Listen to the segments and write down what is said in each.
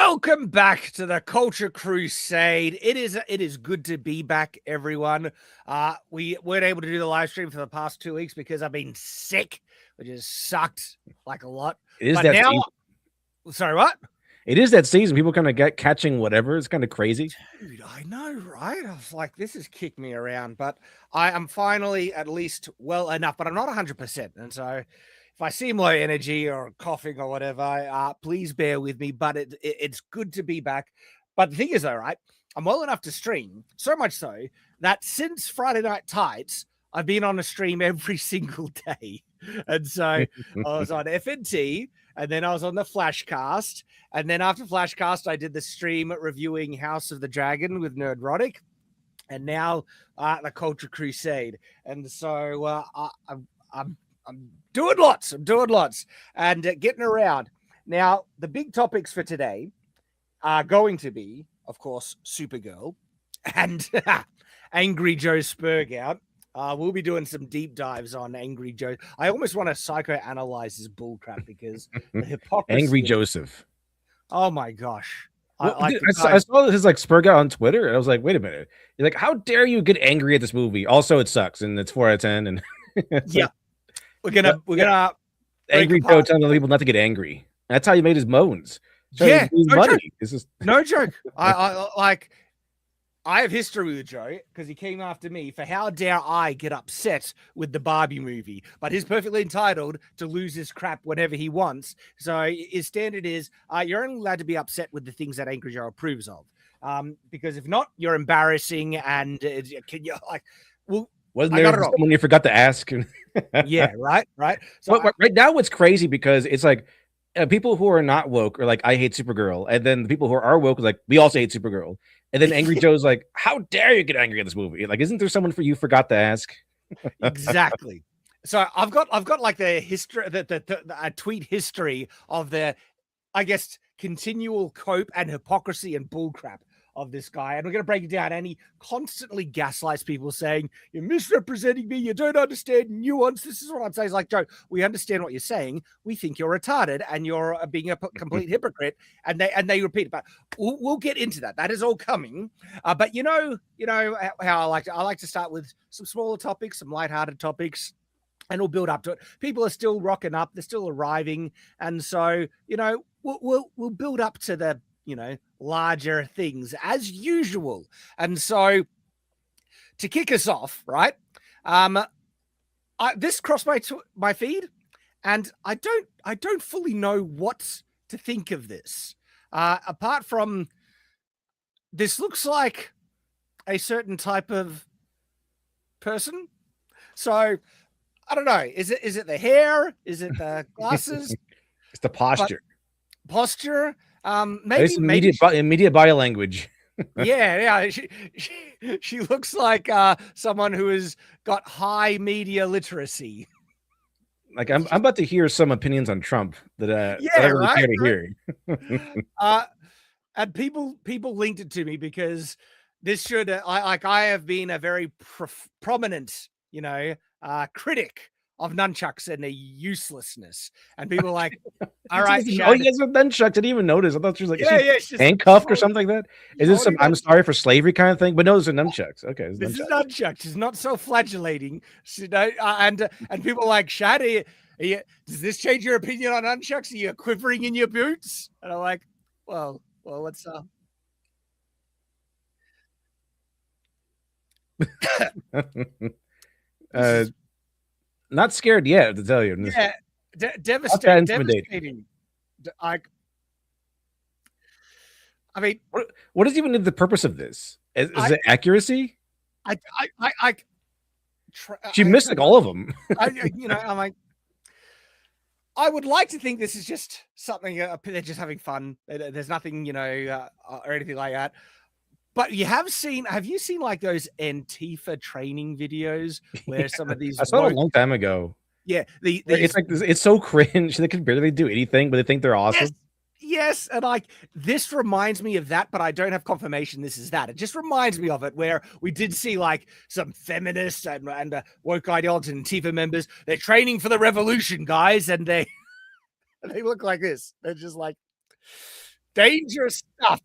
Welcome back to the Culture Crusade. It is good to be back, everyone. We weren't able to do the live stream for the past 2 weeks because I've been sick, which has sucked like a lot. It is but that now, season. sorry, what? It is that season. People kind of get catching whatever. It's kind of crazy. Dude, I know, right? I was like, this has kicked me around, but I am finally at least well enough, but I'm not 100%. And so if I seem low energy or coughing or whatever, please bear with me, but it's good to be back. But the thing is though, right? I'm well enough to stream, so much so that since Friday Night Tights, I've been on a stream every single day. And so I was on FNT, and then I was on the Flashcast. And then after Flashcast, I did the stream reviewing House of the Dragon with Nerdrotic. And now the Culture Crusade. And so I'm doing lots. I'm doing lots and getting around. Now, the big topics for today are going to be, of course, Supergirl and Angry Joe Spurgout. We'll be doing some deep dives on Angry Joe. I almost want to psychoanalyze his bullcrap because the hypocrisy. Angry Joseph. Oh my gosh. Well, I saw his like Spurgout on Twitter, and I was like, wait a minute. You're like, how dare you get angry at this movie? Also, it sucks, and it's 4 out of 10. And yeah. We're gonna Angry Joe telling people not to get angry. That's how he made his moans. So yeah, no joke. I have history with Joe because he came after me for how dare I get upset with the Barbie movie, but he's perfectly entitled to lose his crap whenever he wants. So his standard is you're only allowed to be upset with the things that Angry Joe approves of, because if not, you're embarrassing and can you like well. Wasn't there someone you forgot to ask? Yeah, right. So right now, it's crazy because it's like people who are not woke are like, I hate Supergirl. And then the people who are woke are like, we also hate Supergirl. And then Angry Joe's like, how dare you get angry at this movie? Like, isn't there someone for you forgot to ask? Exactly. So I've got like the history, the tweet history of the, I guess, continual cope and hypocrisy and bullcrap of this guy, and we're going to break it down. And he constantly gaslights people saying, you're misrepresenting me, you don't understand nuance. This is what I'm saying. It's like, Joe, we understand what you're saying, we think you're retarded and you're being a complete hypocrite, and they repeat it. But we'll get into that is all coming. But you know how I like to start with some smaller topics, some lighthearted topics, and we'll build up to it. People are still rocking up, they're still arriving, and so we'll build up to the larger things as usual. And so to kick us off, right? This crossed my feed, and I don't fully know what to think of this. Apart from this looks like a certain type of person. So I don't know. Is it the hair? Is it the glasses? It's the posture. Posture. Maybe media body language. yeah. She looks like someone who has got high media literacy. Like I'm about to hear some opinions on Trump that I really care to hear. And people linked it to me because this should I have been a very prominent critic of nunchucks and their uselessness, and people are like, all right, Shad. Oh, yes, with nunchucks. I didn't even notice. I thought she was like, she's handcuffed or something like that. Is this some I'm sorry for slavery kind of thing? But no, those are nunchucks. Okay, this is nunchucks. She's not self-flagellating. And people are like, Shad, does this change your opinion on nunchucks? Are you quivering in your boots? And I'm like, well, let's not scared yet, to tell you. Yeah, devastating. I mean, what is even the purpose of this? Is it accuracy? She missed like all of them. I'm like, I would like to think this is just something they're just having fun. There's nothing, or anything like that. But have you seen like those Antifa training videos where some of these I saw it a long time ago. Yeah, it's so cringe. They can barely do anything, but they think they're awesome. Yes, and like this reminds me of that, but I don't have confirmation this is that. It just reminds me of it, where we did see like some feminists and woke ideologues and Antifa members. They're training for the revolution, guys, and they look like this. They're just like, Dangerous stuff.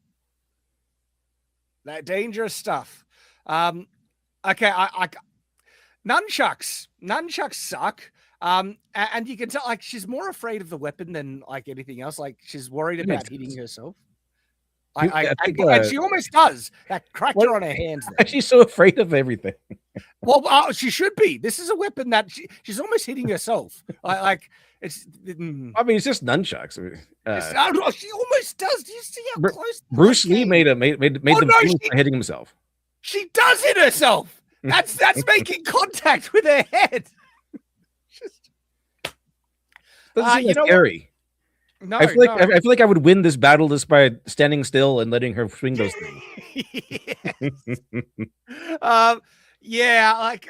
That dangerous stuff. Okay, nunchucks. Nunchucks suck. And you can tell, like, she's more afraid of the weapon than like anything else. Like, she's worried about hitting herself. And she almost does. That cracker on her hands. She's so afraid of everything. Well, she should be. This is a weapon that she's almost hitting herself. Like it's. I mean, it's just nunchucks. She almost does. Do you see how close? Bruce Lee made them hitting himself. She does hit herself. That's making contact with her head. Just doesn't seem scary. No, I feel like I would win this battle just by standing still and letting her swing those things. Yeah, like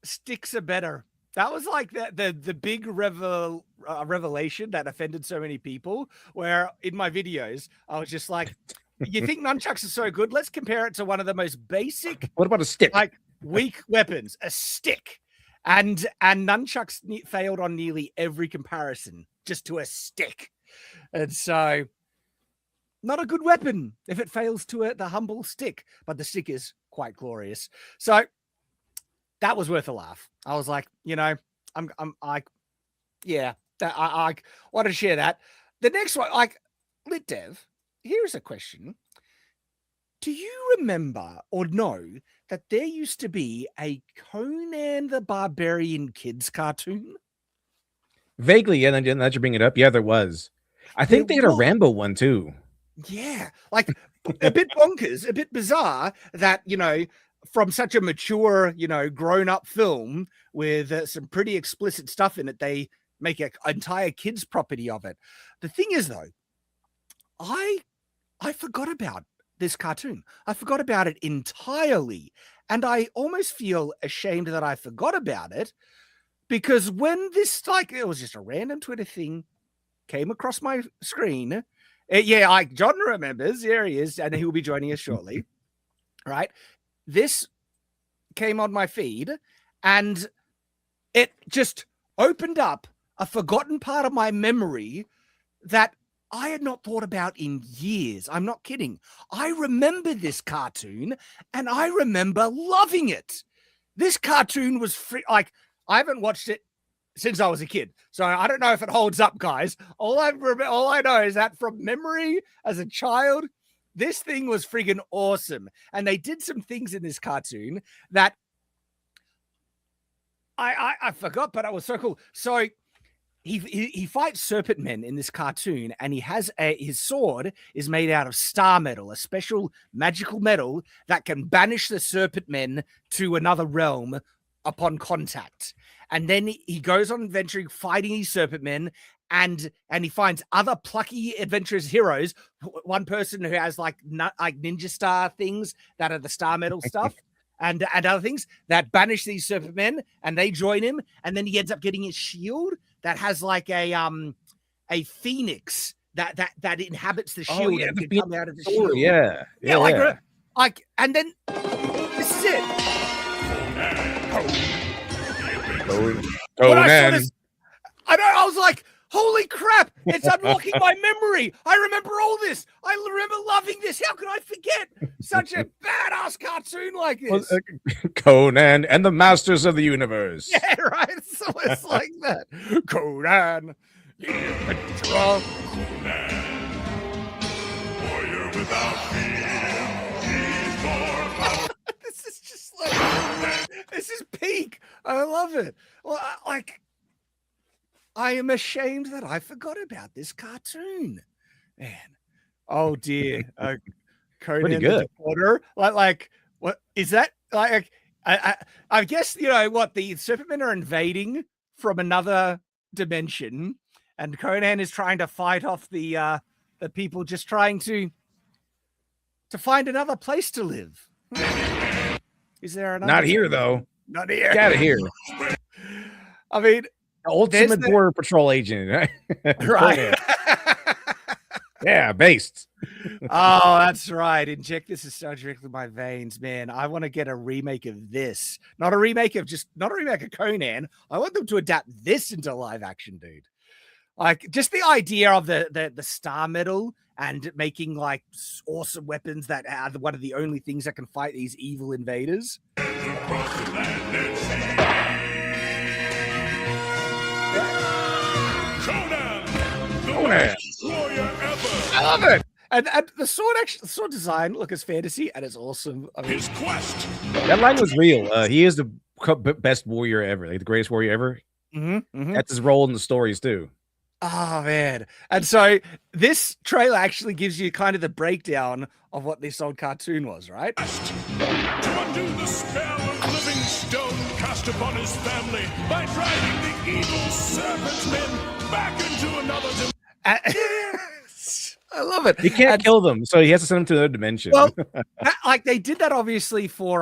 sticks are better. That was like the big revelation that offended so many people. Where in my videos, I was just like, "You think nunchucks are so good? Let's compare it to one of the most basic. What about a stick? Like weak weapons, a stick." And nunchucks failed on nearly every comparison, just to a stick. And so, not a good weapon if it fails to the humble stick, but the stick is quite glorious. So that was worth a laugh. I was like, I want to share that. The next one, like, Lit Dev, here's a question. Do you remember or know that there used to be a Conan the Barbarian kids cartoon? Vaguely, yeah. Now that you bring it up, yeah, there was. I think they had a Rambo one too. Yeah, like a bit bonkers, a bit bizarre that, from such a mature, grown-up film with some pretty explicit stuff in it, they make an entire kids property of it. The thing is, though, I forgot about this cartoon. I forgot about it entirely. And I almost feel ashamed that I forgot about it, because when this, it was just a random Twitter thing, came across my screen. John remembers. Here he is, and he will be joining us shortly. Right? This came on my feed, and it just opened up a forgotten part of my memory that I had not thought about in years. I'm not kidding. I remember this cartoon, and I remember loving it. This cartoon was I haven't watched it since I was a kid, so I don't know if it holds up, guys. All I know is that from memory as a child, this thing was friggin' awesome. And they did some things in this cartoon that I forgot, but it was so cool. So he fights serpent men in this cartoon, and he has his sword is made out of star metal, a special magical metal that can banish the serpent men to another realm upon contact. And then he goes on adventuring, fighting these serpent men, and he finds other plucky adventurous heroes. One person who has like ninja star things that are the star metal stuff, and other things that banish these serpent men, and they join him. And then he ends up getting his shield that has like a phoenix that inhabits the shield. Oh, yeah, and can come out of the shield. Yeah. And then this is it. I was like, holy crap, it's unlocking my memory. I remember all this. I remember loving this. How could I forget such a badass cartoon like this? Conan and the Masters of the Universe. Yeah, right. So it's like that. Conan, the adventurer. Conan, warrior without fear. He's more powerful. This is just like, this is peak. I love it. Well, I am ashamed that I forgot about this cartoon, man. Oh dear, Conan pretty good. the Deporter. Like, what is that? Like, I guess what the Supermen are invading from another dimension, and Conan is trying to fight off the people just trying to find another place to live. Is there another? Not here though. Not here. Get out of here. I mean, Ultimate Border Patrol agent, right? Right. Yeah, based. Oh, that's right. Inject this is directly my veins, man. I want to get a remake of this. Not a remake of Conan. I want them to adapt this into live action, dude. Like just the idea of the star medal and making like awesome weapons that are one of the only things that can fight these evil invaders. Across the land and sea. Conan, the best warrior ever. I love it. And the sword design, look, it's fantasy and it's awesome. I mean, His quest. That line was real. He is the best warrior ever, like the greatest warrior ever. That's his role in the stories too. Oh man. And so this trailer actually gives you kind of the breakdown of what this old cartoon was, right? To undo the spell of living stone cast upon his family by driving the evil serpent men back into another dimension. I love it. He can't kill them, so he has to send them to another dimension. Well, like they did that obviously for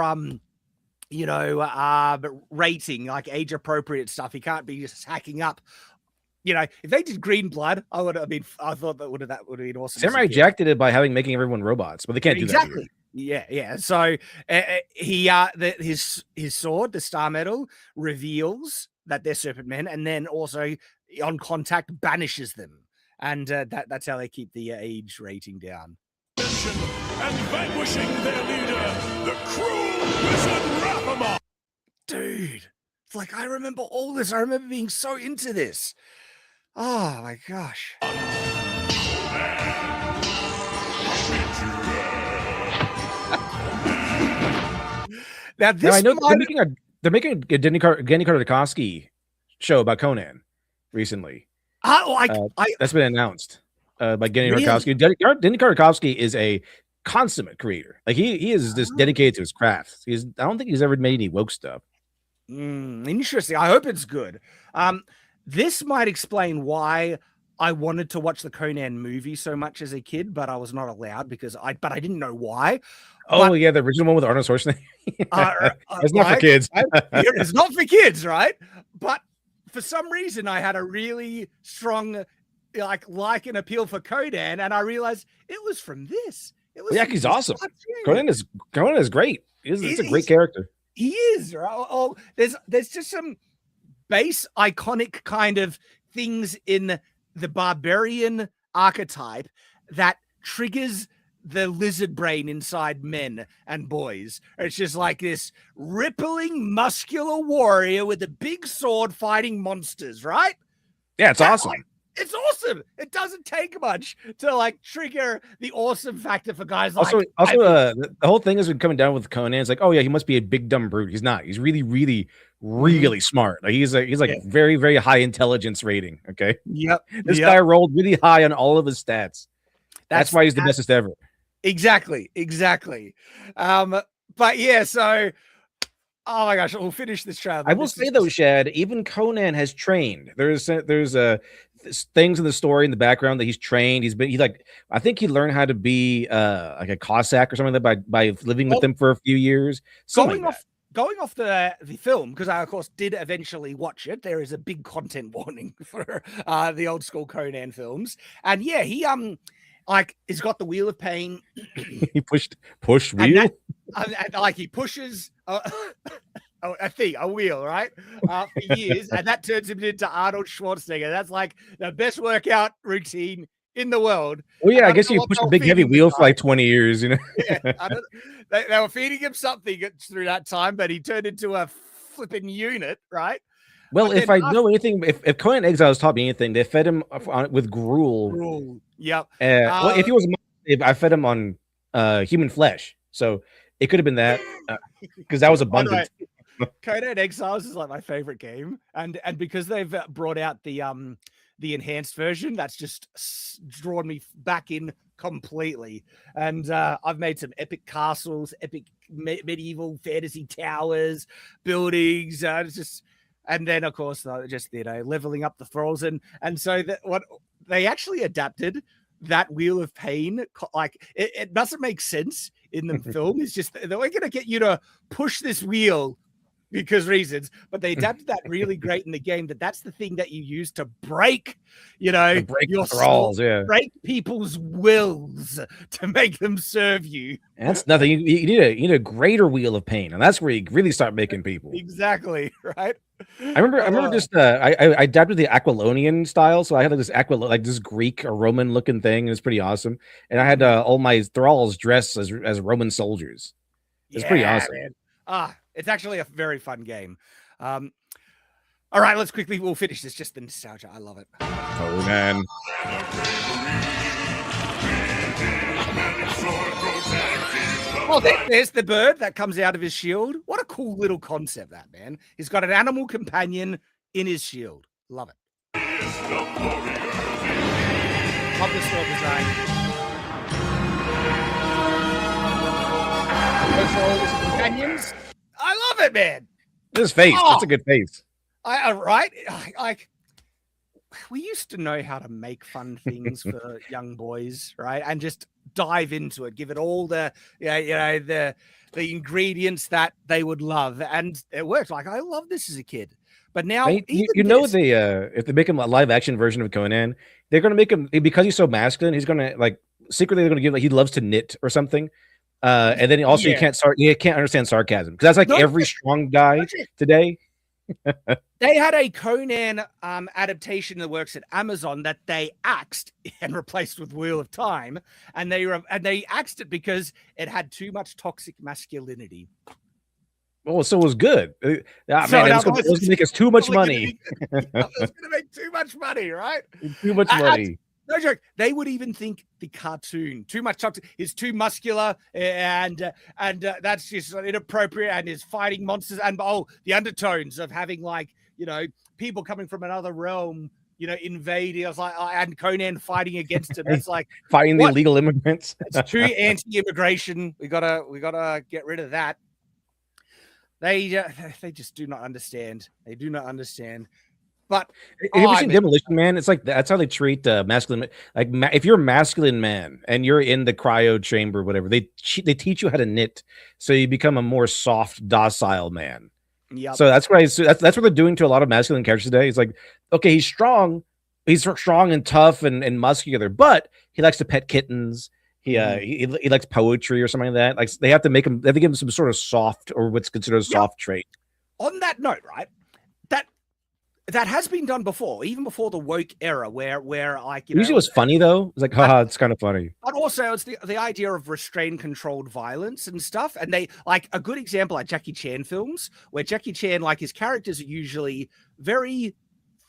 rating, like age appropriate stuff. He can't be just hacking up. You know, if they did Green Blood, I thought that would have been awesome. Samurai Jack did it by making everyone robots, but they can't do that. Exactly. Yeah. So his sword, the Star Medal, reveals that they're Serpent Men, and then also on contact banishes them. And that's how they keep the age rating down. And vanquishing their leader, the cruel wizard Rapamon. Dude, it's like I remember all this. I remember being so into this. Oh my gosh. Now this I know they're making a Denny Tartakovsky show about Conan recently. That's been announced by Denny Tartakovsky. Denny Tartakovsky is a consummate creator. Like he is just dedicated to his craft. I don't think he's ever made any woke stuff. Interesting. I hope it's good. This might explain why I wanted to watch the Conan movie so much as a kid, but I was not allowed because I didn't know why. Yeah, the original one with Arnold Schwarzenegger. It's not for kids. It's not for kids, right? But for some reason, I had a really strong like an appeal for Conan, and I realized it was from this. It was he's awesome. Conan is great. He's a great character. He is, right? Oh, there's just some base iconic kind of things in the barbarian archetype that triggers the lizard brain inside men and boys. It's just like this rippling muscular warrior with a big sword fighting monsters, right? Yeah, it's awesome. It's awesome. It doesn't take much to like trigger the awesome factor for guys like. The whole thing has been coming down with Conan. It's like, oh yeah, he must be a big dumb brute. He's not. He's really, really, really smart. Like he's very, very high intelligence rating. Okay. Yep. This guy rolled really high on all of his stats. That's why he's the bestest ever. Exactly. But yeah, so. Oh my gosh, we'll finish this trailer. I will say though, Shad, even Conan has trained. There's things in the story in the background that he's trained. I think he learned how to be like a Cossack or something like that by living with them for a few years. Going off the film, because I of course did eventually watch it. There is a big content warning for the old school Conan films, and yeah, he he's got the wheel of pain. He push wheel. And like he pushes a wheel, right? For years, and that turns him into Arnold Schwarzenegger. That's like the best workout routine in the world. Well, yeah, I guess you pushed a big heavy wheel for like 20 years, you know. Yeah, they were feeding him something through that time, but he turned into a flipping unit, right? Well, if I know anything, if Conan Exiles taught me anything, they fed him with gruel. Yep. Well, if he was, I fed him on human flesh, so it could have been that because that was abundant. Conan Exiles is like my favorite game, and because they've brought out the enhanced version, that's just drawn me back in completely. And I've made some epic castles, epic medieval fantasy towers, buildings. And then of course just leveling up the thralls, and so that what they actually adapted that wheel of pain, like it doesn't make sense in the film. It's just that we're gonna get you to push this wheel because reasons, but they adapted that really great in the game. That's the thing that you use to break, break your thralls, break people's wills to make them serve you. And that's nothing. You need a greater wheel of pain, and that's where you really start making people. Exactly, right? I remember just I adapted the Aquilonian style, so I had like this Greek or Roman looking thing, and it's pretty awesome. And I had all my thralls dressed as Roman soldiers. It's pretty awesome. Man. It's actually a very fun game. All right, we'll finish this. Just the nostalgia. I love it. Oh, man. Oh, there's the bird that comes out of his shield. What a cool little concept, that, man. He's got an animal companion in his shield. Love it. Love the sword design. Those are all his companions. I love it, man. His face. That's a good face. Right? We used to know how to make fun things for young boys, right? And just dive into it, give it all the ingredients that they would love, and it worked. Like, I loved this as a kid, but now if they make him a live action version of Conan, they're gonna make him, because he's so masculine, he's gonna secretly they're gonna give he loves to knit or something. And then also he can't understand sarcasm, because that's every strong guy today. They had a Conan adaptation that works at Amazon that they axed and replaced with Wheel of Time, and they axed it because it had too much toxic masculinity. Oh, so it was good. It was going to make us too much money. It was going to make too much money, right? Too much money. No joke. They would even think the cartoon too much toxic is too muscular, and that's just inappropriate, and is fighting monsters, and the undertones of having people coming from another realm, invading. I was like, and Conan fighting against it. It's like fighting the illegal immigrants. It's too anti-immigration. We gotta get rid of that. They just do not understand. They do not understand. But have you ever seen Demolition Man? It's like that's how they treat masculine. Like if you're a masculine man and you're in the cryo chamber, whatever, they teach you how to knit, so you become a more soft, docile man. Yeah. So that's what they're doing to a lot of masculine characters today. It's like, okay, he's strong and tough and muscular, but he likes to pet kittens. He likes poetry or something like that. Like they have to give him some sort of soft, or what's considered a soft trait. On that note, right? That has been done before, even before the woke era, where usually it was funny though. It's like, haha, it's kind of funny. But also it's the idea of restrained, controlled violence and stuff. And they a good example, like Jackie Chan films, where Jackie Chan, his characters are usually very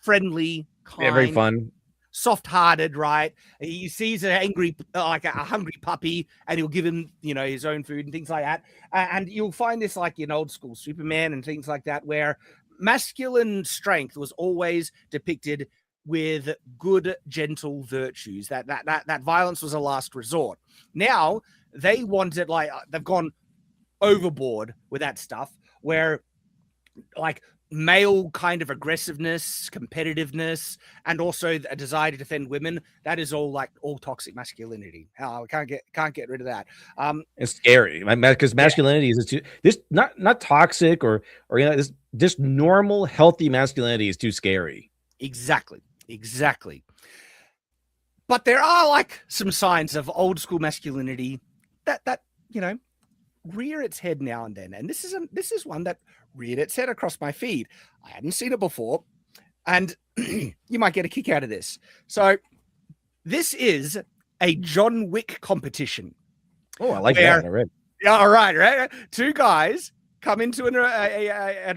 friendly, kind, very fun, soft-hearted, right? He sees an angry, a hungry puppy, and he'll give him, his own food and things like that. And you'll find this in old school Superman and things like that, where masculine strength was always depicted with good, gentle virtues. That violence was a last resort. Now they want it they've gone overboard with that stuff, where male kind of aggressiveness, competitiveness, and also a desire to defend women. That is all toxic masculinity. We can't get rid of that. It's scary, because masculinity is this not toxic or this normal, healthy masculinity is too scary. Exactly. But there are some signs of old school masculinity that rear its head now and then, and this is one that reared its head across my feed. I hadn't seen it before, and you might get a kick out of this. So this is a John Wick competition. Oh, I like that. I read. Yeah, all right. Two guys come into an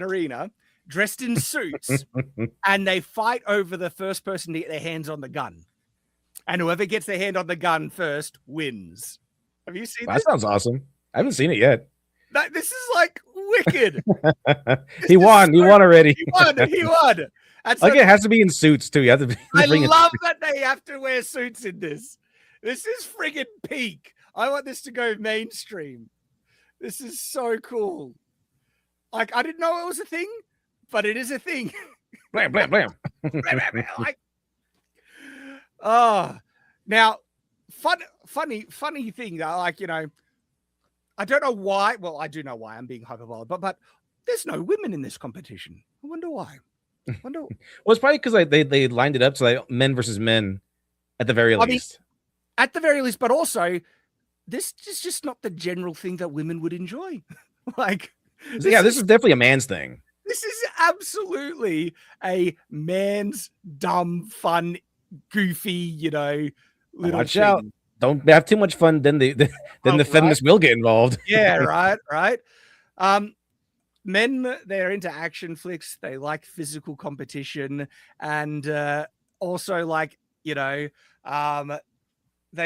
arena dressed in suits, and they fight over the first person to get their hands on the gun, and whoever gets their hand on the gun first wins. Have you seen this? That sounds awesome. I haven't seen it yet. This is wicked. He won. He won already. He won. And it has to be in suits too. You have to. I love that they have to wear suits in this. This is friggin' peak. I want this to go mainstream. This is so cool. I didn't know it was a thing, but it is a thing. Blam, blam, blam. Now, funny thing though, I don't know why. Well, I do know why I'm being hyperbolic, but there's no women in this competition. I wonder why. Well, it's probably because they lined it up so like men versus men at the very least. At the very least, but also this is just not the general thing that women would enjoy. Like, this is definitely a man's thing. This is absolutely a man's dumb, fun, goofy, little Watch thing. out. Don't have too much fun, then the feminists will get involved. Yeah, right. Men, they're into action flicks. They like physical competition, and also like, they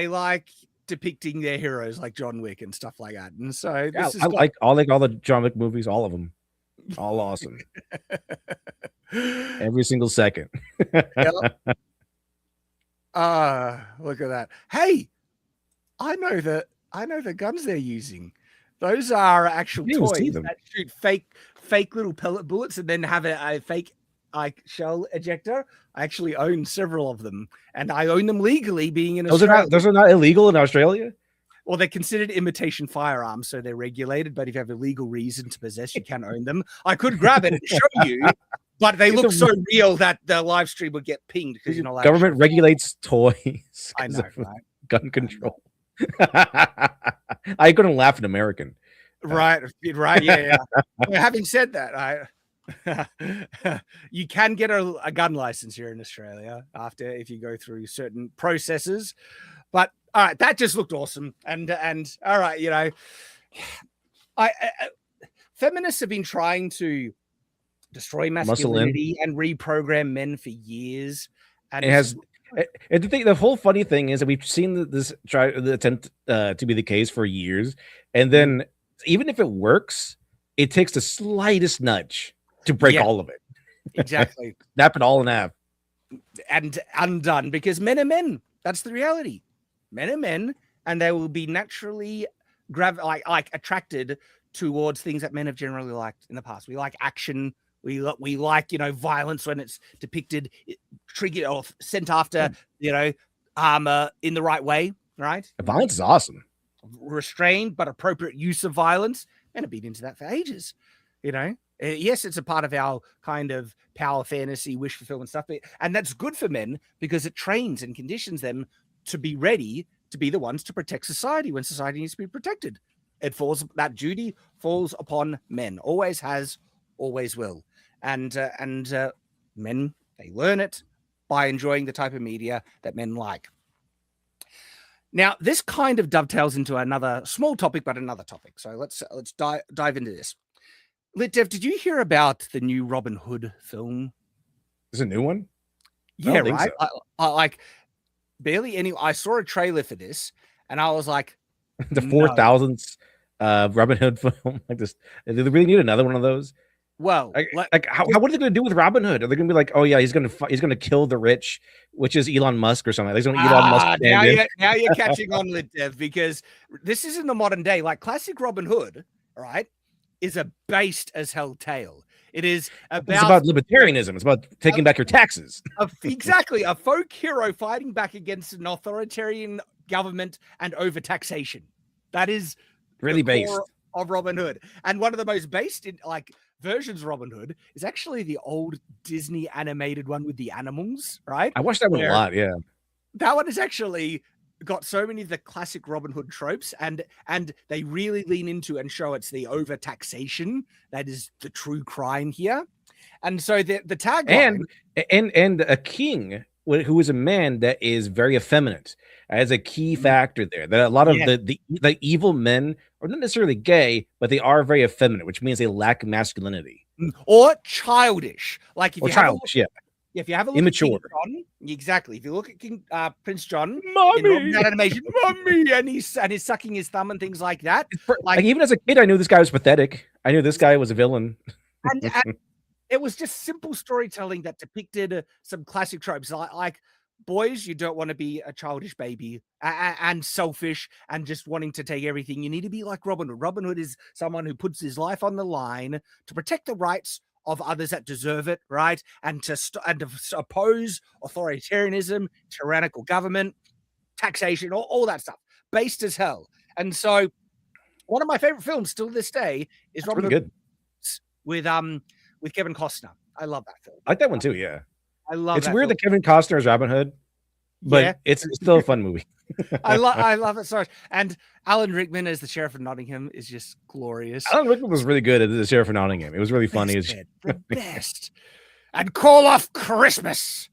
like depicting their heroes like John Wick and stuff like that. And so I like all the John Wick movies, all of them. All awesome. Every single second. Look at that. Hey, I know the guns they're using. Those are actual toys that shoot fake little pellet bullets and then have a fake like shell ejector. I actually own several of them, and I own them legally, being in Australia. Those are not illegal in Australia? Well, they're considered imitation firearms, so they're regulated. But if you have a legal reason to possess, you can own them. I could grab it and show you, but they look so real that the live stream would get pinged because you're not allowed. Government regulates toys. I know, right? Gun control. I couldn't laugh at American. Right, yeah. Having said that, you can get a gun license here in Australia if you go through certain processes. But all right, that just looked awesome, and all right, feminists have been trying to destroy masculinity and reprogram men for years, and it has. And the whole funny thing is that we've seen this attempt to be the case for years, and then even if it works, it takes the slightest nudge to break all of it. Exactly. Snap it all in half. And undone, because men are men. That's the reality. Men are men, and they will be naturally attracted towards things that men have generally liked in the past. We like action. We like, violence when it's depicted, triggered or sent after, armor in the right way, right? Violence is awesome. Restrained but appropriate use of violence, and I've been into that for ages. Yes, it's a part of our kind of power fantasy wish fulfillment stuff, and that's good for men because it trains and conditions them to be ready to be the ones to protect society when society needs to be protected. That duty falls upon men, always has, always will. And men, they learn it by enjoying the type of media that men like. Now, this kind of dovetails into another small topic, but another topic. So let's dive into this. Litdev, did you hear about the new Robin Hood film? Is it a new one? Yeah, right. So. I like barely any. I saw a trailer for this, and I was like, the 4,000th Robin Hood film. Like this, do they really need another one of those? Well, what are they going to do with Robin Hood? Are they going to be like, oh yeah, he's going to kill the rich, which is Elon Musk or something? He's going to Elon Musk. Now you're catching on, Litdev, because this is in the modern day. Like classic Robin Hood, right, is a based as hell tale. It's about libertarianism. It's about taking back your taxes. Exactly, a folk hero fighting back against an authoritarian government and overtaxation. That is really based of Robin Hood, and one of the most based in versions of Robin Hood is actually the old Disney animated one with the animals, right? I watched that one a lot, yeah. That one has actually got so many of the classic Robin Hood tropes, and they really lean into and show it's the overtaxation that is the true crime here. And so the tagline and a king who is a man that is very effeminate as a key factor there. That a lot of the evil men are not necessarily gay, but they are very effeminate, which means they lack masculinity or childish. Like if you have a look immature. At King John, exactly. If you look at Prince John, Mommy, that animation, mommy, and he's sucking his thumb and things like that. Like even as a kid, I knew this guy was pathetic. I knew this guy was a villain. And it was just simple storytelling that depicted some classic tropes, like boys, you don't want to be a childish baby and selfish and just wanting to take everything. You need to be like Robin Hood. Robin Hood is someone who puts his life on the line to protect the rights of others that deserve it, right? And to oppose authoritarianism, tyrannical government, taxation, all that stuff, based as hell. And so one of my favorite films still to this day is Robin Hood. Good. with Kevin Costner. I love that film. I like that one too. Yeah, I love. It's that weird film. that Kevin Costner is Robin Hood, but Yeah. it's still a fun movie. I love it so much. And Alan Rickman as the sheriff of Nottingham is just glorious. Alan Rickman was really good at the Sheriff of Nottingham. It was really funny. The best. And call off Christmas.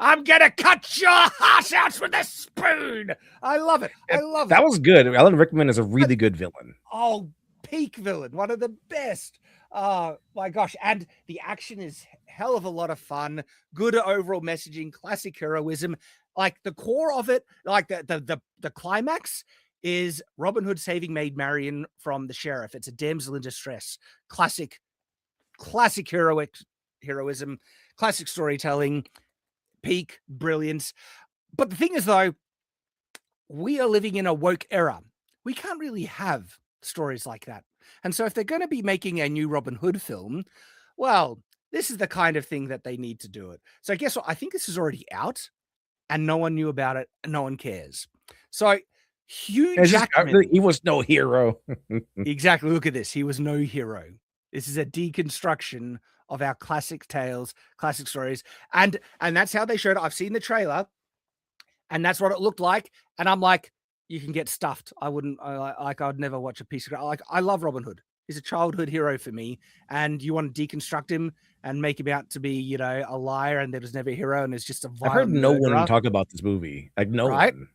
I'm gonna cut your heart out with a spoon. I love it. I love that. It. Was good. Alan Rickman is a really good villain. Oh, peak villain, one of the best. Oh my gosh. And the action is hell of a lot of fun. Good overall messaging, classic heroism. Like the core of it, like the climax is Robin Hood saving Maid Marian from the sheriff. It's a damsel in distress. Classic heroism, classic storytelling, peak brilliance. But the thing is, though, we are living in a woke era. We can't really have stories like that. And so if they're going to be making a new Robin Hood film, well, this is the kind of thing that they need to do it. So guess what? I think this is already out and no one knew about it and no one cares. So Hugh Jackman... he was no hero. Exactly. Look at this. He was no hero. This is a deconstruction of our classic tales, classic stories. And that's how they showed it. I've seen the trailer and that's what it looked like. And I'm like, you can get stuffed. I'd never watch a piece of... I love Robin Hood. He's a childhood hero for me. And you want to deconstruct him and make him out to be, a liar and there was never a hero and it's just a violent... I've heard no one talk about this movie. Like no one.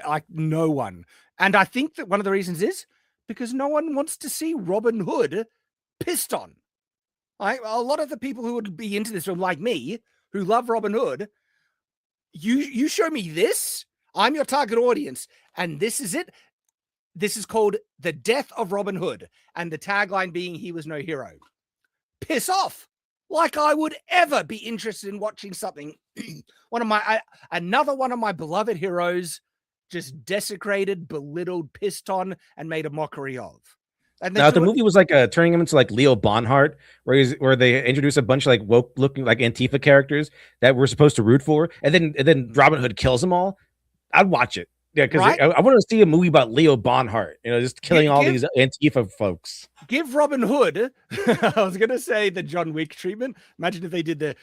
Like no one. And I think that one of the reasons is because no one wants to see Robin Hood pissed on. A lot of the people who would be into this film, like me, who love Robin Hood, you show me this, I'm your target audience, and this is it. This is called The Death of Robin Hood, and the tagline being he was no hero. Piss off. Like I would ever be interested in watching something. Another one of my beloved heroes just desecrated, belittled, pissed on, and made a mockery of. And now the movie was like turning him into like Leo Bonhart, where they introduce a bunch of like woke looking like Antifa characters that we're supposed to root for, and then Robin Hood kills them all. I'd watch it. Yeah, because I want to see a movie about Leo Bonhart, just killing all these Antifa folks. Give Robin Hood, I was going to say the John Wick treatment. Imagine if they did the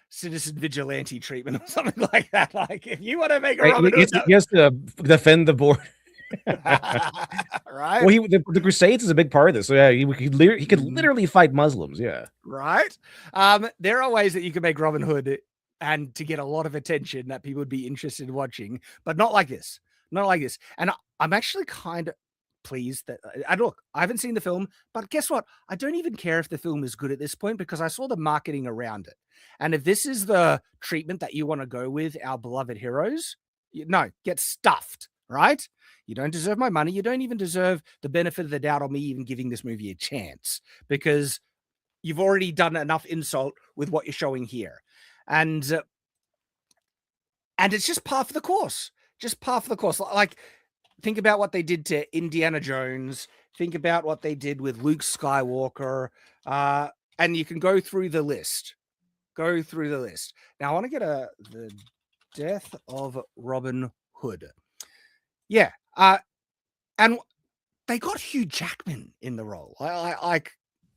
Citizen Vigilante treatment or something like that. Like, if you want to make a Robin Hood... He has to defend the border. Right. Well, the Crusades is a big part of this. So yeah, he could literally fight Muslims. Yeah. Right. There are ways that you can make Robin Hood and to get a lot of attention that people would be interested in watching, but not like this. Not like this. And I'm actually kind of pleased that I haven't seen the film, but guess what? I don't even care if the film is good at this point because I saw the marketing around it. And if this is the treatment that you want to go with our beloved heroes, get stuffed, right? You don't deserve my money. You don't even deserve the benefit of the doubt on me even giving this movie a chance because you've already done enough insult with what you're showing here. And it's just par for the course. Just par for the course. Like, think about what they did to Indiana Jones. Think about what they did with Luke Skywalker. And you can go through the list. Go through the list. Now, I want to get the Death of Robin Hood. Yeah. And they got Hugh Jackman in the role.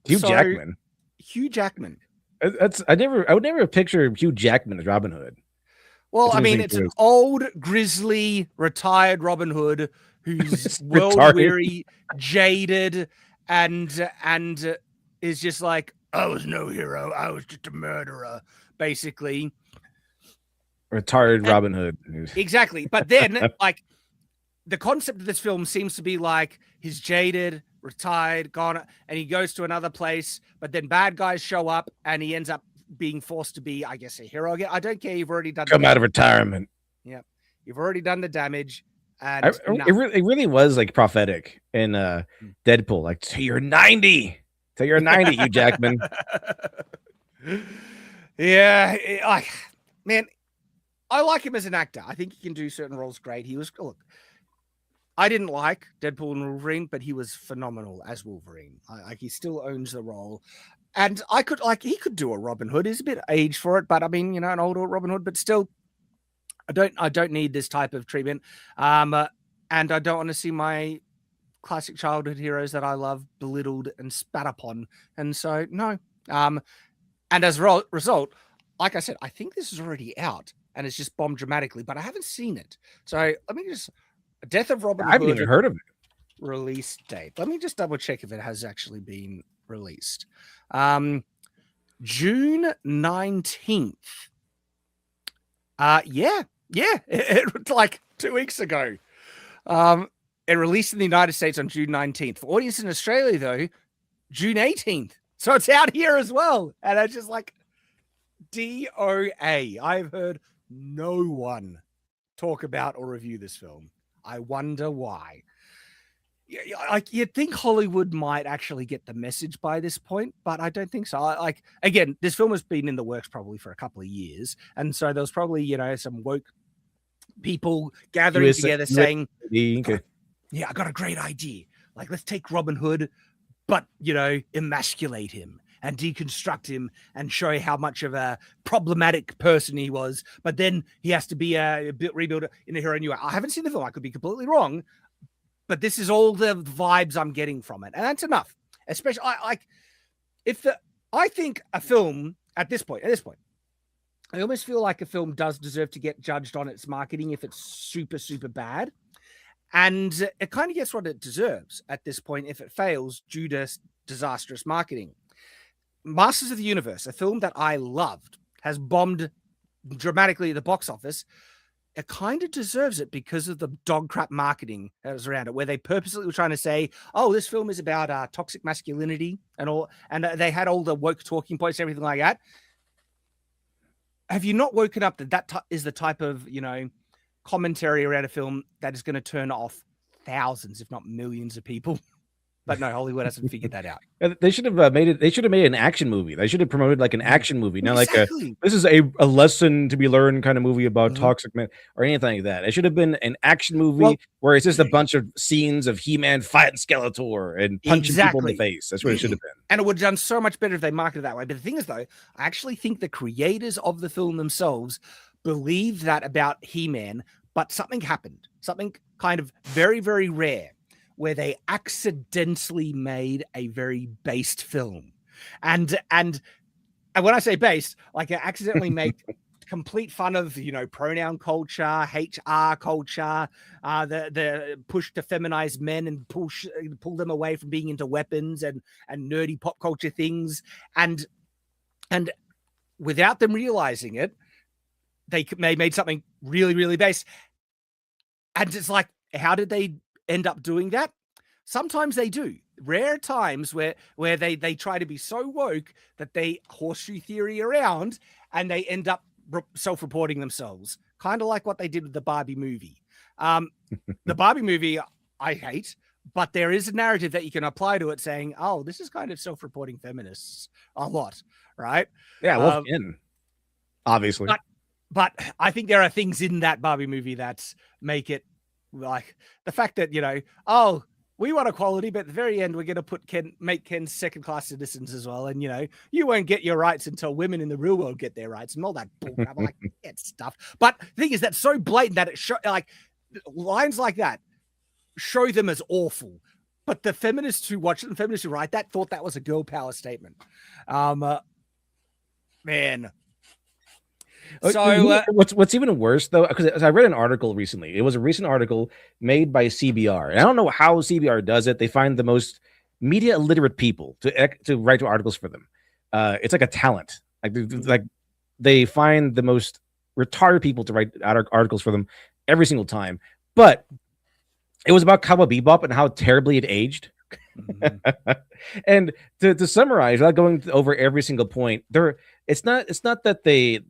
Hugh Jackman. Hugh Jackman. I would never picture Hugh Jackman as Robin Hood. Well, I mean, it's an old, grizzly, retired Robin Hood who's world-weary, jaded, and is just like, I was no hero. I was just a murderer, basically. Retired Robin Hood. Exactly. But then, like, the concept of this film seems to be like he's jaded, retired, gone, and he goes to another place, but then bad guys show up and he ends up being forced to be, I guess, a hero again. I don't care. You've already done out of retirement. Yeah. You've already done the damage. And it really was like prophetic in Deadpool. Like, till you're 90. Till you're 90, Hugh Jackman. Yeah. Man, I like him as an actor. I think he can do certain roles great. I didn't like Deadpool and Wolverine, but he was phenomenal as Wolverine. He still owns the role. And he could do a Robin Hood. He's a bit aged for it, but I mean, an older Robin Hood, but still, I don't need this type of treatment. And I don't want to see my classic childhood heroes that I love belittled and spat upon. And so, no. And as a result, like I said, I think this is already out and it's just bombed dramatically, but I haven't seen it. So let me just... Death of Robin Hood. I haven't even heard of it. Release date. Let me just double check if it has actually been released. June 19th. Yeah. It like 2 weeks ago. It released in the United States on June 19th. For audience in Australia, though, June 18th. So it's out here as well. And it's just like DOA. I've heard no one talk about or review this film. I wonder why. Like, you'd think Hollywood might actually get the message by this point, but I don't think so. Like, again, this film has been in the works probably for a couple of years, and so there was probably, you know, some woke people gathering together saying, okay. "Yeah, I got a great idea. Like, let's take Robin Hood, but, you know, emasculate him and deconstruct him and show how much of a problematic person he was. But then he has to be rebuilt in a hero new way." I haven't seen the film. I could be completely wrong, but this is all the vibes I'm getting from it, and that's enough. Especially, I think a film at this point, I almost feel like a film does deserve to get judged on its marketing if it's super, super bad. And it kind of gets what it deserves at this point if it fails due to disastrous marketing. Masters of the Universe, a film that I loved, has bombed dramatically at the box office. It kind of deserves it because of the dog crap marketing that was around it, where they purposely were trying to say, "Oh, this film is about toxic masculinity and all," and they had all the woke talking points, everything like that. Have you not woken up that is the type of, you know, commentary around a film that is going to turn off thousands, if not millions, of people? But no, Hollywood hasn't figured that out. They should have made it. They should have made an action movie. They should have promoted like an action movie, not Exactly. like this is a lesson to be learned kind of movie about toxic men or anything like that. It should have been an action movie where it's just a bunch of scenes of He-Man fighting Skeletor and punching people in the face. That's what it should have been. And it would have done so much better if they marketed it that way. But the thing is, though, I actually think the creators of the film themselves believed that about He-Man, but something happened. Something kind of very, very rare, where they accidentally made a very based film. And when I say based, like, I accidentally make complete fun of, you know, pronoun culture, HR culture, the push to feminize men and pull them away from being into weapons and nerdy pop culture things. And without them realizing it, they made something really, really based. And it's like, how did they end up doing that? Sometimes they do. Rare times where they try to be so woke that they horseshoe theory around and they end up self-reporting themselves. Kind of like what they did with the Barbie movie. The Barbie movie I hate, but there is a narrative that you can apply to it saying, "Oh, this is kind of self-reporting feminists a lot," right? Yeah, well, obviously. But I think there are things in that Barbie movie that make it, like, the fact that, you know, oh, we want equality, but at the very end, we're going to make Ken second-class citizens as well. And, you know, you won't get your rights until women in the real world get their rights and all that bullcrap. I'm like, get stuff. But the thing is, that's so blatant that it like, lines like that show them as awful. But the feminists who watch it and feminists who write that thought that was a girl power statement. Man. So what's even worse, though, because I read an article recently. It was a recent article made by CBR, and I don't know how CBR does it. They find the most media illiterate people to write articles for them. It's like a talent. Like they find the most retarded people to write articles for them every single time. But it was about Cowboy Bebop and how terribly it aged. Mm-hmm. And to summarize, without going over every single point, it's not that they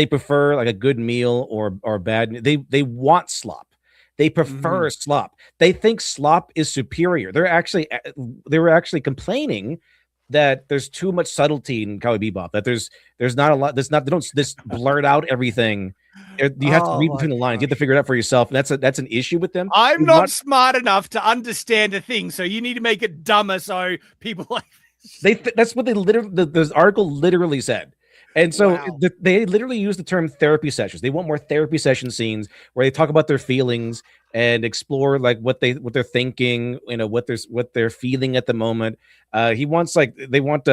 prefer like a good meal or bad. They want slop. They prefer slop. They think slop is superior. They were actually complaining that there's too much subtlety in Cowboy Bebop. That there's not a lot. They don't just blurt out everything. You have to read between the lines. You have to figure it out for yourself. And that's an issue with them. I'm not smart enough to understand a thing, so you need to make it dumber so people like that's what they literally. This article literally said. And so they literally use the term therapy sessions. They want more therapy session scenes where they talk about their feelings and explore like what they're thinking, you know, what they're feeling at the moment. He wants they want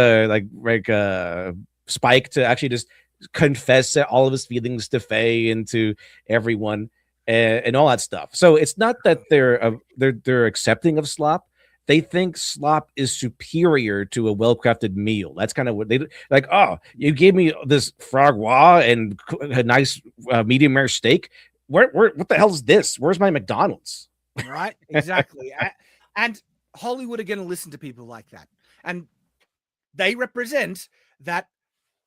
Spike to actually just confess all of his feelings to Faye and to everyone, and all that stuff. So it's not that they're accepting of slop. They think slop is superior to a well-crafted meal. That's kind of what they like. Oh, you gave me this frog raw and a nice medium rare steak. What the hell is this? Where's my McDonald's? Right, exactly. And Hollywood are going to listen to people like that, and they represent that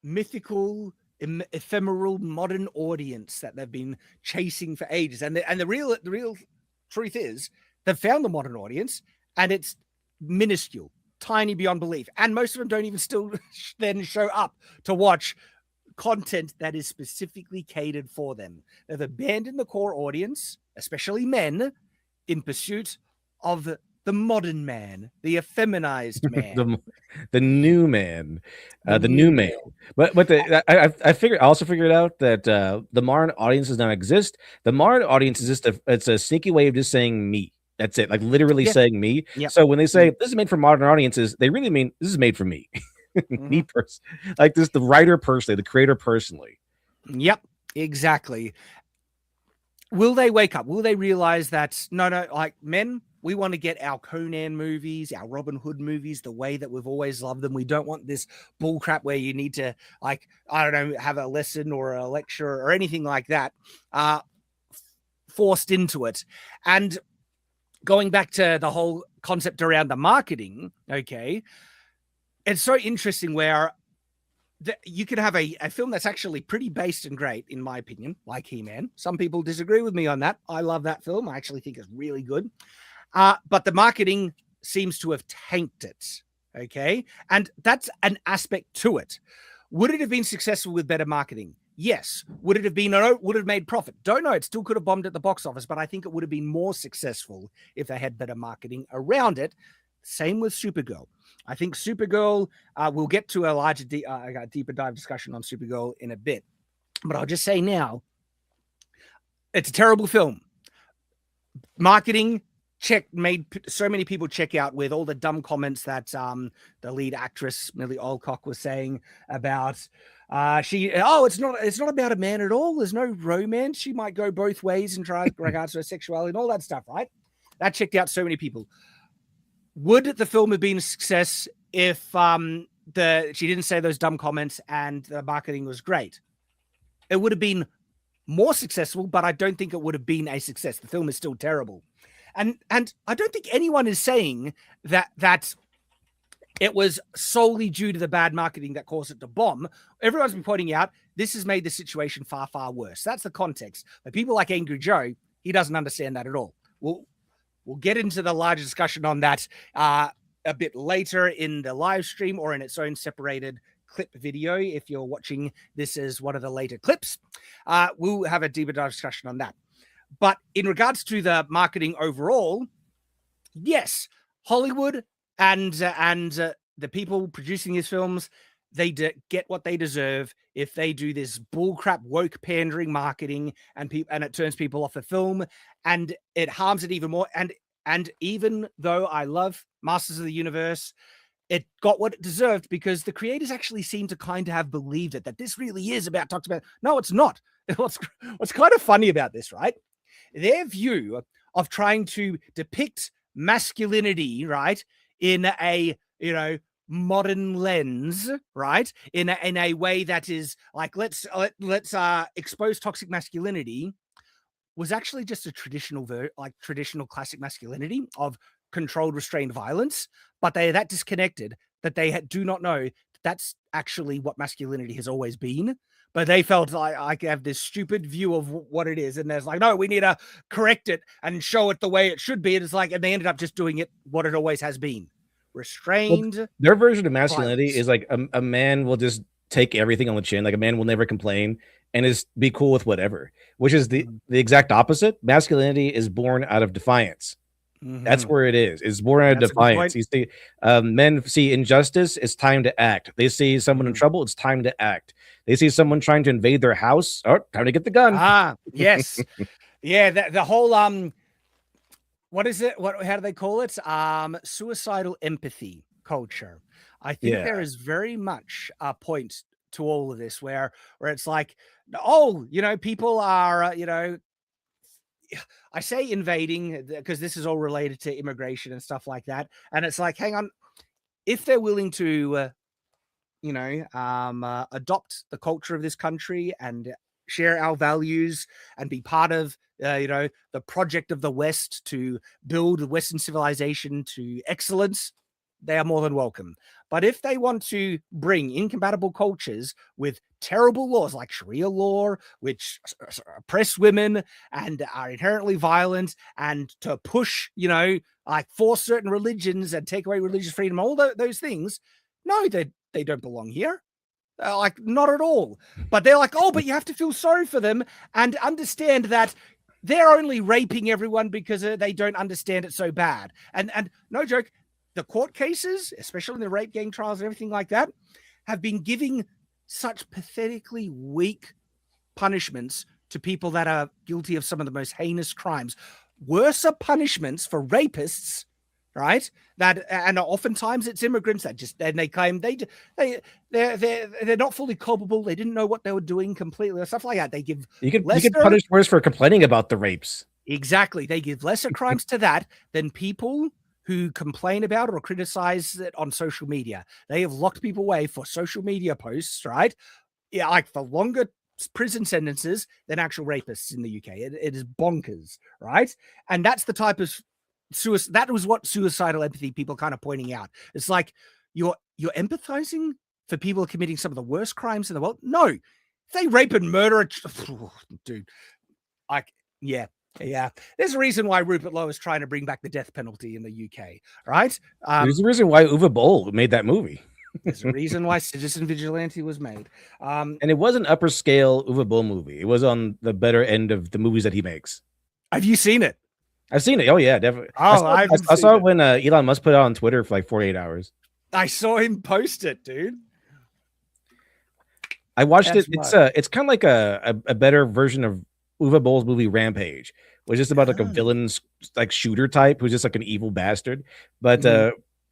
mythical, ephemeral modern audience that they've been chasing for ages. And the real truth is they've found the modern audience, and it's minuscule, tiny beyond belief. And most of them don't even still then show up to watch content that is specifically catered for them. They've abandoned the core audience, especially men, in pursuit of the modern man, the effeminized man, the new man, the new male. But I also figured out that the modern audience does not exist. The modern audience is just it's a sneaky way of just saying me. That's it, like literally saying me. Yep. So when they say this is made for modern audiences, they really mean this is made for me. Me personally, like this, the writer personally, the creator personally. Yep, exactly. Will they wake up? Will they realize that no, like men, we want to get our Conan movies, our Robin Hood movies, the way that we've always loved them. We don't want this bullcrap where you need to, like, I don't know, have a lesson or a lecture or anything like that forced into it. And going back to the whole concept around the marketing, okay, it's so interesting where you could have a film that's actually pretty based and great, in my opinion, like He-Man. Some people disagree with me on that. I love that film. I actually think it's really good. But the marketing seems to have tanked it, okay? And that's an aspect to it. Would it have been successful with better marketing? Yes. Would it have been, would it have made profit? Don't know. It still could have bombed at the box office, but I think it would have been more successful if they had better marketing around it. Same with Supergirl. I think Supergirl, we'll get to a larger, deeper dive discussion on Supergirl in a bit, but I'll just say now, it's a terrible film. Marketing made so many people check out with all the dumb comments that the lead actress Millie Alcock was saying about it's not about a man at all. There's no romance. She might go both ways in regards to her sexuality and all that stuff, right? That checked out so many people. Would the film have been a success if she didn't say those dumb comments and the marketing was great? It would have been more successful, but I don't think it would have been a success. The film is still terrible. And I don't think anyone is saying that it was solely due to the bad marketing that caused it to bomb. Everyone's been pointing out this has made the situation far, far worse. That's the context. But people like Angry Joe, he doesn't understand that at all. We'll get into the larger discussion on that a bit later in the live stream or in its own separated clip video. If you're watching this as one of the later clips, we'll have a deeper dive discussion on that. But in regards to the marketing overall, yes, Hollywood and the people producing these films, they get what they deserve if they do this bullcrap woke pandering marketing and it turns people off the film and it harms it even more. And even though I love Masters of the Universe, it got what it deserved because the creators actually seem to kind of have believed it, that this really is talks about. No, it's not. What's kind of funny about this, right? Their view of trying to depict masculinity, right, in a, modern lens, right, in a way that is like, let's expose toxic masculinity, was actually just a traditional classic masculinity of controlled, restrained violence, but they are that disconnected that they do not know that's actually what masculinity has always been. But they felt like I have this stupid view of what it is. And there's like, no, we need to correct it and show it the way it should be. And it's like, and they ended up just doing it what it always has been. Restrained. Well, their version of masculinity is like a man will just take everything on the chin. Like a man will never complain and is be cool with whatever, which is the exact opposite. Masculinity is born out of defiance. Mm-hmm. That's where it is. It's born out of defiance. You see, men see injustice, it's time to act. They see someone in trouble, it's time to act. They see someone trying to invade their house, time to get the gun. Yes. Yeah, the whole what is it? How do they call it? Suicidal empathy culture. I think Yeah. there is very much a point to all of this where it's like, oh, people are, I say invading because this is all related to immigration and stuff like that. And it's like, hang on, if they're willing to, adopt the culture of this country and share our values and be part of, the project of the West to build Western civilization to excellence, they are more than welcome. But if they want to bring incompatible cultures with terrible laws like Sharia law, which oppress women and are inherently violent, and to push, like force certain religions and take away religious freedom, all those things, no, they don't belong here. Like, not at all. But they're like, oh, but you have to feel sorry for them and understand that they're only raping everyone because they don't understand it so bad. And no joke, the court cases, especially in the rape gang trials and everything like that, have been giving such pathetically weak punishments to people that are guilty of some of the most heinous crimes. Worse punishments for rapists, right? And oftentimes it's immigrants that they claim they're not fully culpable. They didn't know what they were doing completely, or stuff like that. They give you can punish worse for complaining about the rapes. Exactly. They give lesser crimes to that than people who complain about or criticize it on social media. They have locked people away for social media posts, right? Yeah, like for longer prison sentences than actual rapists in the UK. It is bonkers, right? And that's the type of suicide. That was what suicidal empathy people kind of pointing out. It's like you're empathizing for people committing some of the worst crimes in the world. No, if they rape and murder, dude, yeah. There's a reason why Rupert Lowe is trying to bring back the death penalty in the UK, right? There's a reason why Uwe Boll made that movie. There's a reason why Citizen Vigilante was made. And it was an upper scale Uwe Boll movie. It was on the better end of the movies that he makes. Have you seen it? I've seen it. Oh, yeah, definitely. Oh, I saw it when Elon Musk put it on Twitter for like 48 hours. I saw him post it, dude. I watched it. It's kind of like a better version of Uwe Boll's movie Rampage, which is about like a villain's like shooter type who's just like an evil bastard. But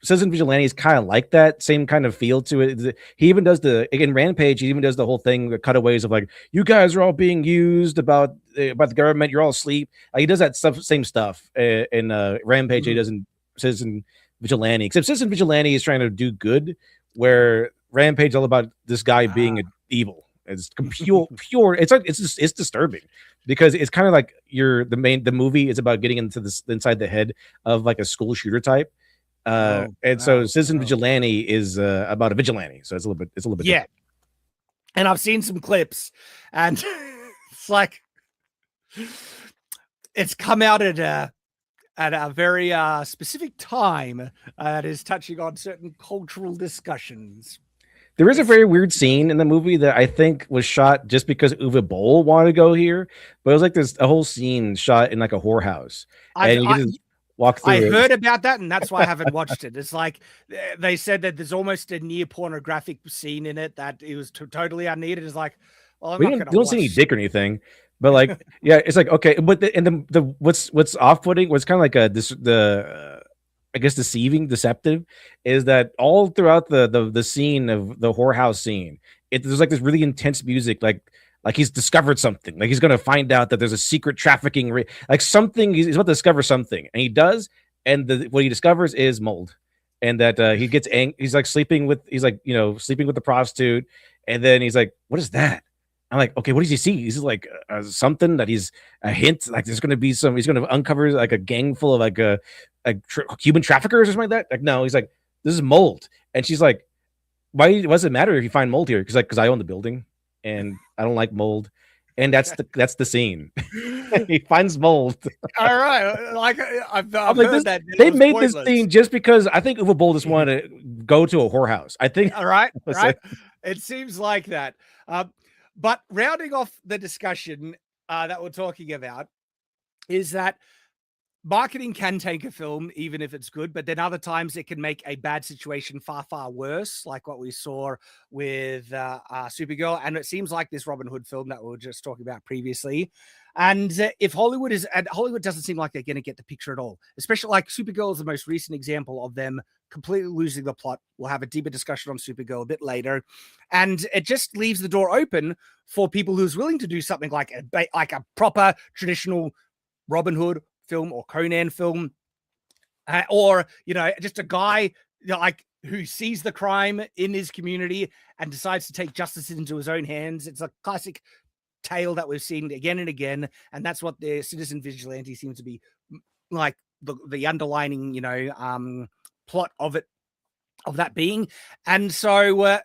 Citizen Vigilante is kind of like that same kind of feel to it. He even does in Rampage. He even does the whole thing, the cutaways of like, you guys are all being used about the government. You're all asleep. He does that same stuff in Rampage. He does in Citizen Vigilante, except Citizen Vigilante is trying to do good, where Rampage is all about this guy being evil. It's pure. It's disturbing because it's kind of like the movie is about getting into this inside the head of like a school shooter type. So Citizen Vigilante is about a vigilante. So it's a little bit yeah. different. And I've seen some clips, and it's like it's come out at a very specific time that is touching on certain cultural discussions. There is a very weird scene in the movie that I think was shot just because Uwe Boll wanted to go here, but it was like a whole scene shot in like a whorehouse, and you can just walk through. I heard about that, and that's why I haven't watched it. It's like they said that there's almost a near pornographic scene in it that it was totally unneeded. It's like, well, we don't see any dick or anything, but like, yeah, it's like okay, but the what's off-putting, what's kind of like I guess deceptive, is that all throughout the scene of the whorehouse scene, there's like this really intense music, like he's discovered something, like he's gonna find out that there's a secret trafficking, like something he's about to discover something, and he does, and what he discovers is mold, and that he gets he's like sleeping with the prostitute, and then he's like, what is that? I'm like, okay, what does he see? He's like something that he's a hint, like there's going to be he's going to uncover like a gang full of like human traffickers or something like that. Like, no, he's like, this is mold. And she's like, why does it matter if you find mold here? Because I own the building and I don't like mold. And that's the scene. He finds mold. All right. Like I've heard that. They made this scene just because I think Uwe Boll just wanted to go to a whorehouse. I think. All right. Right. It seems like that. But rounding off the discussion that we're talking about is that marketing can take a film, even if it's good, but then other times it can make a bad situation far, far worse, like what we saw with Supergirl. And it seems like this Robin Hood film that we were just talking about previously. And if Hollywood doesn't seem like they're going to get the picture at all, especially like Supergirl is the most recent example of them completely losing the plot. We'll have a deeper discussion on Supergirl a bit later. And it just leaves the door open for people who's willing to do something like a proper traditional Robin Hood film or Conan film, or, you know, just a guy, you know, like who sees the crime in his community and decides to take justice into his own hands. It's a classic tale that we've seen again and again, and that's what the citizen vigilante seems to be like, the underlining, you know, plot of that being. And so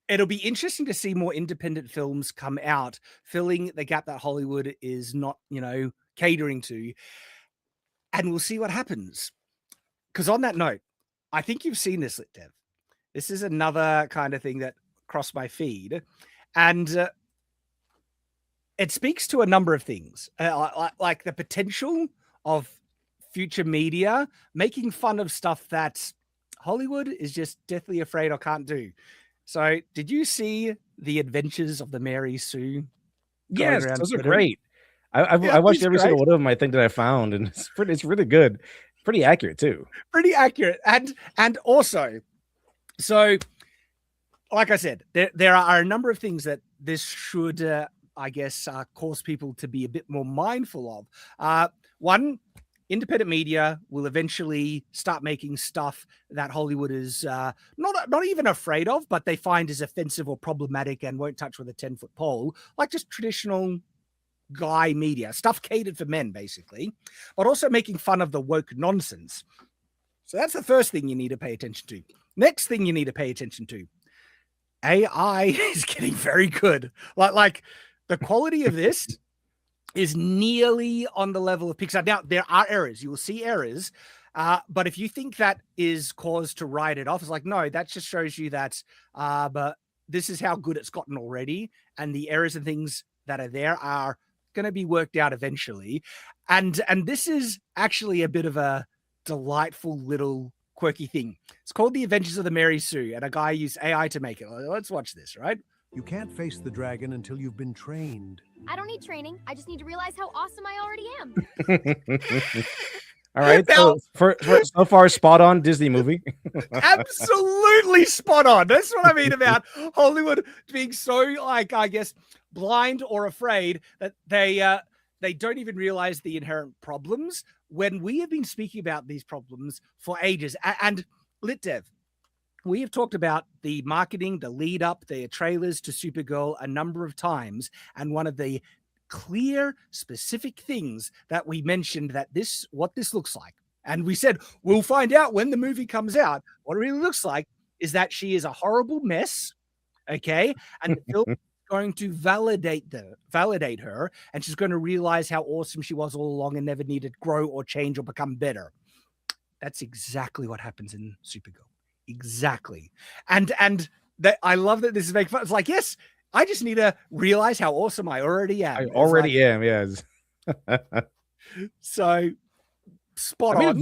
it'll be interesting to see more independent films come out, filling the gap that Hollywood is not, you know, catering to, and we'll see what happens. Because on that note, I think you've seen this, Lit Dev. This is another kind of thing that crossed my feed, and it speaks to a number of things, like the potential of future media making fun of stuff that Hollywood is just deathly afraid or can't do. So, did you see The Adventures of the Mary Sue? Yes, those are great. I watched every single one of them, I think, that I found, and it's really good. Pretty accurate too. Pretty accurate. And also, so like I said, there are a number of things that this should I guess cause people to be a bit more mindful of. One, independent media will eventually start making stuff that Hollywood is not even afraid of, but they find is offensive or problematic and won't touch with a 10-foot pole, like just traditional guy media, stuff catered for men, basically, but also making fun of the woke nonsense. So that's the first thing you need to pay attention to. Next thing you need to pay attention to, AI is getting very good. Like the quality of this is nearly on the level of Pixar. Now, there are errors. You will see errors. But if you think that is cause to write it off, it's like, no, that just shows you that but this is how good it's gotten already. And the errors and things that are there are going to be worked out eventually. And this is actually a bit of a delightful little quirky thing. It's called The Adventures of the Mary Sue, and a guy used AI to make it. Let's watch this, right? You can't face the dragon until you've been trained. I don't need training. I just need to realize how awesome I already am. All right. Now, So far, spot on Disney movie. Absolutely spot on. That's what I mean about Hollywood being so, like, I guess, blind or afraid that they don't even realize the inherent problems when we have been speaking about these problems for ages. And Lit Dev, we have talked about the marketing, the lead up, the trailers to Supergirl a number of times. And one of the clear, specific things that we mentioned that what this looks like. And we said, we'll find out when the movie comes out. What it really looks like is that she is a horrible mess. Okay. And the film is going to validate her. And she's going to realize how awesome she was all along and never needed to grow or change or become better. That's exactly what happens in Supergirl. Exactly. And that I love that this is making fun. It's like, yes, I just need to realize how awesome I already am. I already am, yes. So spot on.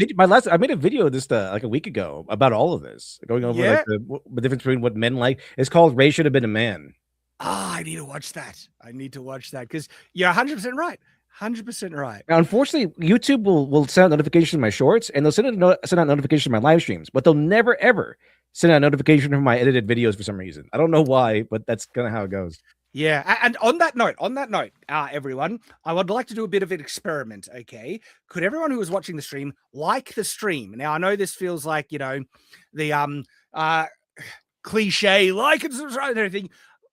I made a video just like a week ago about all of this, going over like the difference between what men like. It's called Ray Should Have Been a Man. I need to watch that. Because you're 100% right. 100% right. Now, unfortunately, YouTube will send out notifications to my shorts, and they'll send out notifications to my live streams, but they'll never ever send out notification for my edited videos for some reason. I don't know why, but that's kind of how it goes. Yeah, and on that note, everyone, I would like to do a bit of an experiment. Okay, could everyone who is watching the stream like the stream? Now, I know this feels like, you know, the cliche, like and subscribe and everything,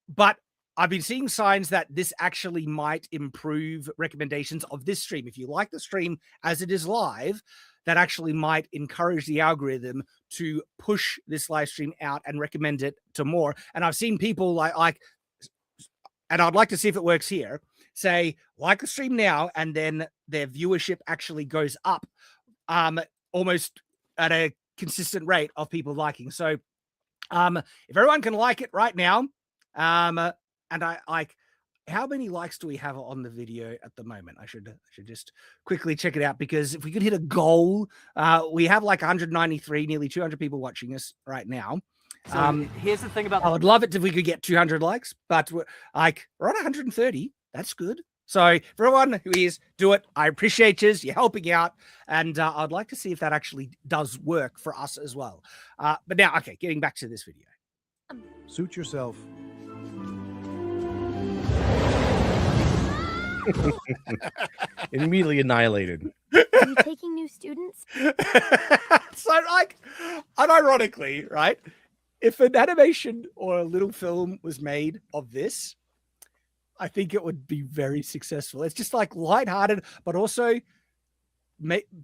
but I've been seeing signs that this actually might improve recommendations of this stream. If you like the stream as it is live, that actually might encourage the algorithm to push this live stream out and recommend it to more. And I've seen people like, and I'd like to see if it works here, say, like the stream now, and then their viewership actually goes up almost at a consistent rate of people liking. So if everyone can like it right now, and I like, how many likes do we have on the video at the moment? I should just quickly check it out, because if we could hit a goal, we have like 193, nearly 200 people watching us right now. So here's the thing about, I would love it if we could get 200 likes, but we're at 130. That's good. So for everyone who is, do it. I appreciate you. You're helping out. And I'd like to see if that actually does work for us as well. But now, okay, getting back to this video. Suit yourself. Immediately annihilated. Are you taking new students? So, like, unironically, right? If an animation or a little film was made of this, I think it would be very successful. It's just like lighthearted, but also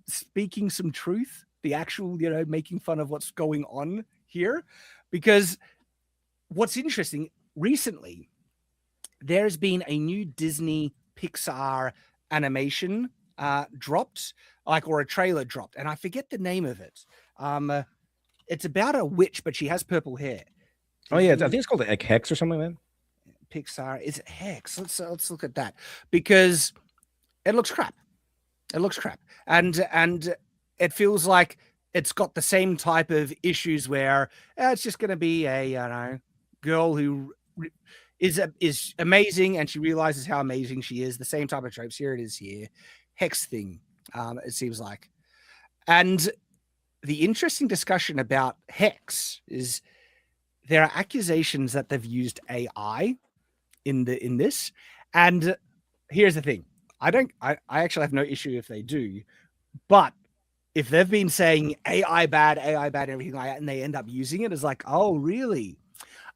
speaking some truth, the actual, making fun of what's going on here. Because what's interesting, recently, there's been a new Disney Pixar animation dropped, or a trailer dropped, and I forget the name of it. It's about a witch, but she has purple hair. Oh yeah, I think it's called like Hex or something like that. Pixar, is it Hex? Let's look at that, because it looks crap. It looks crap, and it feels like it's got the same type of issues where it's just going to be a girl who is amazing, and she realizes how amazing she is. The same type of tropes. Here it is here. Hex thing, it seems like. And the interesting discussion about Hex is there are accusations that they've used AI in this. And here's the thing. I actually have no issue if they do, but if they've been saying AI bad, everything like that, and they end up using it, it's like, oh, really?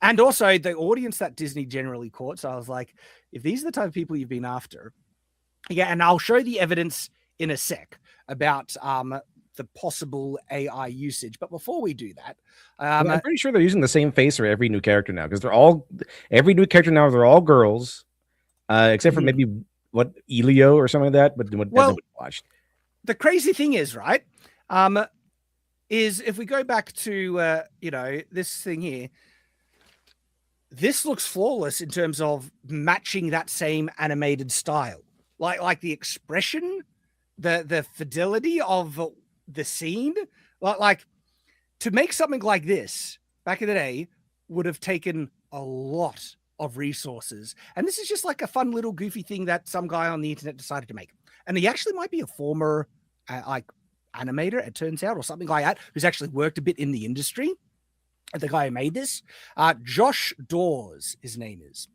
And also the audience that Disney generally caught. So I was like, if these are the type of people you've been after, yeah, and I'll show the evidence in a sec about the possible AI usage. But before we do that, I'm pretty sure they're using the same face for every new character now, because every new character now, they're all girls, except for maybe Elio or something like that. But what nobody watched. The crazy thing is, right, is if we go back to this thing here, this looks flawless in terms of matching that same animated style, like the expression, the fidelity of the scene. Like to make something like this back in the day would have taken a lot of resources, and this is just like a fun little goofy thing that some guy on the internet decided to make. And he actually might be a former animator, it turns out, or something like that, who's actually worked a bit in the industry. The guy who made this, Josh Dawes, his name is.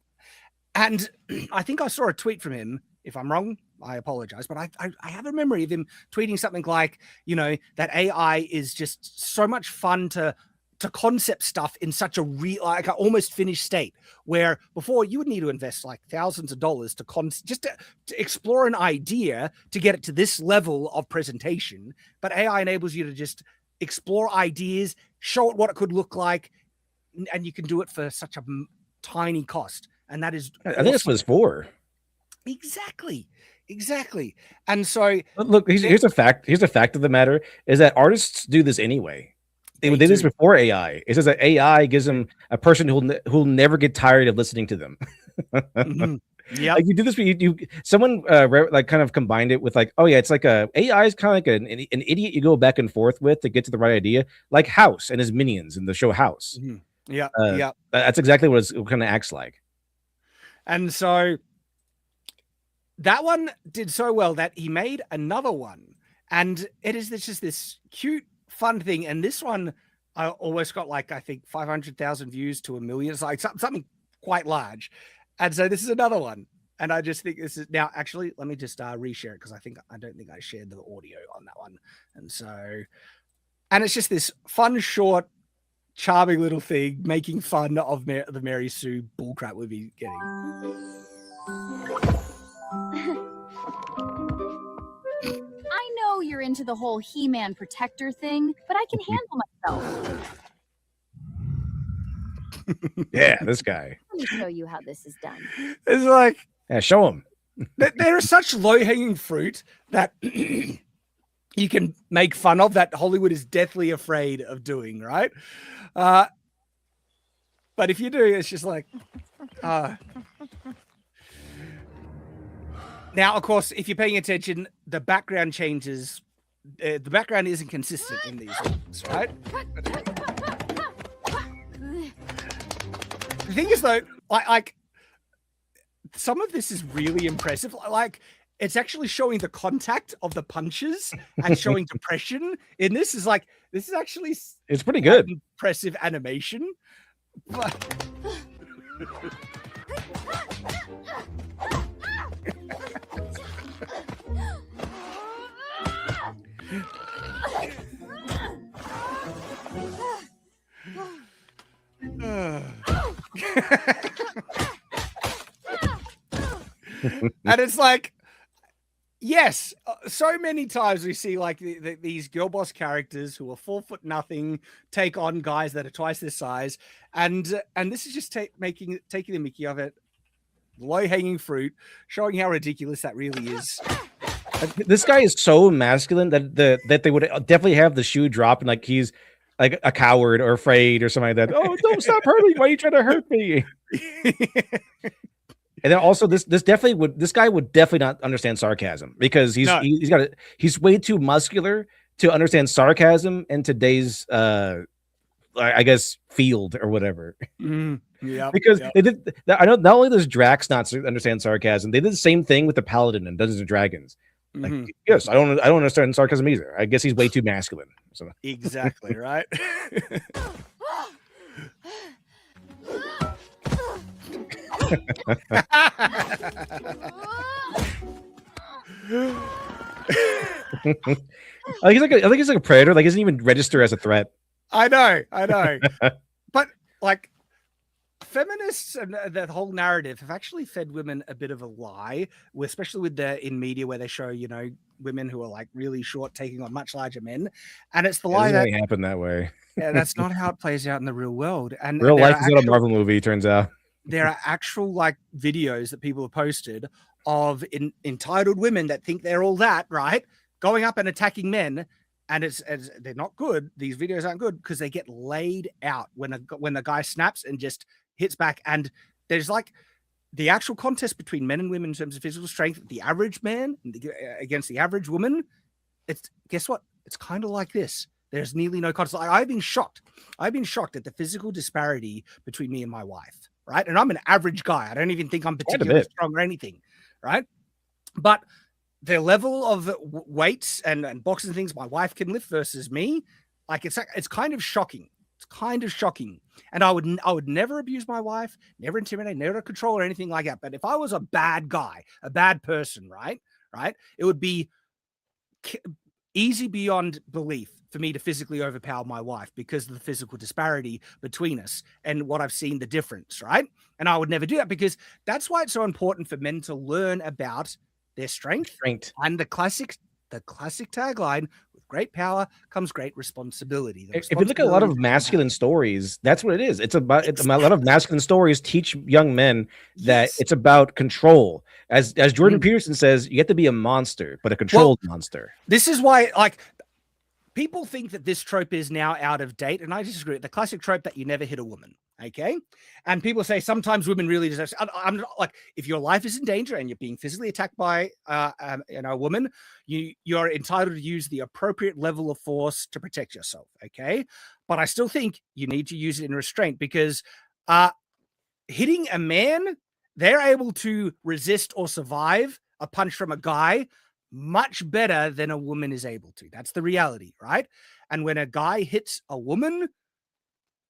And I think I saw a tweet from him. If I'm wrong, I apologize, but I have a memory of him tweeting something like, that AI is just so much fun to concept stuff in such a an almost finished state, where before you would need to invest like thousands of dollars to explore an idea to get it to this level of presentation. But AI enables you to just explore ideas, show it what it could look like, and you can do it for such a tiny cost. And that is, I think that's what it's for. Exactly. And so, look, here's a fact. Here's the fact of the matter is that artists do this anyway. They did this before AI. It says that AI gives them a person who'll never get tired of listening to them. Mm-hmm. Yeah, like you do this. Someone kind of combined it with like, oh yeah, it's like AI is kind of like an idiot you go back and forth with to get to the right idea, like House and his minions in the show House. Mm-hmm. Yeah, that's exactly what it kind of acts like. And so that one did so well that he made another one, and it's just this cute, fun thing. And this one, I almost got like, I think 500,000 views to 1 million. It's like something quite large. And so this is another one. And I just think this is now, actually, let me just reshare it, because I don't think I shared the audio on that one. And so, and it's just this fun, short, charming little thing making fun of the Mary Sue bullcrap we'll be getting. I know you're into the whole He-Man protector thing, but I can handle myself. Yeah, this guy. Let me show you how this is done. It's like, yeah, show him. There is such low-hanging fruit that you can make fun of, that Hollywood is deathly afraid of doing, right? But if you do, it's just like, now, of course, if you're paying attention, the background changes. The background isn't consistent in these things, right? The thing is, though, like some of this is really impressive. Like, it's actually showing the contact of the punches and showing depression in this. Is like, this is actually It's pretty good. impressive animation. But... And it's like, yes, so many times we see like these girl boss characters who are 4 foot nothing take on guys that are twice their size, and this is just taking the mickey of it, low hanging fruit, showing how ridiculous that really is. This guy is so masculine that that they would definitely have the shoe drop and like he's like a coward or afraid or something like that. Oh, don't stop hurting! Why are you trying to hurt me? And then also this guy would definitely not understand sarcasm because he's way too muscular to understand sarcasm in today's I guess field or whatever. Yeah, because they did. I know not only does Drax not understand sarcasm, they did the same thing with the Paladin in Dungeons and Dragons. Like, yes, I don't understand sarcasm either. I guess he's way too masculine. So exactly right. I think he's like a predator. Like, he doesn't even register as a threat. I know. But like, feminists and the whole narrative have actually fed women a bit of a lie, especially with in media where they show, you know, women who are like really short taking on much larger men, and it's the lie that really happened that way. Yeah, that's not how it plays out in the real world. And real life is not a Marvel movie, turns out. There are actual like videos that people have posted of entitled women that think they're all that, right, going up and attacking men. And they're not good. These videos aren't good because they get laid out when the guy snaps and just hits back. And there's like the actual contest between men and women in terms of physical strength. The average man against the average woman. Guess what? It's kind of like this. There's nearly no contest. I've been shocked. I've been shocked at the physical disparity between me and my wife. Right, and I'm an average guy. I don't even think I'm particularly strong or anything. Right, but the level of weights and boxes and things my wife can lift versus me, like it's kind of shocking. It's kind of shocking. And I would never abuse my wife, never intimidate, never control or anything like that. But if I was a bad guy, a bad person, right, it would be easy beyond belief for me to physically overpower my wife because of the physical disparity between us and what I've seen the difference, right? And I would never do that because that's why it's so important for men to learn about their strength. And the classic tagline, with great power comes great responsibility. If you look at a lot of masculine stories, that's what it is. It's a lot of masculine stories teach young men that it's about control. As Jordan Peterson says, you have to be a monster, but a controlled monster. This is why, like, people think that this trope is now out of date, and I disagree. The classic trope that you never hit a woman, okay? And people say sometimes women really deserve. I'm not, like, if your life is in danger and you're being physically attacked by a woman, you're entitled to use the appropriate level of force to protect yourself, okay? But I still think you need to use it in restraint because hitting a man, they're able to resist or survive a punch from a guy much better than a woman is able to. That's the reality, right? And when a guy hits a woman,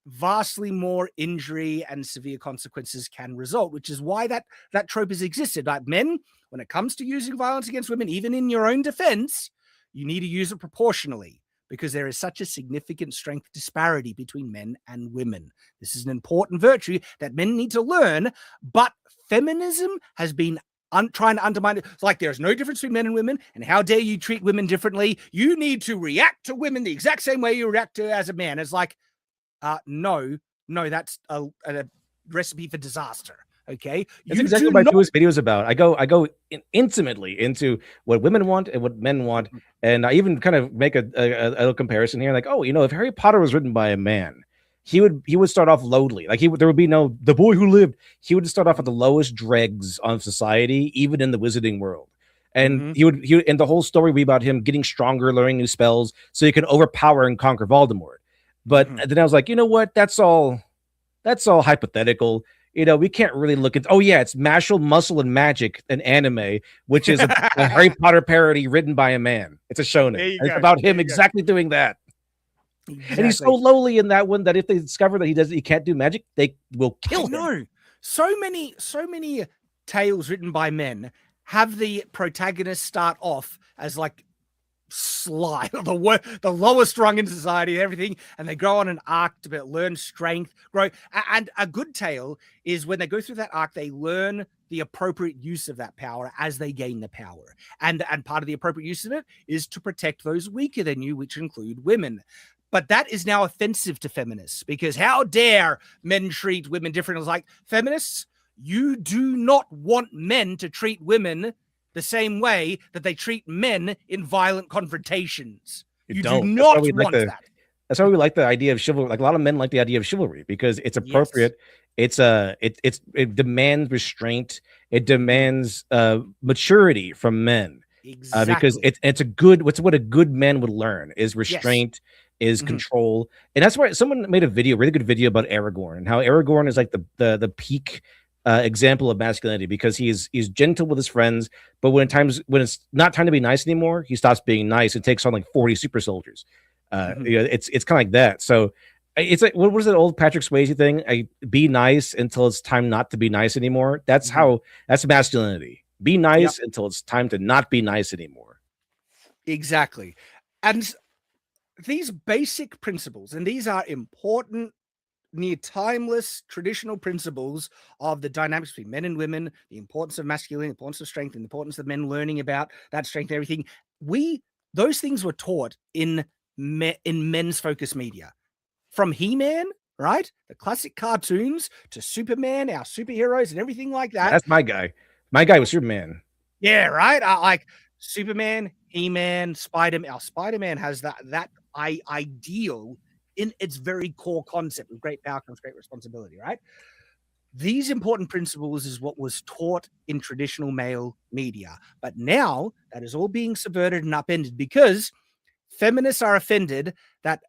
vastly more injury and severe consequences can result, which is why that trope has existed. Like, men, when it comes to using violence against women, even in your own defense, you need to use it proportionally because there is such a significant strength disparity between men and women. This is an important virtue that men need to learn, but feminism has been trying to undermine it. It's like there's no difference between men and women, and how dare you treat women differently? You need to react to women the exact same way you react to as a man. It's like, no, that's a recipe for disaster. Okay, that's exactly what I do his videos about. I go intimately into what women want and what men want, and I even kind of make a little comparison here. Like, oh, you know, if Harry Potter was written by a man, he would start off lowly. Like, there would be no the boy who lived. He would start off at the lowest dregs of society, even in the wizarding world. And he would and the whole story would be about him getting stronger, learning new spells, so he can overpower and conquer Voldemort. But then I was like, you know what? That's all hypothetical. we can't really look at, oh yeah, it's Mashal, Muscle, and Magic, an anime, which is a Harry Potter parody written by a man. It's a shonen. It's about him exactly doing that. Exactly. And he's so lowly in that one that if they discover that he can't do magic, they will kill him. No, so many tales written by men have the protagonist start off as like sly, the lowest rung in society and everything, and they go on an arc to learn strength, grow. And a good tale is when they go through that arc, they learn the appropriate use of that power as they gain the power. And part of the appropriate use of it is to protect those weaker than you, which include women. But that is now offensive to feminists, because how dare men treat women differently? It's like, feminists, you do not want men to treat women the same way that they treat men in violent confrontations. You do not want that. That's why we like the idea of chivalry. Like, a lot of men like the idea of chivalry because it's appropriate. Yes. It demands restraint. It demands maturity from men. Exactly. Because it's what a good man would learn is restraint. Yes. Is control. And that's why someone made a really good video about Aragorn and how Aragorn is like the peak example of masculinity, because he's gentle with his friends, but when it's not time to be nice anymore, he stops being nice and takes on like 40 super soldiers. It's kind of like that. So it's like, what was that old Patrick Swayze thing? Be nice until it's time not to be nice anymore. That's that's masculinity. Be nice until it's time to not be nice anymore. Exactly. And these basic principles, and these are important, near timeless, traditional principles of the dynamics between men and women, the importance of masculinity, the importance of strength, and the importance of men learning about that strength and everything. Those things were taught in men's focused media. From He-Man, right? The classic cartoons, to Superman, our superheroes, and everything like that. That's my guy. My guy was Superman. Yeah, right? Like Superman, He-Man, Spider-Man. Our Spider-Man has that ideal in its very core concept. With great power comes great responsibility, right? These important principles is what was taught in traditional male media. But now that is all being subverted and upended, because feminists are offended that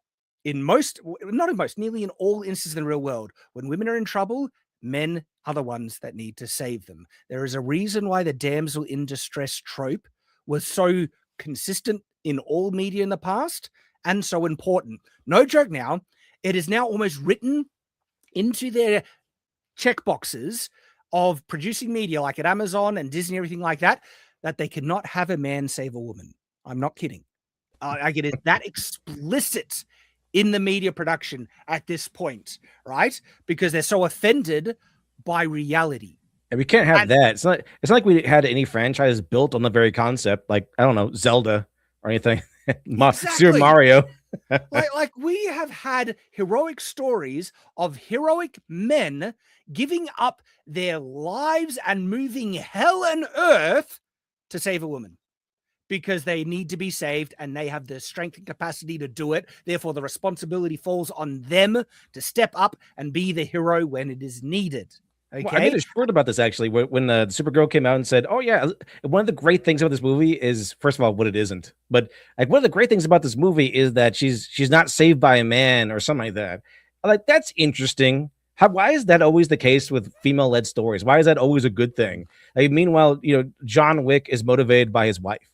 nearly in all instances in the real world, when women are in trouble, men are the ones that need to save them. There is a reason why the damsel in distress trope was so consistent in all media in the past and so important. No joke now. It is now almost written into their checkboxes of producing media like at Amazon and Disney, everything like that, that they cannot have a man save a woman. I'm not kidding. I get it that explicit in the media production at this point, right? Because they're so offended by reality. And we can't have that. It's not like we had any franchise built on the very concept, like, I don't know, Zelda or anything. Super Mario. like we have had heroic stories of heroic men giving up their lives and moving hell and earth to save a woman, because they need to be saved and they have the strength and capacity to do it. Therefore, the responsibility falls on them to step up and be the hero when it is needed. Okay. Well, I made a short about this actually when the Supergirl came out and said, "Oh yeah, one of the great things about this movie is, first of all, what it isn't, but like one of the great things about this movie is that she's not saved by a man or something like that." I'm like, that's interesting. Why is that always the case with female-led stories? Why is that always a good thing? Meanwhile, John Wick is motivated by his wife.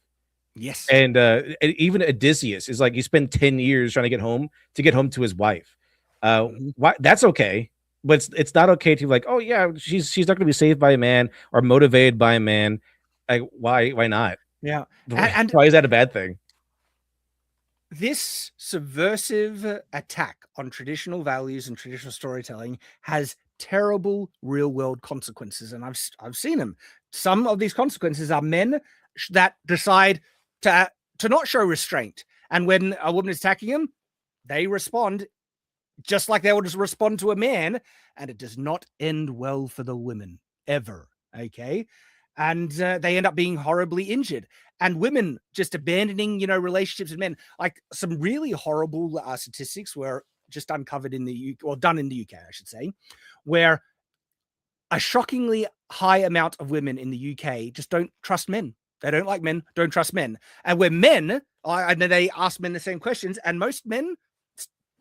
Yes, and even Odysseus is like, he spent 10 years trying to get home to his wife. Why? That's okay. But it's not okay to be like, oh yeah, she's not going to be saved by a man or motivated by a man. Like, why not? Yeah. And why is that a bad thing? This subversive attack on traditional values and traditional storytelling has terrible real world consequences, and I've seen them. Some of these consequences are men that decide to not show restraint, and when a woman is attacking them, they respond just like they would respond to a man, and it does not end well for the women ever. Okay. And they end up being horribly injured, and women just abandoning, relationships with men. Like, some really horrible statistics were just uncovered in the UK, or done in the UK, I should say, where a shockingly high amount of women in the UK just don't trust men. They don't like men, don't trust men. And where men, I know they ask men the same questions, and most men,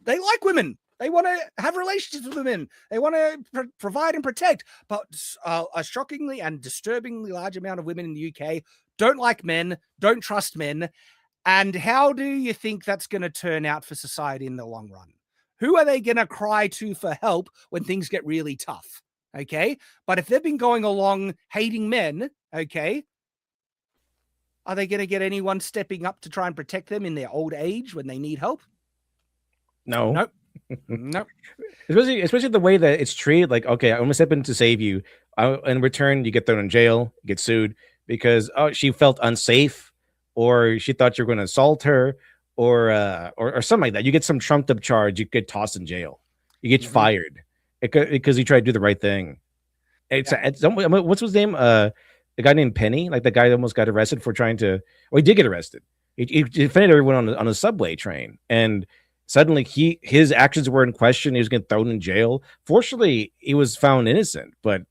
they like women. They want to have relationships with women. They want to provide and protect. But a shockingly and disturbingly large amount of women in the UK don't like men, don't trust men. And how do you think that's going to turn out for society in the long run? Who are they going to cry to for help when things get really tough? Okay. But if they've been going along hating men, okay, are they going to get anyone stepping up to try and protect them in their old age when they need help? No. Nope. Nope. Especially the way that it's treated. Like, okay, I'm gonna step in to save you. In return, you get thrown in jail, you get sued because she felt unsafe, or she thought you were going to assault her, or something like that. You get some trumped up charge, you get tossed in jail, you get fired because you try to do the right thing. It's what's his name? The guy named Penny, like the guy that almost got arrested for trying to. Well, he did get arrested. He defended everyone on a subway train, and suddenly his actions were in question. He was getting thrown in jail. Fortunately, he was found innocent, but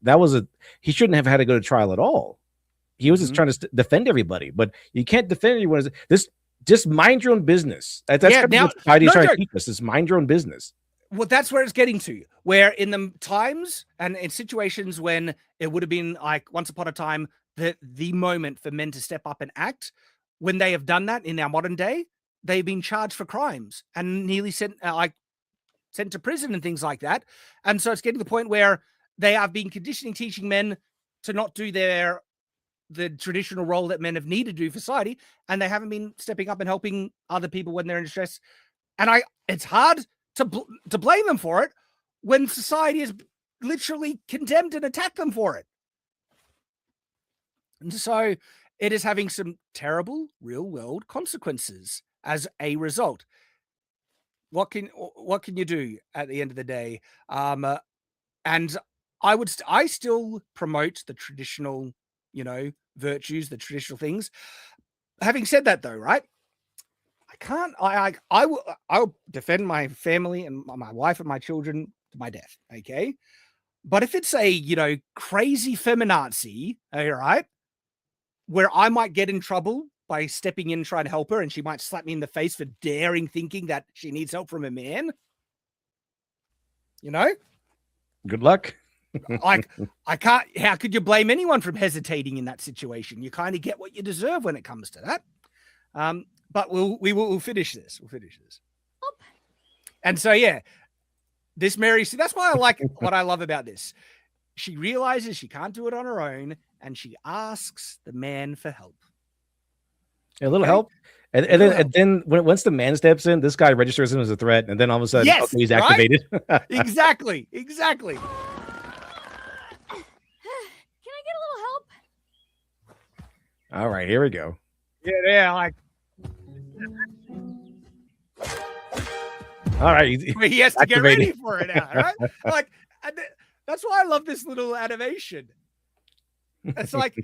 he shouldn't have had to go to trial at all. He was just trying to defend everybody, but you can't defend anyone. Just mind your own business. That's kind of what society's trying to teach us. Is mind your own business. Well, that's where it's getting to. Where in the times and in situations when it would have been like once upon a time the moment for men to step up and act, when they have done that in our modern day, they've been charged for crimes and nearly sent to prison and things like that. And so it's getting to the point where they have been teaching men to not do the traditional role that men have needed to do for society, and they haven't been stepping up and helping other people when they're in distress. And it's hard to blame them for it when society has literally condemned and attacked them for it. And so it is having some terrible real world consequences as a result. What can you do at the end of the day? And I still promote the traditional, virtues, the traditional things. Having said that, though, right? I will defend my family and my wife and my children to my death. Okay. But if it's a, crazy feminazi, all right, where I might get in trouble by stepping in trying to help her, and she might slap me in the face for thinking that she needs help from a man. Good luck. I can't. How could you blame anyone from hesitating in that situation? You kind of get what you deserve when it comes to that. But we'll finish this. We'll finish this. And so this Mary. See, that's why I like what I love about this. She realizes she can't do it on her own, and she asks the man for help. A little help, and then once the man steps in, this guy registers him as a threat, and then all of a sudden, he's activated. Right? Exactly. Can I get a little help? All right, here we go. Yeah, like. All right, he has to get ready for it now, right? Like, that's why I love this little animation. It's like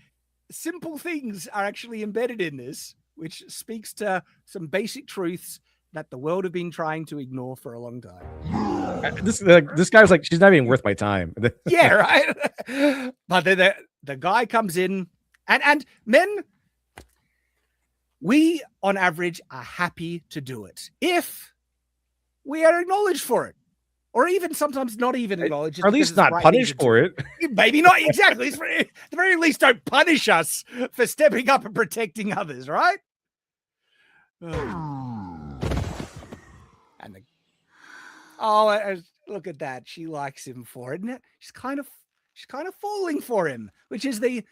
simple things are actually embedded in this, which speaks to some basic truths that the world have been trying to ignore for a long time. This guy's like, she's not even worth my time. Yeah, right. But then the guy comes in, and men, we on average are happy to do it if we are acknowledged for it, or even sometimes not even acknowledged, or at least not punished for it. Maybe not exactly. At the very least, don't punish us for stepping up and protecting others, right? And look at that. She likes him for it, isn't it? She's kind of falling for him, which is the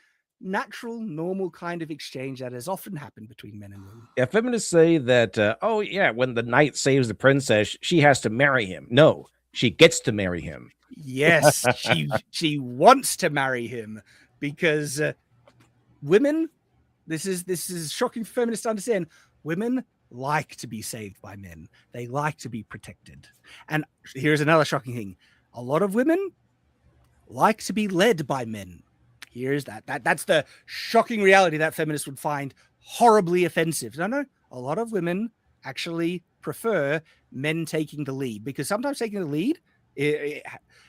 natural, normal kind of exchange that has often happened between men and women. Yeah, feminists say that, when the knight saves the princess, she has to marry him. No, she gets to marry him. Yes, she wants to marry him because women, this is shocking for feminists to understand, women like to be saved by men. They like to be protected. And here's another shocking thing. A lot of women like to be led by men. Here's that's the shocking reality that feminists would find horribly offensive. No, a lot of women actually prefer men taking the lead, because sometimes taking the lead it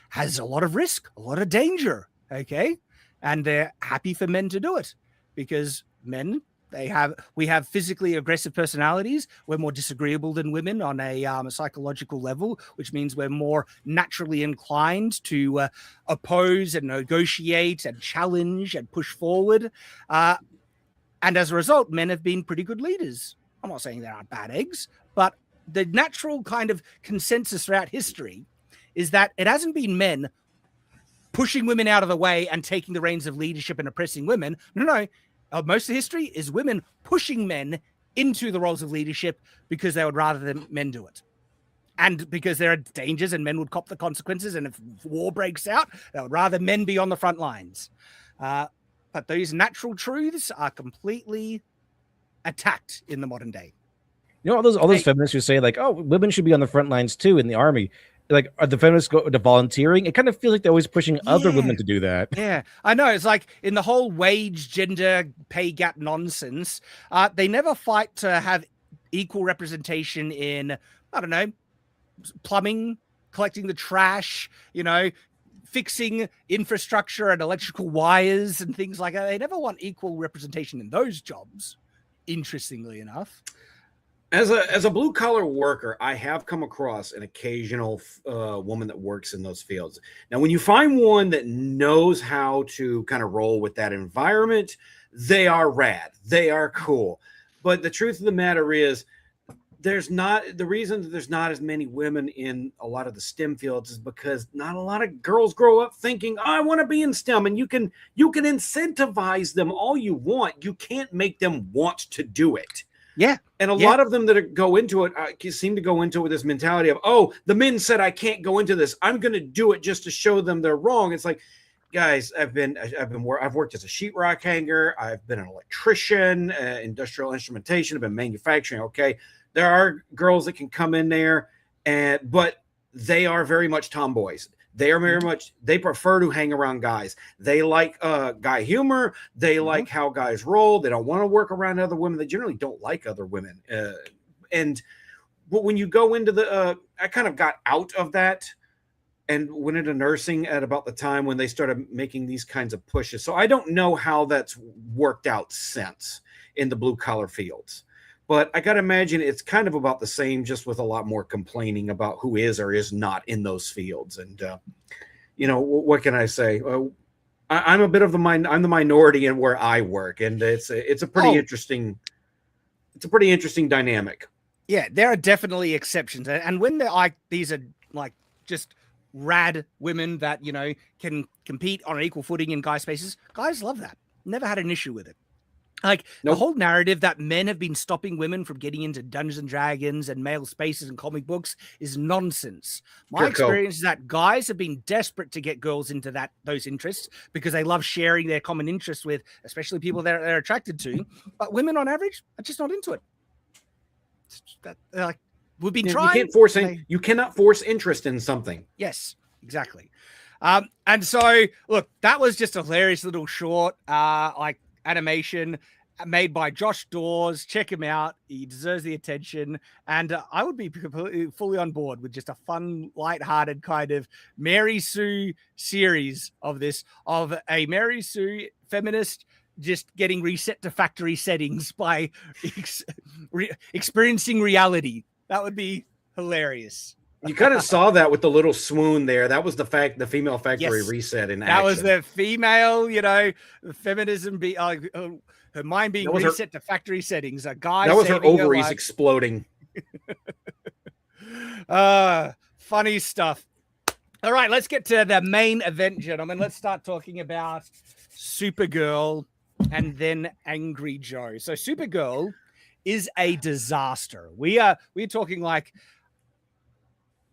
has a lot of risk, a lot of danger. Okay. And they're happy for men to do it because men We have physically aggressive personalities. We're more disagreeable than women on a psychological level, which means we're more naturally inclined to oppose and negotiate and challenge and push forward. And as a result, men have been pretty good leaders. I'm not saying there aren't bad eggs, but the natural kind of consensus throughout history is that it hasn't been men pushing women out of the way and taking the reins of leadership and oppressing women. No. Most of history is women pushing men into the roles of leadership because they would rather than men do it. And because there are dangers and men would cop the consequences. And if war breaks out, they would rather men be on the front lines. But those natural truths are completely attacked in the modern day. You know, all those feminists who say like, oh, women should be on the front lines too in the army. Like, are the feminists go to volunteering? It kind of feels like they're always pushing other women to do that. Yeah, I know. It's like in the whole wage, gender, pay gap nonsense, they never fight to have equal representation in, I don't know, plumbing, collecting the trash, fixing infrastructure and electrical wires and things like that. They never want equal representation in those jobs, interestingly enough. As a blue collar worker, I have come across an occasional woman that works in those fields. Now, when you find one that knows how to kind of roll with that environment, they are rad. They are cool. But the truth of the matter is, the reason that there's not as many women in a lot of the STEM fields is because not a lot of girls grow up thinking, oh, I want to be in STEM. And you can incentivize them all you want. You can't make them want to do it. Yeah. And a lot of them that go into it seem to go into it with this mentality of, oh, the men said I can't go into this. I'm going to do it just to show them they're wrong. It's like, guys, I've worked as a sheetrock hanger. I've been an electrician, industrial instrumentation. I've been manufacturing. Okay. There are girls that can come in there, but they are very much tomboys. They are very much, they prefer to hang around guys. They like guy humor. They like how guys roll. They don't want to work around other women. They generally don't like other women. But when you go into I kind of got out of that and went into nursing at about the time when they started making these kinds of pushes. So I don't know how that's worked out since in the blue collar fields. But I got to imagine it's kind of about the same, just with a lot more complaining about who is or is not in those fields. And, what can I say? I'm a bit of I'm the minority in where I work. And it's a pretty interesting dynamic. Yeah, there are definitely exceptions. And when these are like just rad women that, can compete on an equal footing in guy spaces, guys love that. Never had an issue with it. Like the whole narrative that men have been stopping women from getting into Dungeons and Dragons and male spaces and comic books is nonsense. My experience is that guys have been desperate to get girls into those interests because they love sharing their common interests with, especially people that they're attracted to. But women on average are just not into it. We've been trying. You cannot force interest in something. Yes, exactly. And so look, that was just a hilarious little short, animation made by Josh Dawes. Check him out. He deserves the attention. And I would be fully on board with just a fun, lighthearted kind of Mary Sue series of a Mary Sue feminist just getting reset to factory settings by experiencing reality. That would be hilarious. You kind of saw that with the little swoon there. That was the female factory reset in action. That was the female, feminism, her mind being reset to factory settings. A guy. That was her ovaries exploding. Funny stuff. All right, let's get to the main event, gentlemen. Let's start talking about Supergirl and then Angry Joe. So Supergirl is a disaster. We're talking like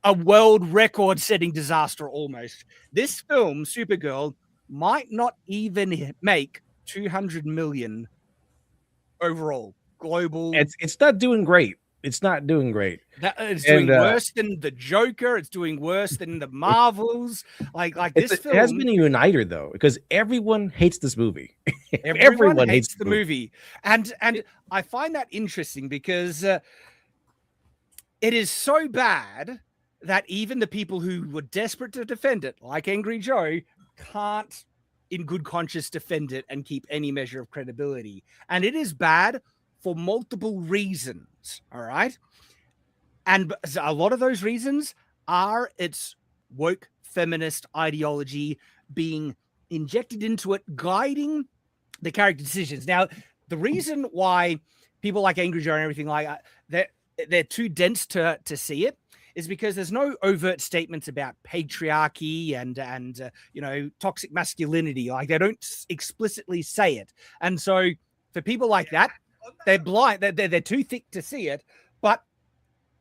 a world record-setting disaster almost. This film, Supergirl, might not even make 200 million overall global. It's not doing great. It's not doing great. It's doing worse than the Joker. It's doing worse than the Marvels. Like this film. It has been a uniter though, because everyone hates this movie. Everyone hates the movie, and I find that interesting because it is so bad that even the people who were desperate to defend it, like Angry Joe, can't in good conscience defend it and keep any measure of credibility. And it is bad for multiple reasons, all right? And a lot of those reasons are its woke feminist ideology being injected into it, guiding the character decisions. Now, the reason why people like Angry Joe and everything like they're too dense to see it is because there's no overt statements about patriarchy and you know, toxic masculinity. Like, they don't explicitly say it. And so for people like that, they're blind. They're too thick to see it. But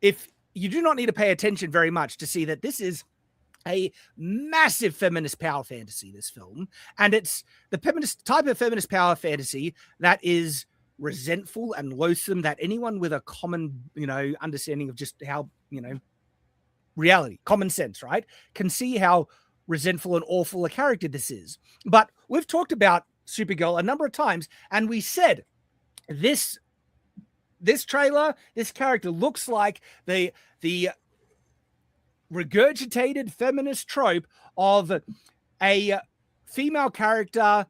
if you do not need to pay attention very much to see that this is a massive feminist power fantasy, this film, and it's the feminist type of feminist power fantasy that is resentful and loathsome, that anyone with a common, you know, understanding of just how, you know, reality, common sense, right, can see how resentful and awful a character this is. But we've talked about Supergirl a number of times, and we said this trailer, this character looks like the regurgitated feminist trope of a female character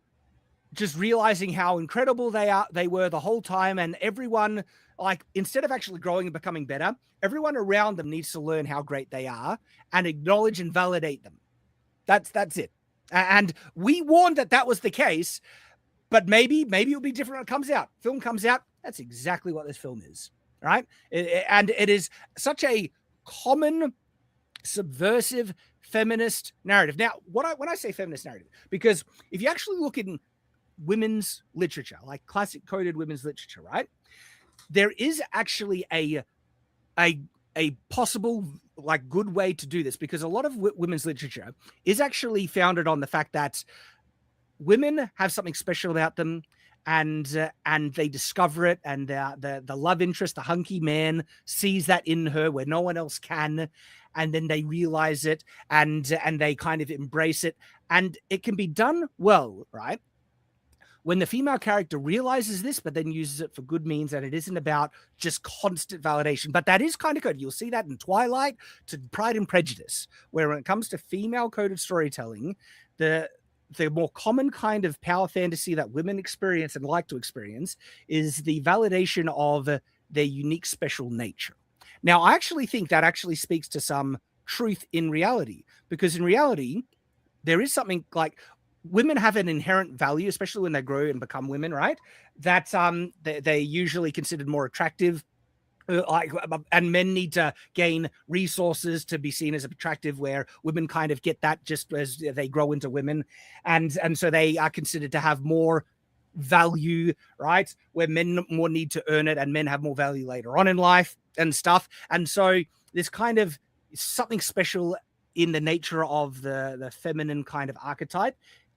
just realizing how incredible they were the whole time, and everyone, like, instead of actually growing and becoming better, everyone around them needs to learn how great they are and acknowledge and validate them. That's it. And we warned that was the case, but maybe it'll be different when it comes out. Film comes out, that's exactly what this film is, right? And it is such a common subversive feminist narrative. Now, when I say feminist narrative, because if you actually look in women's literature, like classic coded women's literature, right, there is actually a possible, like, good way to do this, because a lot of women's literature is actually founded on the fact that women have something special about them, and they discover it, and the love interest, the hunky man, sees that in her where no one else can, and then they realize it, and they kind of embrace it, and it can be done well, right? When the female character realizes this, but then uses it for good means, and it isn't about just constant validation. But that is kind of good. You'll see that in Twilight, to Pride and Prejudice, where when it comes to female coded storytelling, the more common kind of power fantasy that women experience and like to experience is the validation of their unique special nature. Now, I actually think that actually speaks to some truth in reality, because in reality, there is something like, women have an inherent value, especially when they grow and become women, right? That they're usually considered more attractive, and men need to gain resources to be seen as attractive, where women kind of get that just as they grow into women, and so they are considered to have more value, right? Where men more need to earn it, and men have more value later on in life and stuff. And so there's kind of something special in the nature of the feminine kind of archetype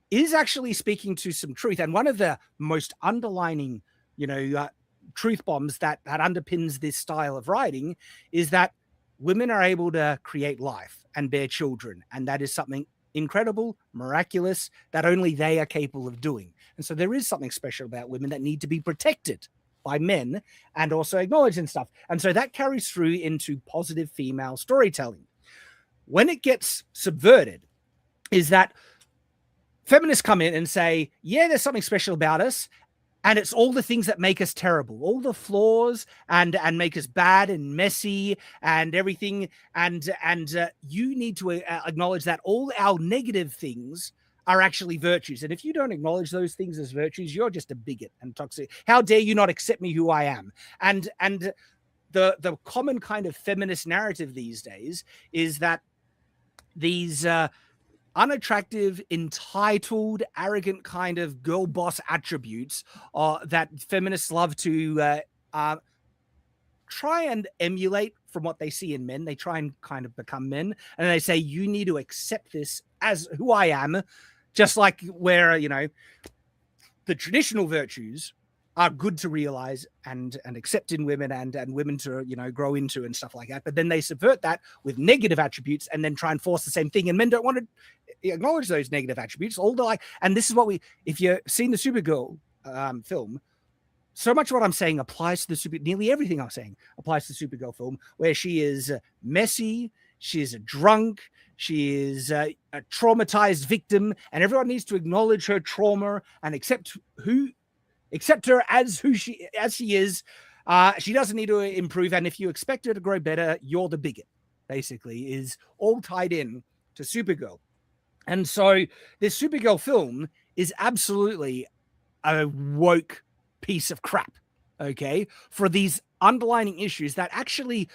is actually speaking to some truth. And one of the most underlining, you know, truth bombs that underpins this style of writing is that women are able to create life and bear children. And that is something incredible, miraculous, that only they are capable of doing. And so there is something special about women that need to be protected by men and also acknowledged and stuff. And so that carries through into positive female storytelling. When it gets subverted is that feminists come in and say, yeah, there's something special about us, and it's all the things that make us terrible, all the flaws and make us bad and messy and everything. And you need to acknowledge that all our negative things are actually virtues. And if you don't acknowledge those things as virtues, you're just a bigot and toxic. How dare you not accept me who I am? And the common kind of feminist narrative these days is that these unattractive, entitled, arrogant kind of girl boss attributes that feminists love to try and emulate from what they see in men. They try and kind of become men, and they say, you need to accept this as who I am, just like where, you know, the traditional virtues are good to realize and accept in women and women to, you know, grow into and stuff like that. But then they subvert that with negative attributes and then try and force the same thing. And men don't want to acknowledge those negative attributes. All the like, and this is what if you've seen the Supergirl film, so much of what I'm saying applies to nearly everything I'm saying applies to the Supergirl film, where she is messy, she is a drunk, She is a traumatized victim, and everyone needs to acknowledge her trauma and accept her as she is. She doesn't need to improve, and if you expect her to grow better, you're the bigot. Basically, is all tied in to Supergirl, and so this Supergirl film is absolutely a woke piece of crap. Okay, for these underlining issues that actually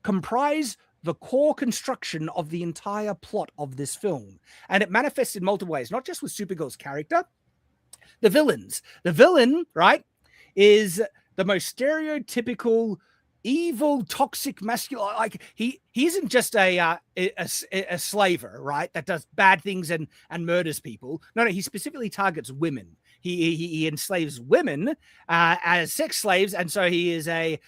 comprise the core construction of the entire plot of this film. And it manifests in multiple ways, not just with Supergirl's character, the villains. The villain, right, is the most stereotypical, evil, toxic, masculine. Like he isn't just a slaver, right, that does bad things and murders people. No, he specifically targets women. He enslaves women as sex slaves, and so he is a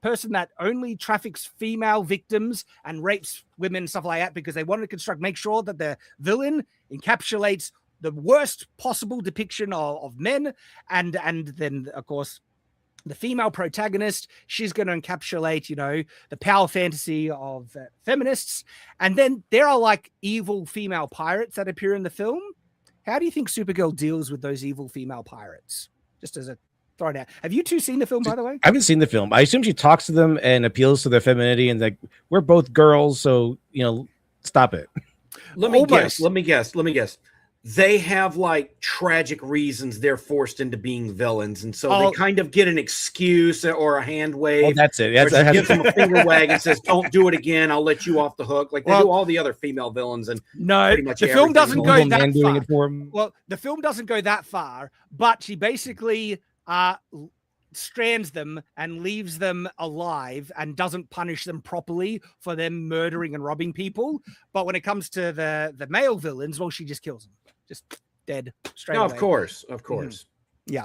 person that only traffics female victims and rapes women, stuff like that, because they want to make sure that the villain encapsulates the worst possible depiction of men, and then of course the female protagonist, she's going to encapsulate, the power fantasy of feminists, and then there are like evil female pirates that appear in the film. How do you think Supergirl deals with those evil female pirates? Just as a throw it out. Have you two seen the film, by the way? I haven't seen the film. I assume she talks to them and appeals to their femininity and like, we're both girls, so, stop it. Let me guess. They have like tragic reasons they're forced into being villains, and so they kind of get an excuse or a hand wave. Oh, that's it. She gives them a finger wag and says, "Don't do it again. I'll let you off the hook." Like they do all the other female villains, and pretty much the film doesn't go that doing far. It for him. Well, the film doesn't go that far, but she basically strands them and leaves them alive and doesn't punish them properly for them murdering and robbing people. But when it comes to the male villains, well, she just kills them. Just dead straight away. Of course. Yeah.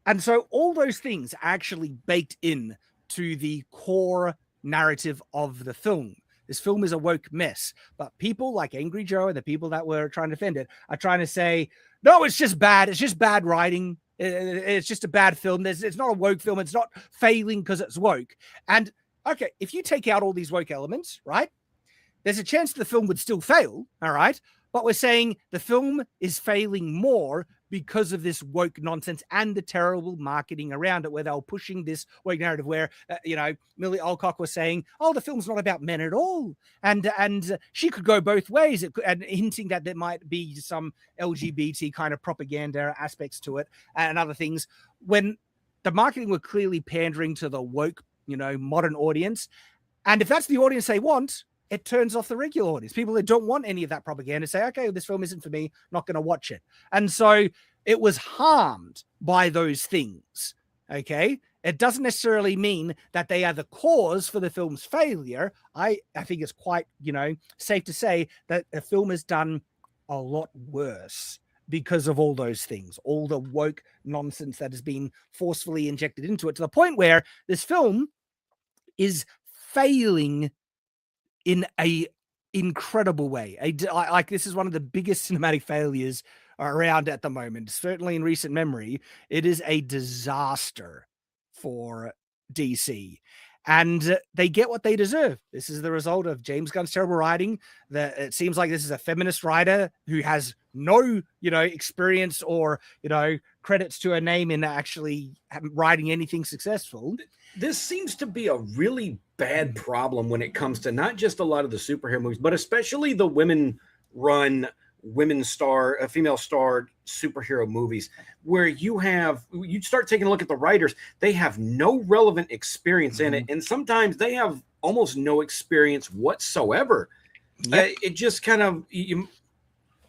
And so all those things are actually baked in to the core narrative of the film. This film is a woke mess, but people like Angry Joe and the people that were trying to defend it are trying to say, no, it's just bad. It's just bad writing. It's just a bad film. It's not a woke film. It's not failing because it's woke. And okay, if you take out all these woke elements, right, there's a chance the film would still fail. All right. But we're saying the film is failing more because of this woke nonsense and the terrible marketing around it, where they were pushing this woke narrative where, Millie Alcock was saying, oh, the film's not about men at all. And she could go both ways, and hinting that there might be some LGBT kind of propaganda aspects to it and other things, when the marketing were clearly pandering to the woke, modern audience. And if that's the audience they want, it turns off the regular audience. People that don't want any of that propaganda say, okay, this film isn't for me, not going to watch it. And so it was harmed by those things, okay? It doesn't necessarily mean that they are the cause for the film's failure. I think it's quite, safe to say that the film has done a lot worse because of all those things, all the woke nonsense that has been forcefully injected into it, to the point where this film is failing in a incredible way. Like this is one of the biggest cinematic failures around at the moment, certainly in recent memory. It is a disaster for DC, and they get what they deserve. This is the result of James Gunn's terrible writing. It seems like this is a feminist writer who has no, experience or, credits to her name in actually writing anything successful. This seems to be a really bad problem when it comes to not just a lot of the superhero movies, but especially the female-starred superhero movies, where you start taking a look at the writers, they have no relevant experience in it, and sometimes they have almost no experience whatsoever. Yep. It just kind of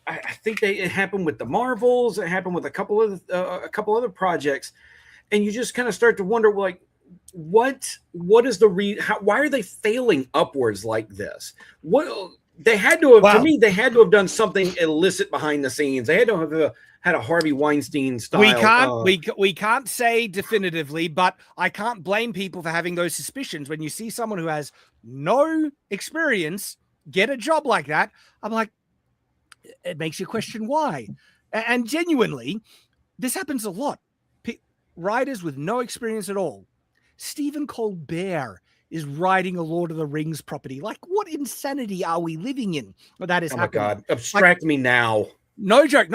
I think it happened with the Marvels. It happened with a couple other projects, and you just kind of start to wonder, like, what is the why are they failing upwards like this? What they had to have, to me, they had to have done something illicit behind the scenes. They had to have had a Harvey Weinstein style. We can't say definitively, but I can't blame people for having those suspicions. When you see someone who has no experience get a job like that, I'm like, it makes you question why. And genuinely, this happens a lot. Writers with no experience at all. Stephen Colbert is writing a Lord of the Rings property. Like, what insanity are we living in? Well, that is happening. Oh my God. Abstract me now. No joke.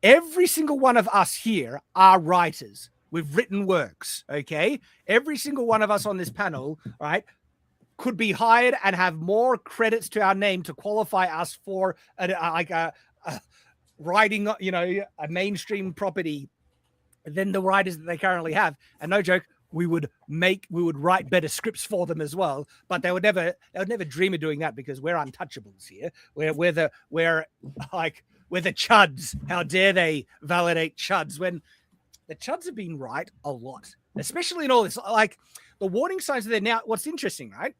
Every single one of us here are writers. We've written works, okay? Every single one of us on this panel, right, could be hired and have more credits to our name to qualify us for writing, a mainstream property than the writers that they currently have. And no joke, we would write better scripts for them as well. But they would never dream of doing that because we're untouchables here. We're the chuds. How dare they validate chuds when the chuds have been right a lot, especially in all this. Like, the warning signs are there now. What's interesting, right?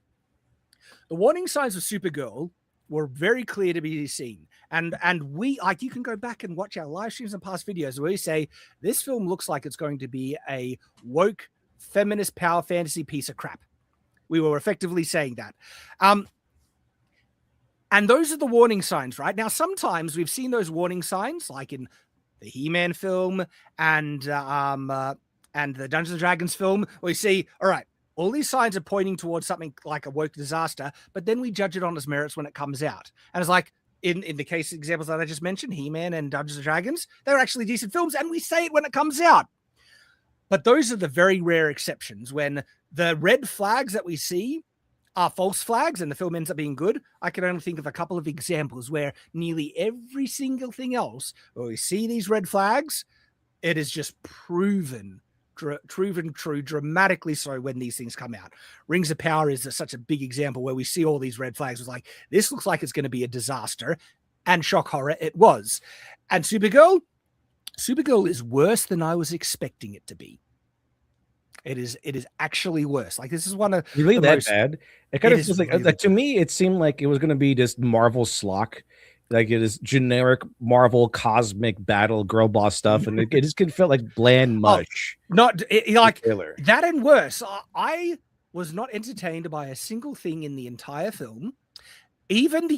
The warning signs of Supergirl were very clear to be seen. And we, like, you can go back and watch our live streams and past videos where we say this film looks like it's going to be a woke feminist power fantasy piece of crap. We were effectively saying that. And those are the warning signs, right? Now, sometimes we've seen those warning signs, like in the He-Man film and the Dungeons and Dragons film, where we see, all right, all these signs are pointing towards something like a woke disaster, but then we judge it on its merits when it comes out. And it's like, in the case examples that I just mentioned, He-Man and Dungeons and Dragons, they're actually decent films, and we say it when it comes out. But those are the very rare exceptions when the red flags that we see are false flags and the film ends up being good. I can only think of a couple of examples where nearly every single thing else, where we see these red flags, it is just proven true, dramatically so when these things come out. Rings of Power is such a big example where we see all these red flags. It's like, this looks like it's going to be a disaster, and shock horror, it was. And Supergirl is worse than I was expecting it to be. It is actually worse. Like, this is one of really the that most, bad. It kind of is feels like, really to me, it seemed like it was going to be just Marvel schlock. Like, it is generic Marvel cosmic battle girl boss stuff, and it just could feel like bland mush. Like that and worse. I was not entertained by a single thing in the entire film. Even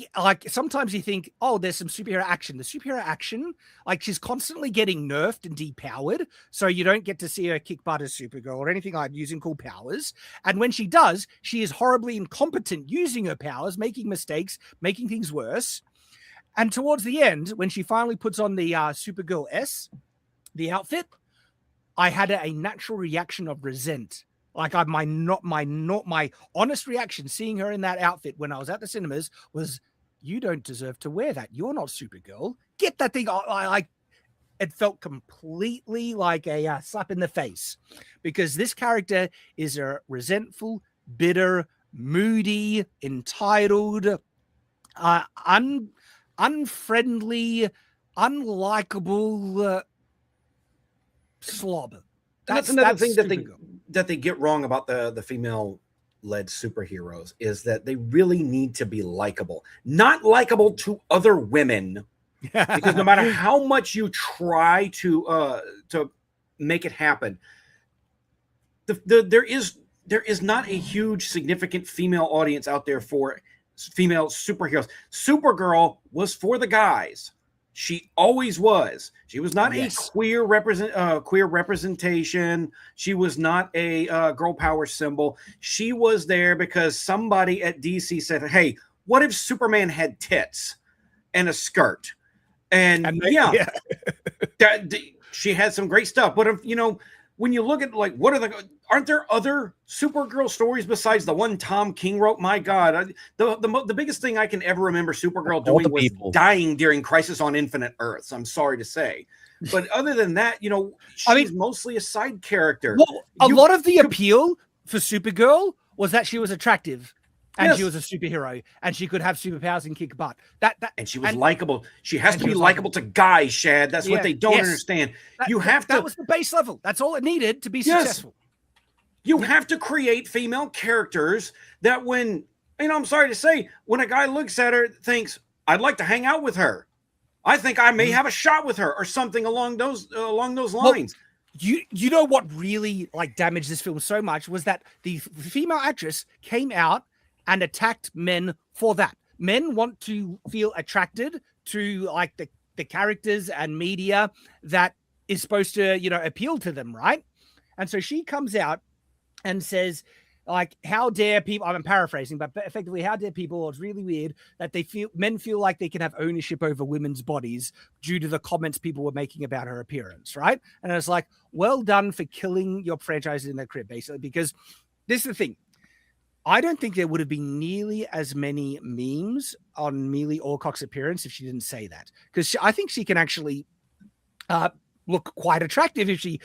sometimes you think, oh, there's some superhero action. The superhero action, like, she's constantly getting nerfed and depowered, so you don't get to see her kick butt as Supergirl or anything like using cool powers. And when she does, she is horribly incompetent using her powers, making mistakes, making things worse. And towards the end, when she finally puts on the Supergirl S, the outfit, I had a natural reaction of resent. Like, my honest reaction seeing her in that outfit when I was at the cinemas was, you don't deserve to wear that. You're not Supergirl. Get that thing. It felt completely like a slap in the face, because this character is a resentful, bitter, moody, entitled, unfriendly, unlikable slob. That's another thing that they get wrong about the female-led superheroes is that they really need to be likable, not likable to other women, because no matter how much you try to make it happen, there is not a huge significant female audience out there for female superheroes. Supergirl was for the guys. She always was. She was not a queer representation. She was not a girl power symbol. She was there because somebody at DC said, "Hey, what if Superman had tits and a skirt?" And she had some great stuff. But if, when you look at, like, aren't there other Supergirl stories besides the one Tom King wrote? My God, the biggest thing I can ever remember Supergirl doing was dying during Crisis on Infinite Earths. I'm sorry to say, but other than that, she's mostly a side character. Well, a lot of the appeal for Supergirl was that she was attractive. And she was a superhero, and she could have superpowers and kick butt. And she was likable. She has to be likable to guys, Shad. That's what they don't understand. That was the base level. That's all it needed to be successful. You have to create female characters that when, I'm sorry to say, when a guy looks at her, thinks, I'd like to hang out with her. I think I may have a shot with her, or something along those lines. Well, you know what really damaged this film so much was that the female actress came out and attacked men for that. Men want to feel attracted to the characters and media that is supposed to, appeal to them, right? And so she comes out and says, Like, how dare people, I'm paraphrasing, but effectively, how dare people, it's really weird that men feel like they can have ownership over women's bodies due to the comments people were making about her appearance, right? And it's like, well done for killing your franchise in the crib, basically, because this is the thing. I don't think there would have been nearly as many memes on Mealy Alcock's appearance if she didn't say that. Because I think she can actually look quite attractive if she,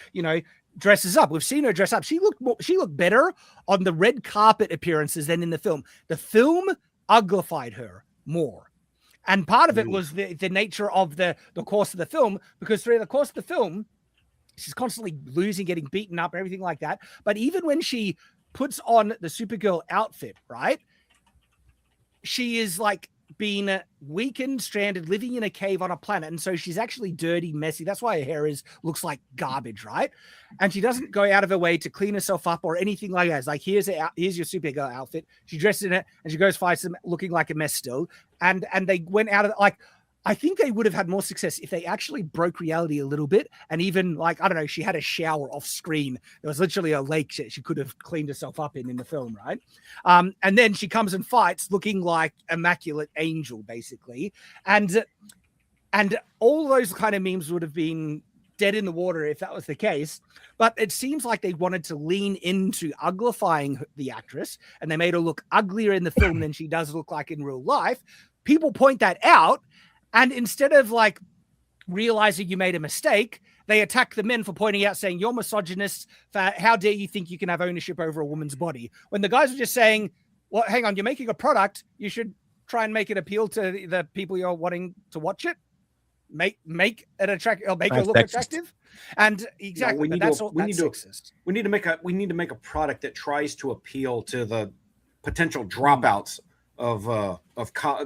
dresses up. We've seen her dress up. She looked better on the red carpet appearances than in the film. The film uglified her more. And part of it was the nature of the course of the film, because through the course of the film, she's constantly losing, getting beaten up, everything like that. But even when she puts on the Supergirl outfit, right? She is like being weakened, stranded, living in a cave on a planet. And so she's actually dirty, messy. That's why her hair looks like garbage, right? And she doesn't go out of her way to clean herself up or anything like that. It's like, here's your Supergirl outfit. She dresses in it and she goes fights them looking like a mess still. And they went out of like, I think they would have had more success if they actually broke reality a little bit. And even like, I don't know, she had a shower off screen. There was literally a lake she could have cleaned herself up in the film, right? And then she comes and fights looking like immaculate angel, basically. And all those kind of memes would have been dead in the water if that was the case. But it seems like they wanted to lean into uglifying the actress, and they made her look uglier in the film than she does look like in real life. People point that out. And instead of like realizing you made a mistake, they attack the men for pointing out, saying, you're misogynists. How dare you think you can have ownership over a woman's body? When the guys were just saying, well, hang on, you're making a product. You should try and make it appeal to the people you're wanting to watch it. Make it attractive, or make it look attractive. And exactly, we need to make a product that tries to appeal to the potential dropouts of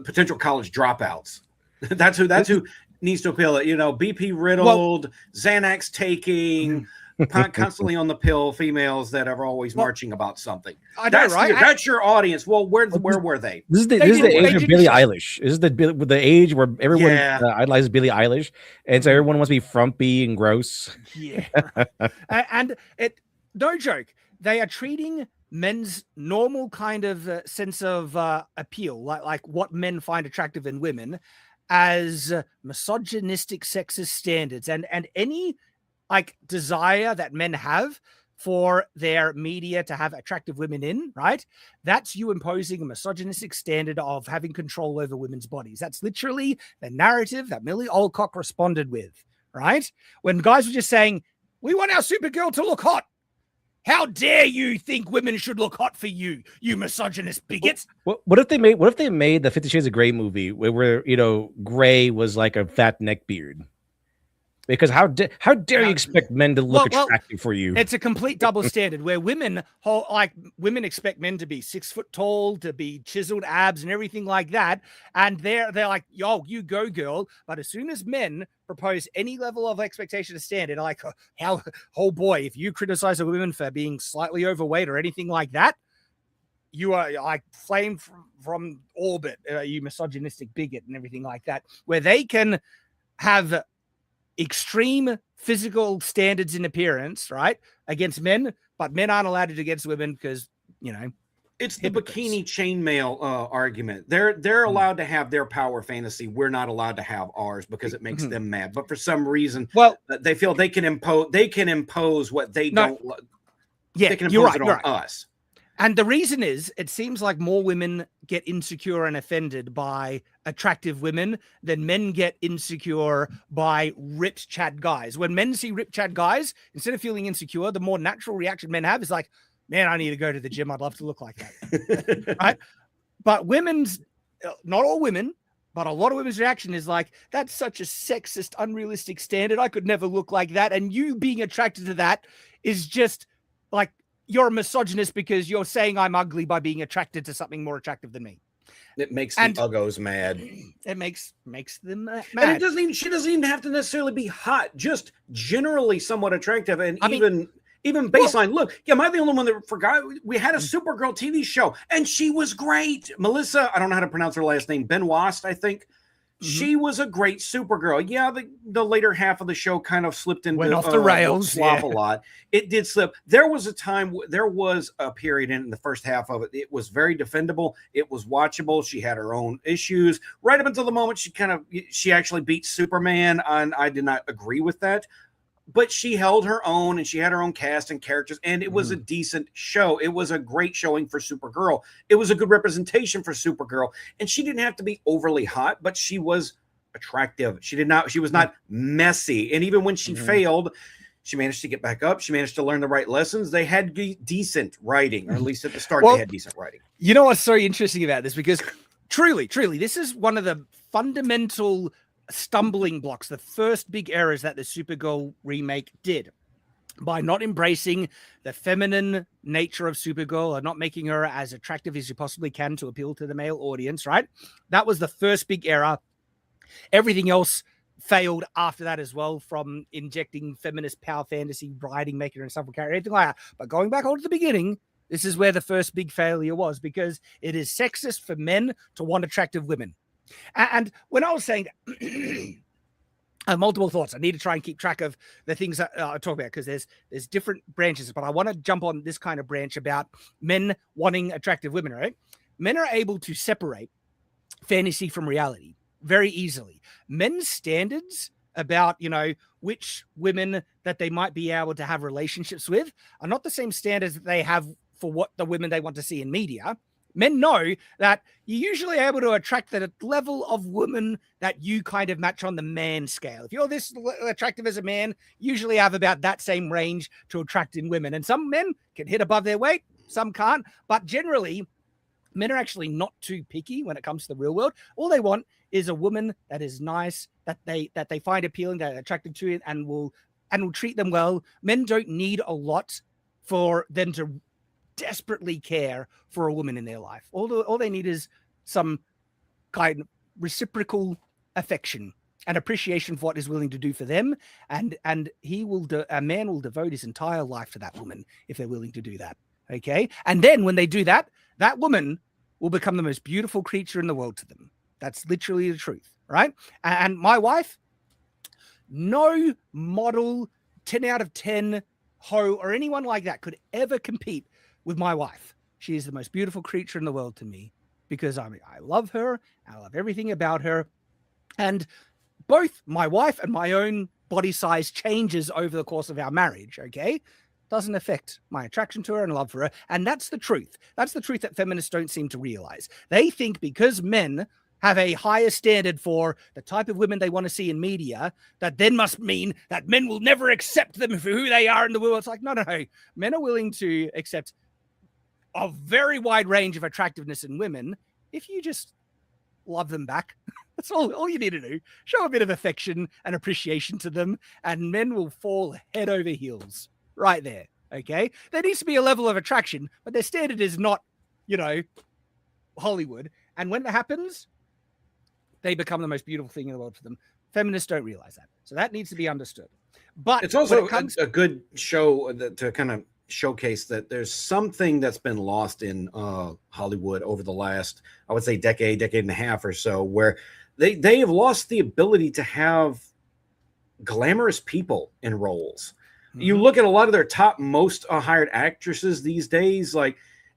potential college dropouts. That's who needs to appeal it. BP riddled, Xanax taking, constantly on the pill females that are always marching about something. I know, right? That's your audience. Well, where were they? This is the age of Billie Eilish. This is the age where everyone idolizes Billie Eilish, and so everyone wants to be frumpy and gross. Yeah, and no joke, they are treating men's normal kind of sense of appeal, like what men find attractive in women, as misogynistic sexist standards, and any like desire that men have for their media to have attractive women in, right? That's you imposing a misogynistic standard of having control over women's bodies. That's literally the narrative that Millie Alcock responded with, right? When guys were just saying, we want our Supergirl to look hot. How dare you think women should look hot for you, you misogynist bigots? What if they made the 50 Shades of Grey movie where Grey was like a fat neck beard? Because how dare you expect men to look attractive for you? It's a complete double standard where women expect men to be 6 foot tall, to be chiseled abs and everything like that, and they're like, yo, you go, girl. But as soon as men propose any level of expectation or standard, like, oh boy, if you criticize a woman for being slightly overweight or anything like that, you are like flamed from orbit, you misogynistic bigot and everything like that, where they can have extreme physical standards in appearance, right, against men, but men aren't allowed it against women because, it's the bikini chainmail argument. They're allowed to have their power fantasy. We're not allowed to have ours because it makes them mad. But for some reason, they feel they can impose what they don't. Yeah, they can impose it on us. And the reason is, it seems like more women get insecure and offended by attractive women than men get insecure by ripped Chad guys. When men see ripped Chad guys, instead of feeling insecure, the more natural reaction men have is like, man, I need to go to the gym. I'd love to look like that. Right? But not all women, but a lot of women's reaction is like, that's such a sexist, unrealistic standard. I could never look like that. And you being attracted to that is just like, you're a misogynist because you're saying I'm ugly by being attracted to something more attractive than me. It makes the uggos mad. It makes them mad. And she doesn't even have to necessarily be hot, just generally somewhat attractive. And even baseline. Look, am I the only one that forgot? We had a Supergirl TV show and she was great. Melissa, I don't know how to pronounce her last name. Benoist, I think. She was a great Supergirl. Yeah, the later half of the show kind of slipped into Went off the rails, slop yeah. a lot. It did slip. There was a period in the first half of it. It was very defendable. It was watchable. She had her own issues right up until the moment she actually beat Superman, and I did not agree with that. But she held her own, and she had her own cast and characters, and it was a decent show. It was a great showing for Supergirl. It was a good representation for Supergirl, and she didn't have to be overly hot, but she was attractive. She was not messy, and even when she failed, she managed to get back up. She managed to learn the right lessons. They had decent writing, or at least at the start, they had decent writing. You know what's so interesting about this? Because truly, this is one of the fundamental stumbling blocks, the first big errors that the Supergirl remake did, by not embracing the feminine nature of Supergirl and not making her as attractive as you possibly can to appeal to the male audience, right? That was the first big error. Everything else failed after that as well, from injecting feminist power fantasy writing, making her a insufferable character, anything like that. But going back on to the beginning, this is where the first big failure was, because it is sexist for men to want attractive women. And when I was saying that, I have multiple thoughts. I need to try and keep track of the things that I talk about, because there's different branches, but I want to jump on this kind of branch about men wanting attractive women, right? Men are able to separate fantasy from reality very easily. Men's standards about, which women that they might be able to have relationships with are not the same standards that they have for what the women they want to see in media. Men know that you're usually able to attract that level of woman that you kind of match on the man scale. If you're this attractive as a man, usually have about that same range to attract in women. And some men can hit above their weight, some can't. But generally, men are actually not too picky when it comes to the real world. All they want is a woman that is nice, that they find appealing, that are attracted to it, and will treat them well. Men don't need a lot for them to desperately care for a woman in their life. All they need is some kind of reciprocal affection and appreciation for what is willing to do for them, and a man will devote his entire life to that woman if they're willing to do that. Okay, and then when they do that, that woman will become the most beautiful creature in the world to them. That's literally the truth, right? And my wife, no model 10 out of 10 hoe or anyone like that could ever compete with my wife. She is the most beautiful creature in the world to me, because I love her. I love everything about her. And both my wife and my own body size changes over the course of our marriage, okay? Doesn't affect my attraction to her and love for her. And that's the truth. That's the truth that feminists don't seem to realize. They think because men have a higher standard for the type of women they want to see in media, that then must mean that men will never accept them for who they are in the world. It's like, no. Men are willing to accept a very wide range of attractiveness in women if you just love them back. That's all you need to do. Show a bit of affection and appreciation to them, and men will fall head over heels right there. Okay, there needs to be a level of attraction, but their standard is not, Hollywood. And when that happens, they become the most beautiful thing in the world for them. Feminists don't realize that, so that needs to be understood. But it's also a good show to kind of showcase that there's something that's been lost in Hollywood over the last, I would say, decade and a half or so, where they have lost the ability to have glamorous people in roles. Mm-hmm. You look at a lot of their top most hired actresses these days, like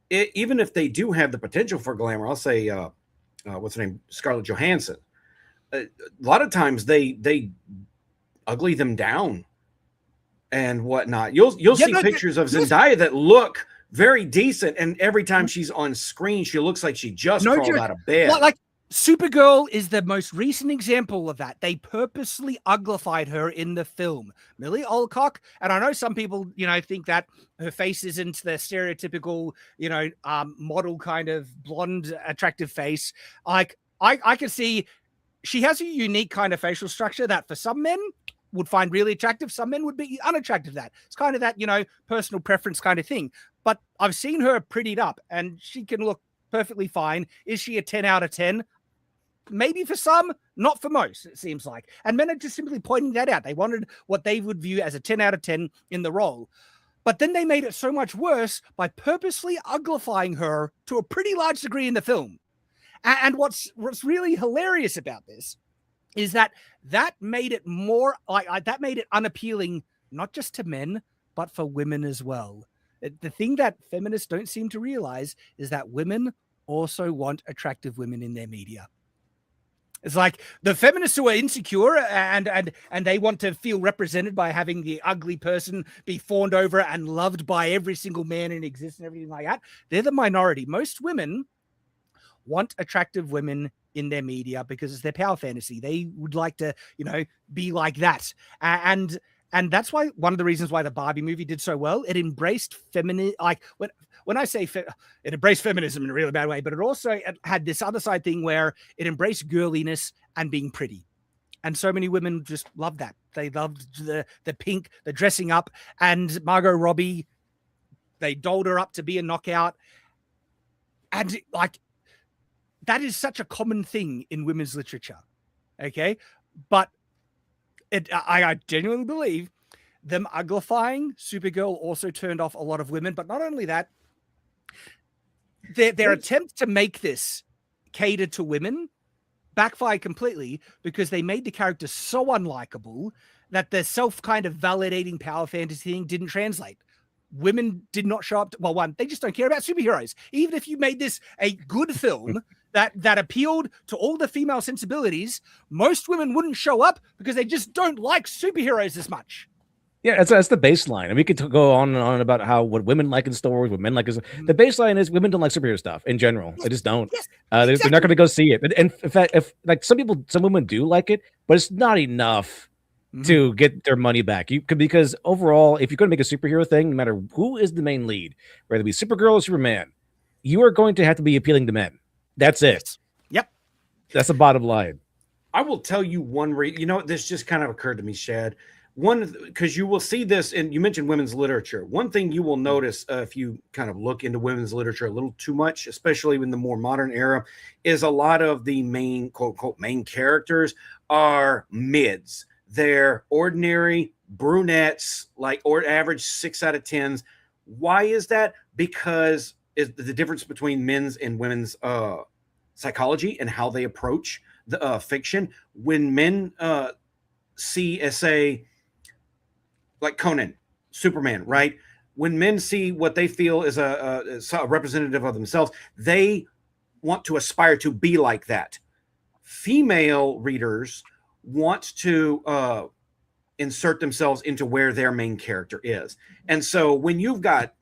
even if they do have the potential for glamour, I'll say what's her name, Scarlett Johansson, a lot of times they ugly them down and whatnot. You'll see pictures of Zendaya that look very decent, and every time she's on screen, she looks like she just crawled out of bed. Like Supergirl is the most recent example of that. They purposely uglified her in the film. Millie Alcock, and I know some people, think that her face isn't the stereotypical, model kind of blonde, attractive face. Like I can see she has a unique kind of facial structure that for some men would find really attractive. Some men would be unattractive to that. It's kind of that, personal preference kind of thing. But I've seen her prettied up and she can look perfectly fine. Is she a 10 out of 10? Maybe for some, not for most, it seems like. And men are just simply pointing that out. They wanted what they would view as a 10 out of 10 in the role. But then they made it so much worse by purposely uglifying her to a pretty large degree in the film. And what's really hilarious about this is that made it more like that made it unappealing, not just to men, but for women as well. The thing that feminists don't seem to realize is that women also want attractive women in their media. It's like the feminists who are insecure and they want to feel represented by having the ugly person be fawned over and loved by every single man in existence and everything like that. They're the minority. Most women want attractive women in their media because it's their power fantasy. They would like to, be like that. And that's why one of the reasons why the Barbie movie did so well, it embraced feminine, like when I say it embraced feminism in a really bad way, but it also had this other side thing where it embraced girliness and being pretty. And so many women just loved that. They loved the pink, the dressing up, and Margot Robbie, they dolled her up to be a knockout. And like, that is such a common thing in women's literature. Okay. But I genuinely believe them uglifying Supergirl also turned off a lot of women. But not only that, their attempt to make this cater to women backfired completely because they made the character so unlikable that the self kind of validating power fantasy thing didn't translate. Women did not show up. Well, one, they just don't care about superheroes. Even if you made this a good film that appealed to all the female sensibilities, most women wouldn't show up because they just don't like superheroes as much. Yeah, that's the baseline. And we could go on and on about what women like in stories, what men like. The baseline is women don't like superhero stuff in general. They just don't. Yes, They're exactly. not going to go see it. And in fact, if like some women do like it, but it's not enough to get their money back. Because overall, if you're going to make a superhero thing, no matter who is the main lead, whether it be Supergirl or Superman, you are going to have to be appealing to men. That's it. Yep. That's the bottom line. I will tell you one reason. This just kind of occurred to me, Shad. One, because you will see this, and you mentioned women's literature. One thing you will notice if you kind of look into women's literature a little too much, especially in the more modern era, is a lot of the main, quote unquote, main characters are mids. They're ordinary brunettes, or average 6 out of 10s. Why is that? Because is the difference between men's and women's psychology and how they approach the fiction. When men see, say, like Conan, Superman, right? When men see what they feel is a representative of themselves, they want to aspire to be like that. Female readers want to insert themselves into where their main character is. And so when you've got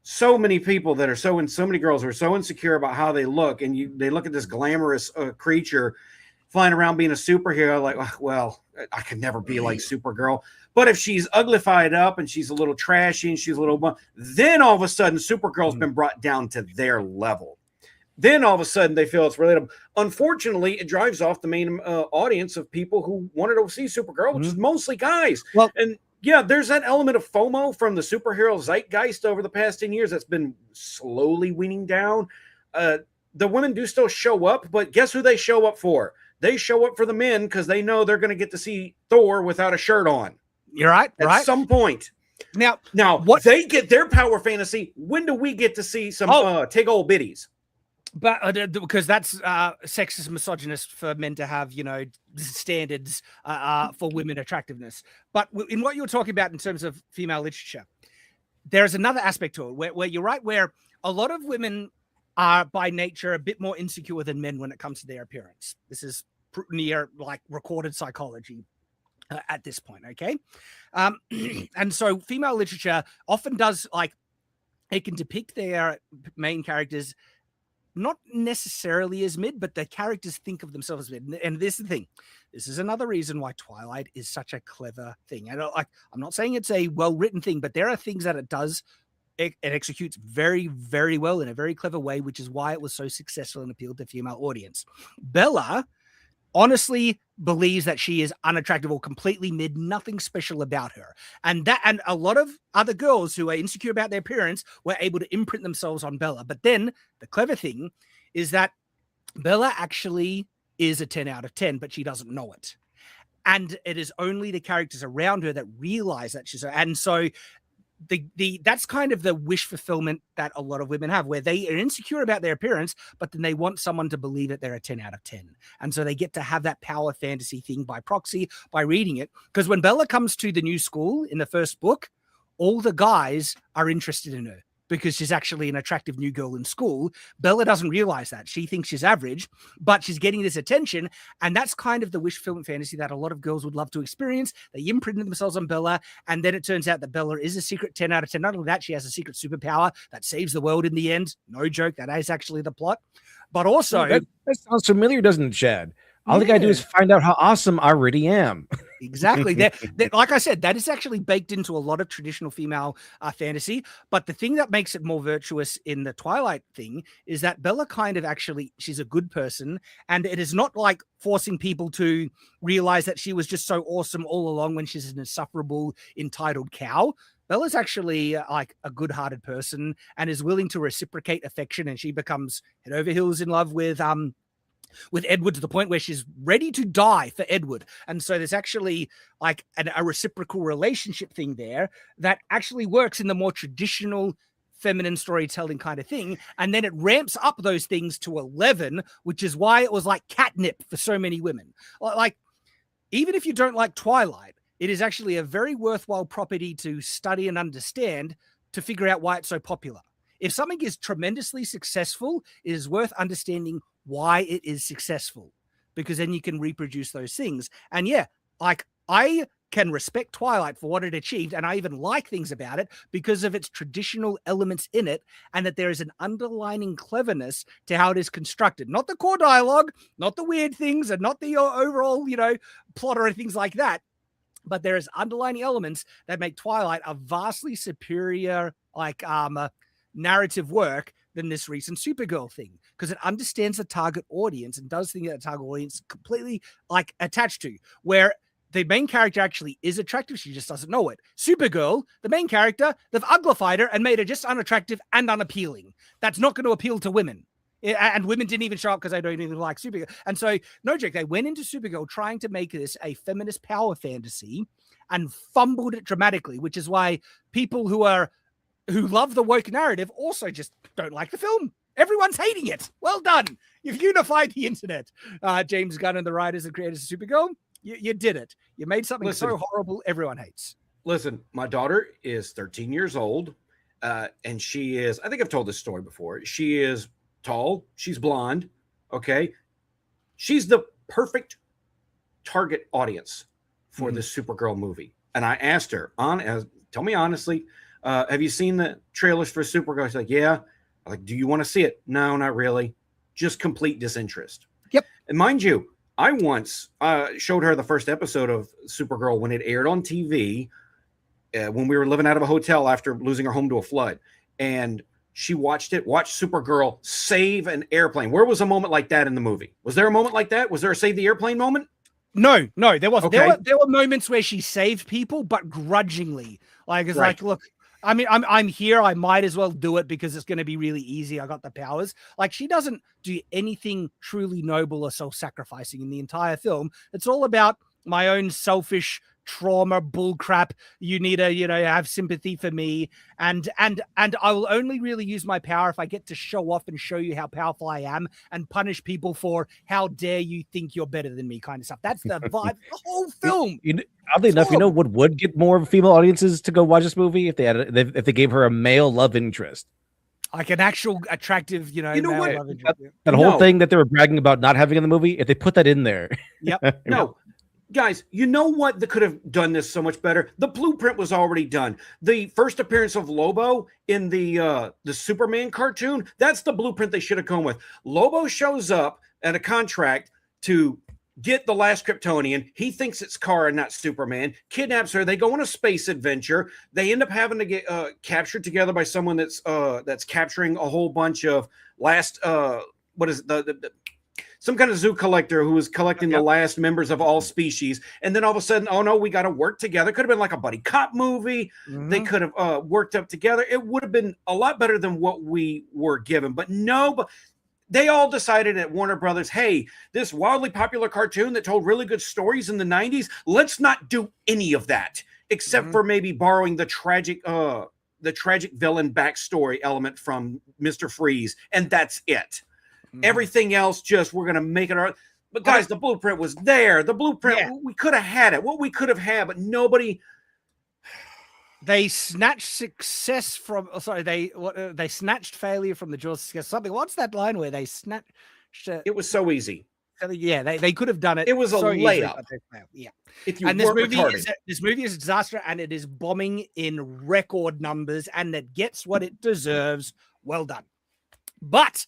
so many people that are so many girls who are so insecure about how they look, and they look at this glamorous creature flying around being a superhero, like, well, I could never be like Supergirl. But if she's uglified up and she's a little trashy and she's a little, then all of a sudden Supergirl's been brought down to their level. Then all of a sudden they feel it's relatable. Unfortunately, it drives off the main audience of people who wanted to see Supergirl, which is mostly guys. Well, and yeah, there's that element of FOMO from the superhero zeitgeist over the past 10 years that's been slowly weaning down. The women do still show up, but guess who they show up for? They show up for the men because they know they're going to get to see Thor without a shirt on. You're right. At some point. Now, what they get their power fantasy. When do we get to see some tig old biddies? But because that's sexist, misogynist for men to have, standards for women attractiveness. But in what you were talking about in terms of female literature, there's another aspect to it where you're right, where a lot of women are by nature a bit more insecure than men when it comes to their appearance. This is near like recorded psychology at this point. Okay. And so female literature often does it can depict their main characters not necessarily as mid, but the characters think of themselves as mid. And this is the thing. This is another reason why Twilight is such a clever thing. And I'm not saying it's a well-written thing, but there are things that it executes very, very well in a very clever way, which is why it was so successful and appealed to female audience. Bella honestly believes that she is unattractive or completely mid, nothing special about her. And a lot of other girls who are insecure about their appearance were able to imprint themselves on Bella. But then the clever thing is that Bella actually is a 10 out of 10, but she doesn't know it. And it is only the characters around her that realize that she's, and so that's kind of the wish fulfillment that a lot of women have, where they are insecure about their appearance, but then they want someone to believe that they're a 10 out of 10. And so they get to have that power fantasy thing by proxy, by reading it. Because when Bella comes to the new school in the first book, all the guys are interested in her because she's actually an attractive new girl in school. Bella doesn't realize that. She thinks she's average, but she's getting this attention. And that's kind of the wish fulfillment fantasy that a lot of girls would love to experience. They imprinted themselves on Bella. And then it turns out that Bella is a secret 10 out of 10. Not only that, she has a secret superpower that saves the world in the end. No joke. That is actually the plot. But also... That sounds familiar, doesn't it, Chad? All I gotta do is find out how awesome I already am. Exactly. Like I said, that is actually baked into a lot of traditional female fantasy. But the thing that makes it more virtuous in the Twilight thing is that Bella kind of actually, she's a good person. And it is not like forcing people to realize that she was just so awesome all along when she's an insufferable, entitled cow. Bella's actually like a good-hearted person and is willing to reciprocate affection. And she becomes head over heels in love with Edward to the point where she's ready to die for Edward. And so there's actually like a reciprocal relationship thing there that actually works in the more traditional feminine storytelling kind of thing. And then it ramps up those things to 11, which is why it was like catnip for so many women. Like, even if you don't like Twilight, it is actually a very worthwhile property to study and understand to figure out why it's so popular. If something is tremendously successful, it is worth understanding why it is successful, because then you can reproduce those things. And yeah, like I can respect Twilight for what it achieved, and I even like things about it because of its traditional elements in it, and that there is an underlining cleverness to how it is constructed. Not the core dialogue, not the weird things, and not the overall, plot or things like that. But there is underlining elements that make Twilight a vastly superior, narrative work than this recent Supergirl thing, because it understands the target audience and does things that the target audience completely attached to, where the main character actually is attractive. She just doesn't know it. Supergirl, the main character, they've uglified her and made her just unattractive and unappealing. That's not going to appeal to women. And women didn't even show up because they don't even like Supergirl. And so, no joke, they went into Supergirl trying to make this a feminist power fantasy and fumbled it dramatically, which is why people who love the woke narrative also just don't like the film. Everyone's hating it. Well done. You've unified the internet. James Gunn and the writers and creators of Supergirl, you did it. You made something so horrible everyone hates. Listen, my daughter is 13 years old, and she is, I think I've told this story before. She is tall. She's blonde. Okay. She's the perfect target audience for this Supergirl movie. And I asked her, tell me honestly, have you seen the trailers for Supergirl? She's like, yeah. I'm like, do you want to see it? No, not really. Just complete disinterest. Yep. And mind you, I once showed her the first episode of Supergirl when it aired on TV when we were living out of a hotel after losing our home to a flood. And she watched Supergirl save an airplane. Where was a moment like that in the movie? Was there a moment like that? Was there a save the airplane moment? No, there wasn't. Okay. There were moments where she saved people, but grudgingly. Like, look, I mean, I'm here. I might as well do it because it's going to be really easy. I got the powers. Like, she doesn't do anything truly noble or self-sacrificing in the entire film. It's all about my own selfish trauma bullcrap. You need to, have sympathy for me. And I will only really use my power if I get to show off and show you how powerful I am and punish people for how dare you think you're better than me kind of stuff. That's the vibe. The whole film. Oddly enough, what would get more female audiences to go watch this movie if they gave her a male love interest, like an actual attractive, male love interest. That whole thing that they were bragging about not having in the movie. If they put that in there, yep. No. Guys, you know what? They could have done this so much better. The blueprint was already done. The first appearance of Lobo in the Superman cartoon, that's the blueprint they should have come with. Lobo shows up at a contract to get the last Kryptonian. He thinks it's Kara, not Superman. Kidnaps her. They go on a space adventure. They end up having to get captured together by someone that's capturing a whole bunch of some kind of zoo collector who was collecting the last members of all species. And then all of a sudden, oh no, we got to work together. Could have been like a buddy cop movie. Mm-hmm. They could have worked up together. It would have been a lot better than what we were given. But no, but they all decided at Warner Brothers, hey, this wildly popular cartoon that told really good stories in the 90s, let's not do any of that except for maybe borrowing the tragic the tragic villain backstory element from Mr. Freeze, and that's it. Everything else, just we're gonna make it our. But guys, the blueprint was there. The blueprint, we could have had it. What we could have had, but nobody. They snatched success from. Oh, sorry, they snatched failure from the jaws of success. Something. What's that line where they snatched? It was so easy. Yeah, they could have done it. It was a so layup. Yeah. If you and weren't this movie is a disaster, and it is bombing in record numbers, and it gets what it deserves. Well done. But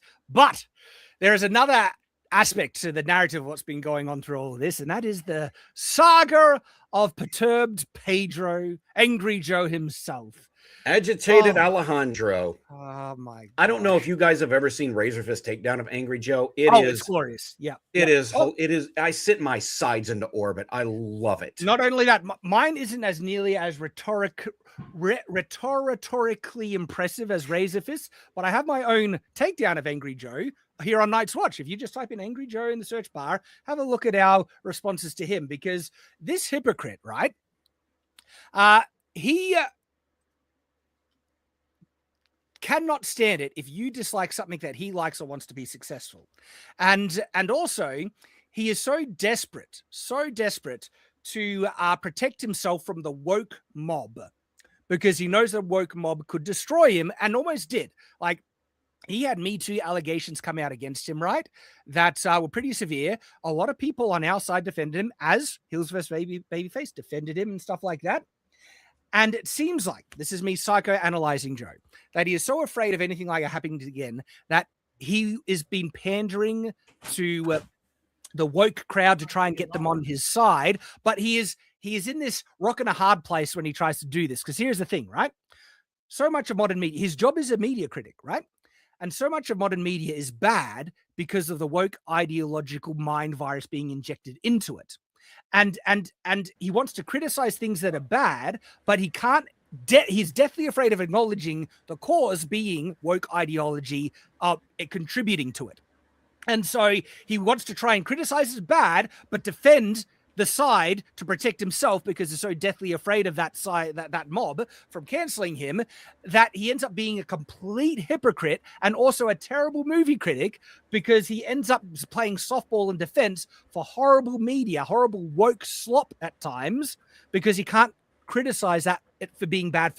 there is another aspect to the narrative of what's been going on through all of this, and that is the saga of perturbed Pedro, Angry Joe himself. Agitated Alejandro. Oh my God. I don't know if you guys have ever seen Razor Fist Takedown of Angry Joe. It's glorious. Yeah. It is. I sit my sides into orbit. I love it. Not only that, mine isn't as nearly as rhetorically impressive as Razor Fist, but I have my own takedown of Angry Joe here on Night's Watch. If you just type in Angry Joe in the search bar, have a look at our responses to him, because this hypocrite, right? He cannot stand it if you dislike something that he likes or wants to be successful. And also, he is so desperate to protect himself from the woke mob, because he knows the woke mob could destroy him, and almost did. Like, he had Me Too allegations come out against him, right? That were pretty severe. A lot of people on our side defended him, as Hills vs. Babyface defended him and stuff like that. And it seems like, this is me psychoanalyzing Joe, that he is so afraid of anything like it happening again that he is been pandering to the woke crowd to try and get them on his side. But he is in this rock and a hard place when he tries to do this. Because here's the thing, right? So much of modern media, his job is a media critic, right? And so much of modern media is bad because of the woke ideological mind virus being injected into it. And he wants to criticize things that are bad, but he can't. He's deathly afraid of acknowledging the cause being woke ideology, contributing to it. And so he wants to try and criticize as bad, but defend the side to protect himself, because he's so deathly afraid of that side, that mob from canceling him, that he ends up being a complete hypocrite and also a terrible movie critic, because he ends up playing softball in defense for horrible media, horrible woke slop at times, because he can't criticize that for being bad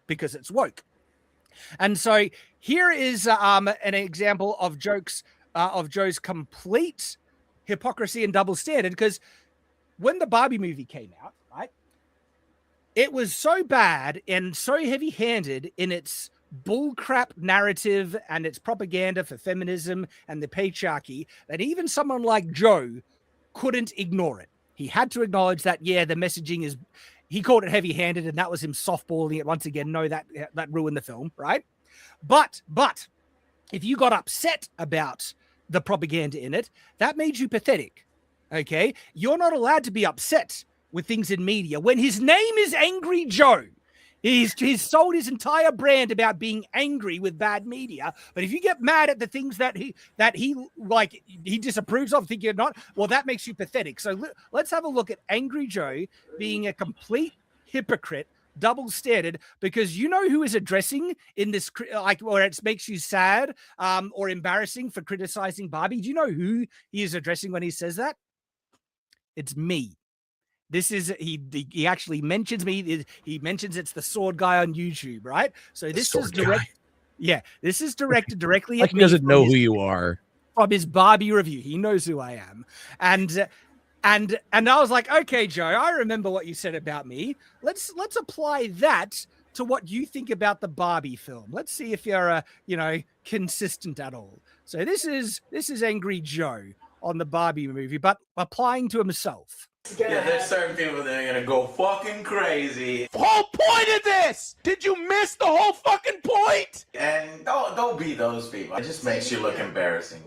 because it's woke. And so here is an example of Joe's complete hypocrisy and double standard, because when the Barbie movie came out, right, it was so bad and so heavy-handed in its bullcrap narrative and its propaganda for feminism and the patriarchy that even someone like Joe couldn't ignore it. He had to acknowledge that, the messaging is, he called it heavy-handed, and that was him softballing it once again. No, that ruined the film, right? But if you got upset about the propaganda in it, that made you pathetic. Okay, you're not allowed to be upset with things in media when his name is Angry Joe. He's sold his entire brand about being angry with bad media. But if you get mad at the things that he disapproves of, think you're not, well, that makes you pathetic. So let's have a look at Angry Joe being a complete hypocrite, double standard, because you know who is addressing in this, where it makes you sad or embarrassing for criticizing Barbie. Do you know who he is addressing when he says that? It's me. This is, he actually mentions me. He mentions it's the sword guy on YouTube, right? So this is direct. Yeah, this is directed directly at me. He doesn't know who you are. From his Barbie review. He knows who I am. And I was like, okay, Joe, I remember what you said about me. Let's apply that to what you think about the Barbie film. Let's see if you're consistent at all. So this is Angry Joe on the Barbie movie, but applying to himself. Yeah, there's certain people that are gonna go fucking crazy. The whole point of this! Did you miss the whole fucking point? And don't be those people. It just makes you look embarrassing.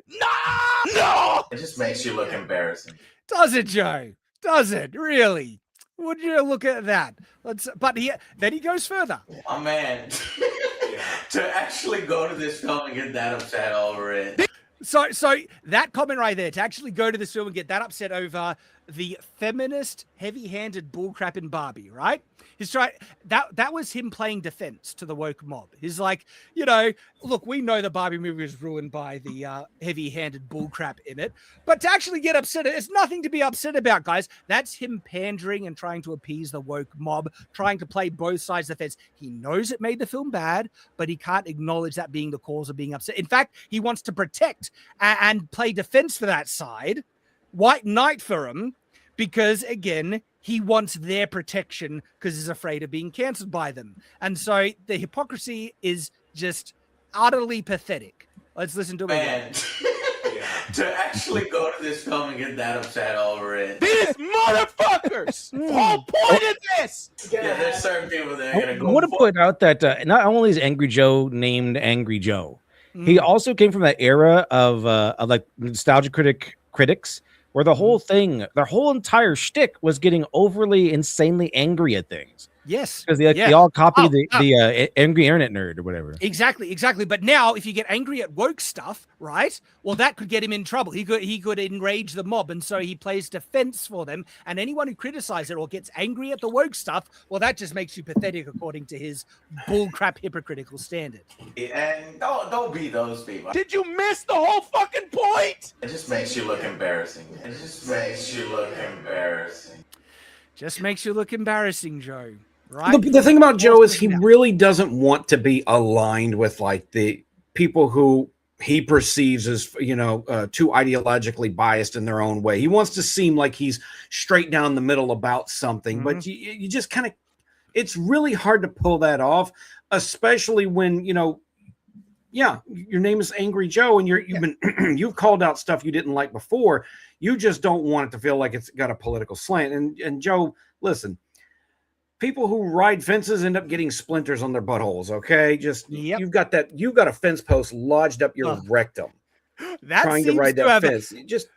No! It just makes you look embarrassing. Does it, Joe? Does it? Really? Would you look at that? Then he goes further. Oh man. To actually go to this film and get that upset over it. So that comment right there, to actually go to this film and get that upset over the feminist, heavy-handed bullcrap in Barbie, right? He's trying that was him playing defense to the woke mob. He's like, look, we know the Barbie movie was ruined by the heavy-handed bullcrap in it, but to actually get upset, it's nothing to be upset about, guys. That's him pandering and trying to appease the woke mob, trying to play both sides of the fence. He knows it made the film bad, but he can't acknowledge that being the cause of being upset. In fact, he wants to protect and play defense for that side. White knight for him, because again, he wants their protection because he's afraid of being cancelled by them. And so the hypocrisy is just utterly pathetic. Let's listen to it. Man, to actually go to this film and get that upset over it. These motherfuckers! Whole point of this! Yeah, there's certain people that are gonna go. I want to point out that not only is Angry Joe named Angry Joe, he also came from that era of like nostalgia critics, where the whole thing, their whole entire shtick was getting overly, insanely angry at things. Yes, because they all copied the angry internet nerd or whatever. Exactly. But now, if you get angry at woke stuff, right? Well, that could get him in trouble. He could enrage the mob, and so he plays defense for them. And anyone who criticizes it or gets angry at the woke stuff, well, that just makes you pathetic according to his bullcrap hypocritical standard. And don't be those people. Did you miss the whole fucking point? It just makes you look embarrassing. Just makes you look embarrassing, Joe. Right? The thing about Joe is he really doesn't want to be aligned with like the people who he perceives as, too ideologically biased in their own way. He wants to seem like he's straight down the middle about something, but you just kind of, it's really hard to pull that off, especially when, your name is Angry Joe and you've called out stuff you didn't like before. You just don't want it to feel like it's got a political slant. And Joe, listen, people who ride fences end up getting splinters on their buttholes. Okay, you've got a fence post lodged up your rectum. Trying to ride that fence. Just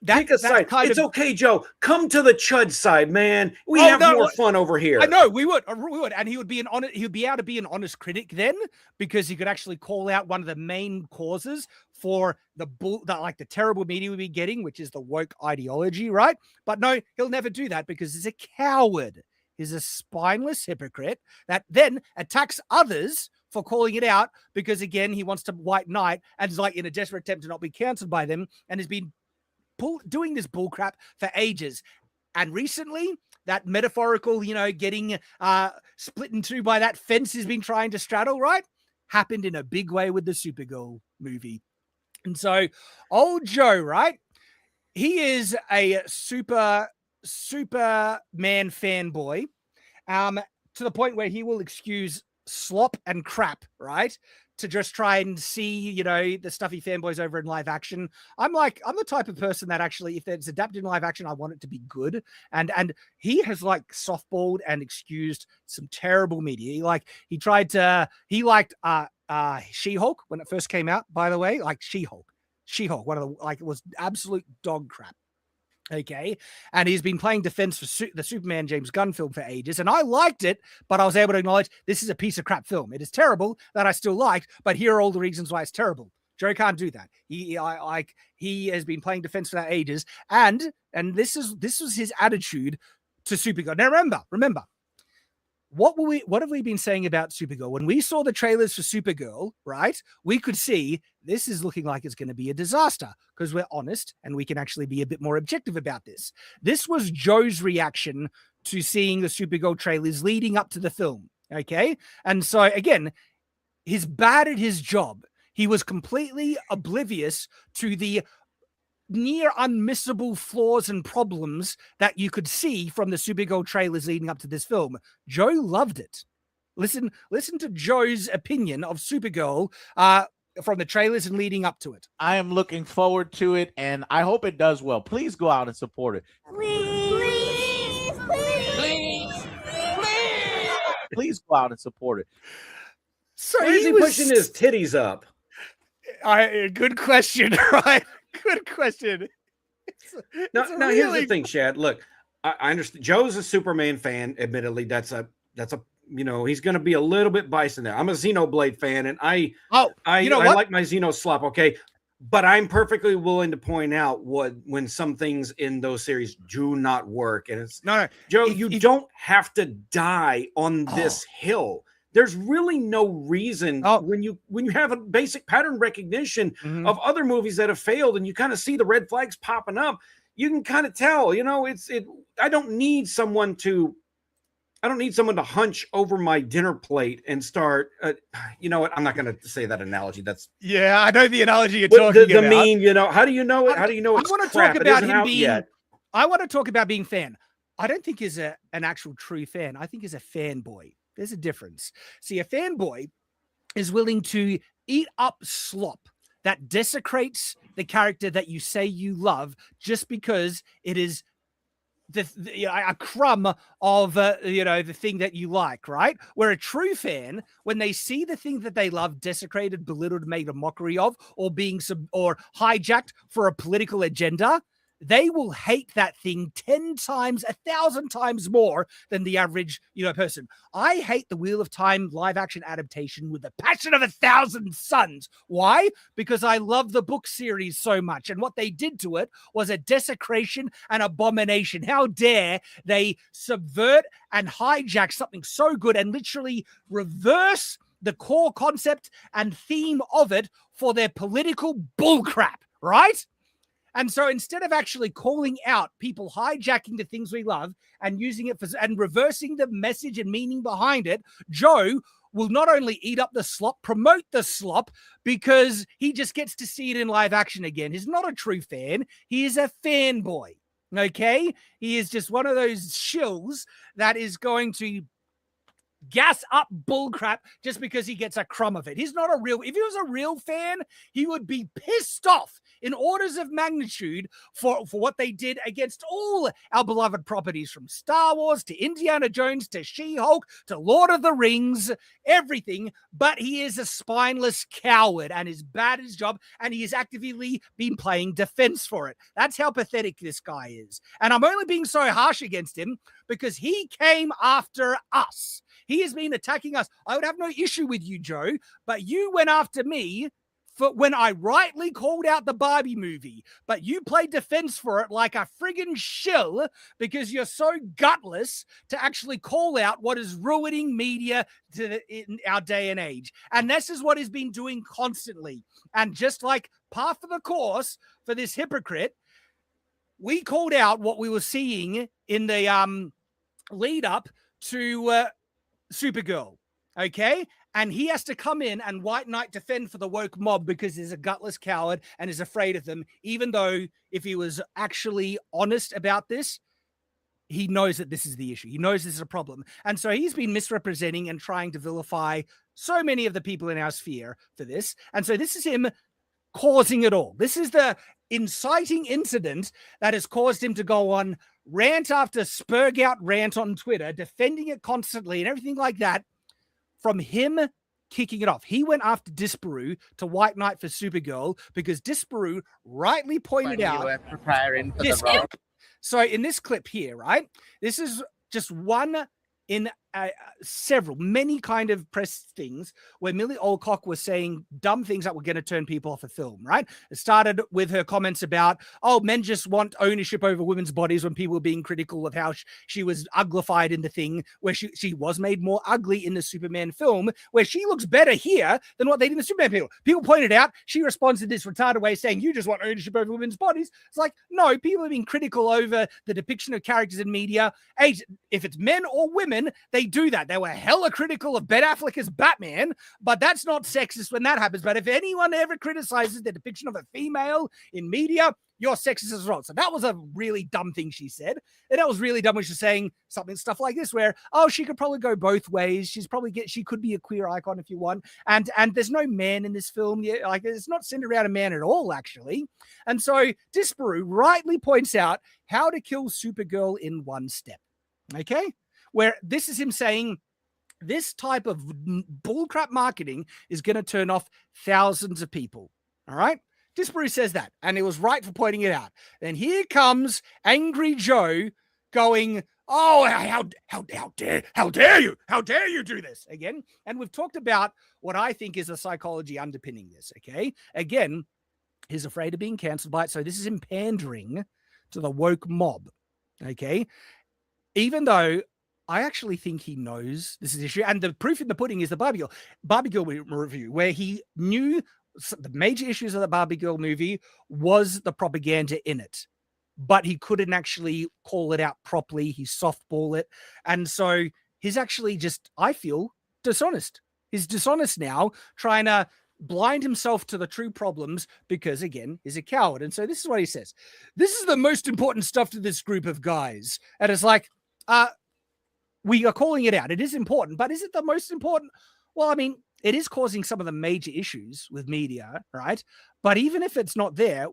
pick a side. It's okay, Joe. Come to the chud side, man. We have more fun over here. I know we would, and he would be He would be able to be an honest critic then, because he could actually call out one of the main causes for the terrible media we've been getting, which is the woke ideology, right? But no, he'll never do that because he's a coward. He's a spineless hypocrite that then attacks others for calling it out because, again, he wants to white knight and is like in a desperate attempt to not be cancelled by them and has been doing this bullcrap for ages. And recently, that metaphorical, getting split in two by that fence he's been trying to straddle, right? Happened in a big way with the Supergirl movie. And so old Joe, right? He is a Superman fanboy, to the point where he will excuse slop and crap, right, to just try and see, the stuffy fanboys over in live action. I'm the type of person that actually, if it's adapted in live action, I want it to be good. And he has softballed and excused some terrible media. He liked She-Hulk when it first came out, by the way, like She-Hulk, one of the, it was absolute dog crap. Okay, and he's been playing defense for the Superman James Gunn film for ages, and I liked it, but I was able to acknowledge this is a piece of crap film. It is terrible that I still liked, but here are all the reasons why it's terrible. Joe can't do that. He has been playing defense for that ages, and this was his attitude to Supergirl. Now remember. What have we been saying about Supergirl? When we saw the trailers for Supergirl, right, we could see this is looking like it's going to be a disaster because we're honest and we can actually be a bit more objective about this. This was Joe's reaction to seeing the Supergirl trailers leading up to the film, okay? And so, again, he's bad at his job. He was completely oblivious to the near unmissable flaws and problems that you could see from the Supergirl trailers leading up to this film. Joe loved it. Listen to Joe's opinion of Supergirl from the trailers and leading up to it. I am looking forward to it, and I hope it does well. Please go out and support it. Please go out and support it. So why is he pushing his titties up? Good question, right? Good question. Now, here's the thing, Shad. Look, I understand. Joe's a Superman fan. Admittedly, that's a he's going to be a little bit biased in there. I'm a Xenoblade fan, and I like my Xeno slop. Okay, But I'm perfectly willing to point out when some things in those series do not work. And it's No, Joe, you don't have to die on this hill. There's really no reason when you have a basic pattern recognition of other movies that have failed and you kind of see the red flags popping up, you can kind of tell, I don't need someone to hunch over my dinner plate and start, you know what? I'm not going to say that analogy. That's I know the analogy you're talking about. The meme, how do you know it? How do you know it's crap? It isn't out yet. I want to talk about being fan. I don't think is an actual true fan. I think is a fanboy. There's a difference. See, a fanboy is willing to eat up slop that desecrates the character that you say you love just because it is a crumb of the thing that you like, right? Where a true fan, when they see the thing that they love desecrated, belittled, made a mockery of, or being or hijacked for a political agenda, they will hate that thing 10 times, 1,000 times more than the average, person. I hate the Wheel of Time live action adaptation with the passion of 1,000 suns. Why? Because I love the book series so much. And what they did to it was a desecration and abomination. How dare they subvert and hijack something so good and literally reverse the core concept and theme of it for their political bullcrap, right? And so instead of actually calling out people hijacking the things we love and using it and reversing the message and meaning behind it, Joe will not only eat up the slop, promote the slop, because he just gets to see it in live action again. He's not a true fan. He is a fanboy. Okay? He is just one of those shills that is going to gas up bullcrap just because he gets a crumb of it. He's not if he was a real fan, he would be pissed off in orders of magnitude for what they did against all our beloved properties, from Star Wars to Indiana Jones to She-Hulk to Lord of the Rings, everything. But he is a spineless coward and is bad at his job, and he has actively been playing defense for it. That's how pathetic this guy is. And I'm only being so harsh against him because he came after us. He has been attacking us. I would have no issue with you, Joe, but you went after me for when I rightly called out the Barbie movie, but you played defense for it like a friggin' shill because you're so gutless to actually call out what is ruining media in our day and age. And this is what he's been doing constantly. And just like par for the course for this hypocrite, we called out what we were seeing in the lead up to Supergirl, okay? And he has to come in and white knight defend for the woke mob because he's a gutless coward and is afraid of them, even though if he was actually honest about this, he knows that this is the issue. He knows this is a problem. And so he's been misrepresenting and trying to vilify so many of the people in our sphere for this. And so this is him causing it all. This is the inciting incident that has caused him to go on rant after spurg out rant on Twitter, defending it constantly and everything like that, from him kicking it off. He went after Disparu to white knight for Supergirl because Disparu rightly pointed out this. So in this clip here, right, this is just one in many kind of press things where Millie Alcock was saying dumb things that were going to turn people off a film, right? It started with her comments about, men just want ownership over women's bodies, when people were being critical of how she was uglified in the thing where she was made more ugly in the Superman film, where she looks better here than what they did in the Superman film. People pointed out, she responds to this retarded way saying, you just want ownership over women's bodies. It's like, no, people have been critical over the depiction of characters in media. If it's men or women, they do that. They were hella critical of Ben Affleck as Batman, but that's not sexist when that happens. But if anyone ever criticizes the depiction of a female in media, you're sexist as well. So that was a really dumb thing she said. And that was really dumb when she's saying stuff like this, where, she could probably go both ways. She could be a queer icon if you want. And there's no man in this film. Like, it's not centered around a man at all, actually. And so Disparu rightly points out how to kill Supergirl in one step. Okay? Where this is him saying this type of bullcrap marketing is going to turn off thousands of people. All right? Disparu says that, and it was right for pointing it out. Then here comes Angry Joe going, how dare you do this again? And we've talked about what I think is the psychology underpinning this, okay? Again, He's afraid of being cancelled by it. So this is him pandering to the woke mob. Okay. Even though I actually think he knows this is an issue. And the proof in the pudding is the Barbie Girl review, where he knew the major issues of the Barbie Girl movie was the propaganda in it, but he couldn't actually call it out properly. He softball it. And so he's actually just, I feel, dishonest. He's dishonest now, trying to blind himself to the true problems because, again, he's a coward. And so this is what he says. This is the most important stuff to this group of guys. And it's like, we are calling it out. It is important, but is it the most important? Well, I mean, it is causing some of the major issues with media, right? But even if it's not there,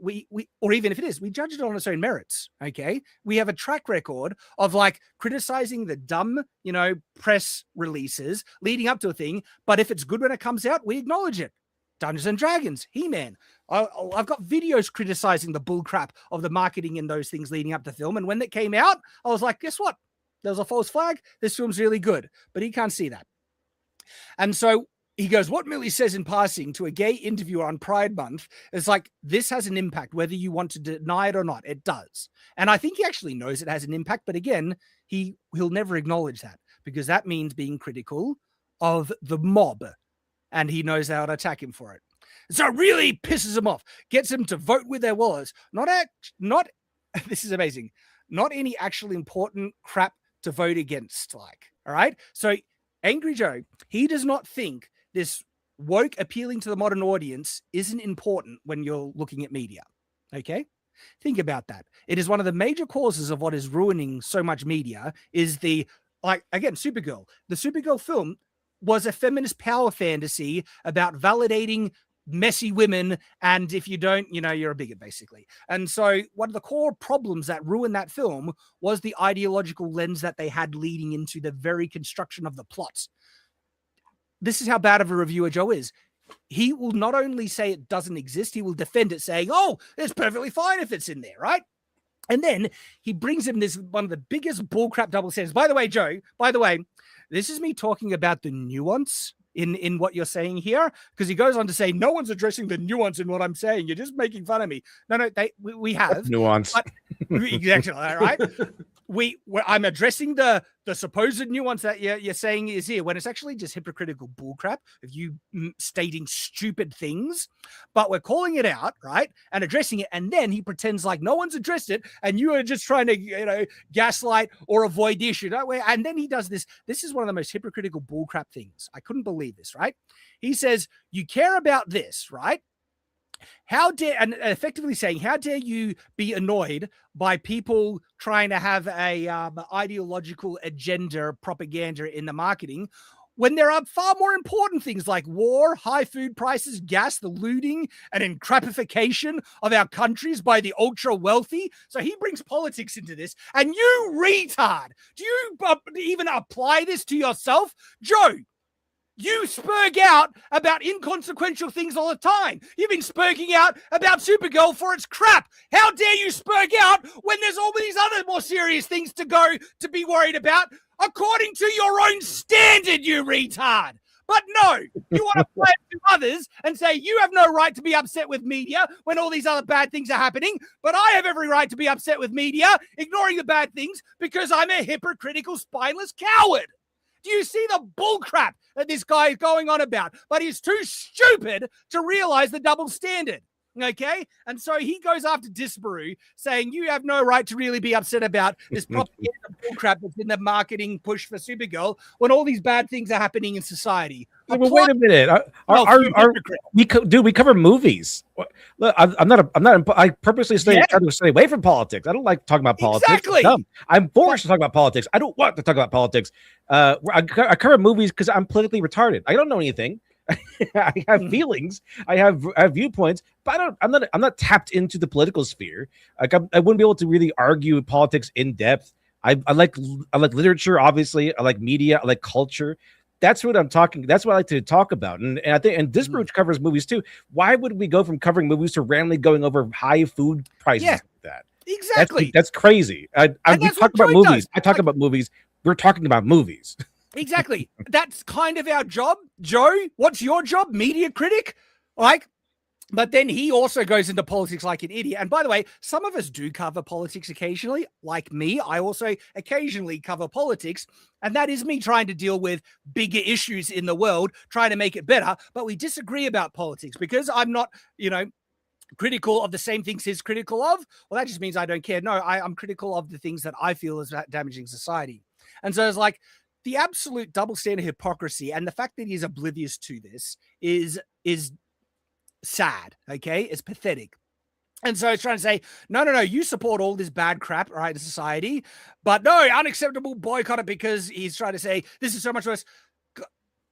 or even if it is, we judge it on its own merits, okay? We have a track record of like criticizing the dumb, press releases leading up to a thing. But if it's good when it comes out, we acknowledge it. Dungeons and Dragons, He-Man. I've got videos criticizing the bullcrap of the marketing in those things leading up to film. And when it came out, I was like, guess what? There's a false flag. This film's really good, but he can't see that. And so he goes, what Millie says in passing to a gay interviewer on Pride Month is like, this has an impact, whether you want to deny it or not. It does. And I think he actually knows it has an impact. But again, he'll never acknowledge that because that means being critical of the mob. And he knows how to attack him for it. So it really pisses him off, gets him to vote with their wallets. Not this is amazing. Not any actually important crap to vote against, all right? So Angry Joe, he does not think this woke appealing to the modern audience isn't important when you're looking at media, okay? Think about that. It is one of the major causes of what is ruining so much media is Supergirl. The Supergirl film was a feminist power fantasy about validating messy women, and if you don't, you're a bigot, basically. And so one of the core problems that ruined that film was the ideological lens that they had leading into the very construction of the plots. This is how bad of a reviewer Joe is. He will not only say it doesn't exist, he will defend it saying, oh, it's perfectly fine if it's in there, right? And then he brings him this one of the biggest bullcrap double standards. By the way, Joe, this is me talking about the nuance in what you're saying here, because he goes on to say, no one's addressing the nuance in what I'm saying. You're just making fun of me. No, we have. That's nuance. Exactly, right? I'm addressing the supposed nuance that you're saying is here, when it's actually just hypocritical bullcrap of you stating stupid things, but we're calling it out, right? And addressing it, and then he pretends like no one's addressed it, and you are just trying to, gaslight or avoid the issue, don't we? And then he does this. This is one of the most hypocritical bullcrap things. I couldn't believe this, right? He says, you care about this, right? How dare, and effectively saying, how dare you be annoyed by people trying to have a ideological agenda propaganda in the marketing when there are far more important things like war, high food prices, gas, the looting and encrapification of our countries by the ultra wealthy? So he brings politics into this, and you retard, do you even apply this to yourself? Joe, you spurg out about inconsequential things all the time. You've been spurging out about Supergirl for its crap. How dare you spurg out when there's all these other more serious things to be worried about according to your own standard, you retard. But no, you want to play it to others and say you have no right to be upset with media when all these other bad things are happening, but I have every right to be upset with media, ignoring the bad things because I'm a hypocritical, spineless coward. Do you see the bullcrap that this guy is going on about? But he's too stupid to realize the double standard. Okay? And so he goes after Disparu, saying you have no right to really be upset about this propaganda bullcrap that's in the marketing push for Supergirl when all these bad things are happening in society. Well, wait a minute. We cover movies. Look, I purposely try to stay away from politics. I don't like talking about politics. Exactly. I'm forced to talk about politics. I don't want to talk about politics. I cover movies because I'm politically retarded. I don't know anything. I have feelings. I have viewpoints, but I'm not tapped into the political sphere. Like I wouldn't be able to really argue politics in depth. I like literature, obviously. I like media. I like culture. That's what I'm talking. That's what I like to talk about. And I think Disparu covers movies too. Why would we go from covering movies to randomly going over high food prices like that? Exactly. That's crazy. We talk about movies. I talk about movies. We're talking about movies. Exactly. That's kind of our job. Joe, what's your job? Media critic? Like, But then he also goes into politics like an idiot. And by the way, some of us do cover politics occasionally. Like me, I also occasionally cover politics. And that is me trying to deal with bigger issues in the world, trying to make it better. But we disagree about politics because I'm not, critical of the same things he's critical of. Well, that just means I don't care. No, I'm critical of the things that I feel is damaging society. And so it's like the absolute double standard hypocrisy and the fact that he's oblivious to this is sad, okay? It's pathetic. And so it's trying to say, no, you support all this bad crap, right, in society, but no, unacceptable, boycott it, because he's trying to say this is so much worse.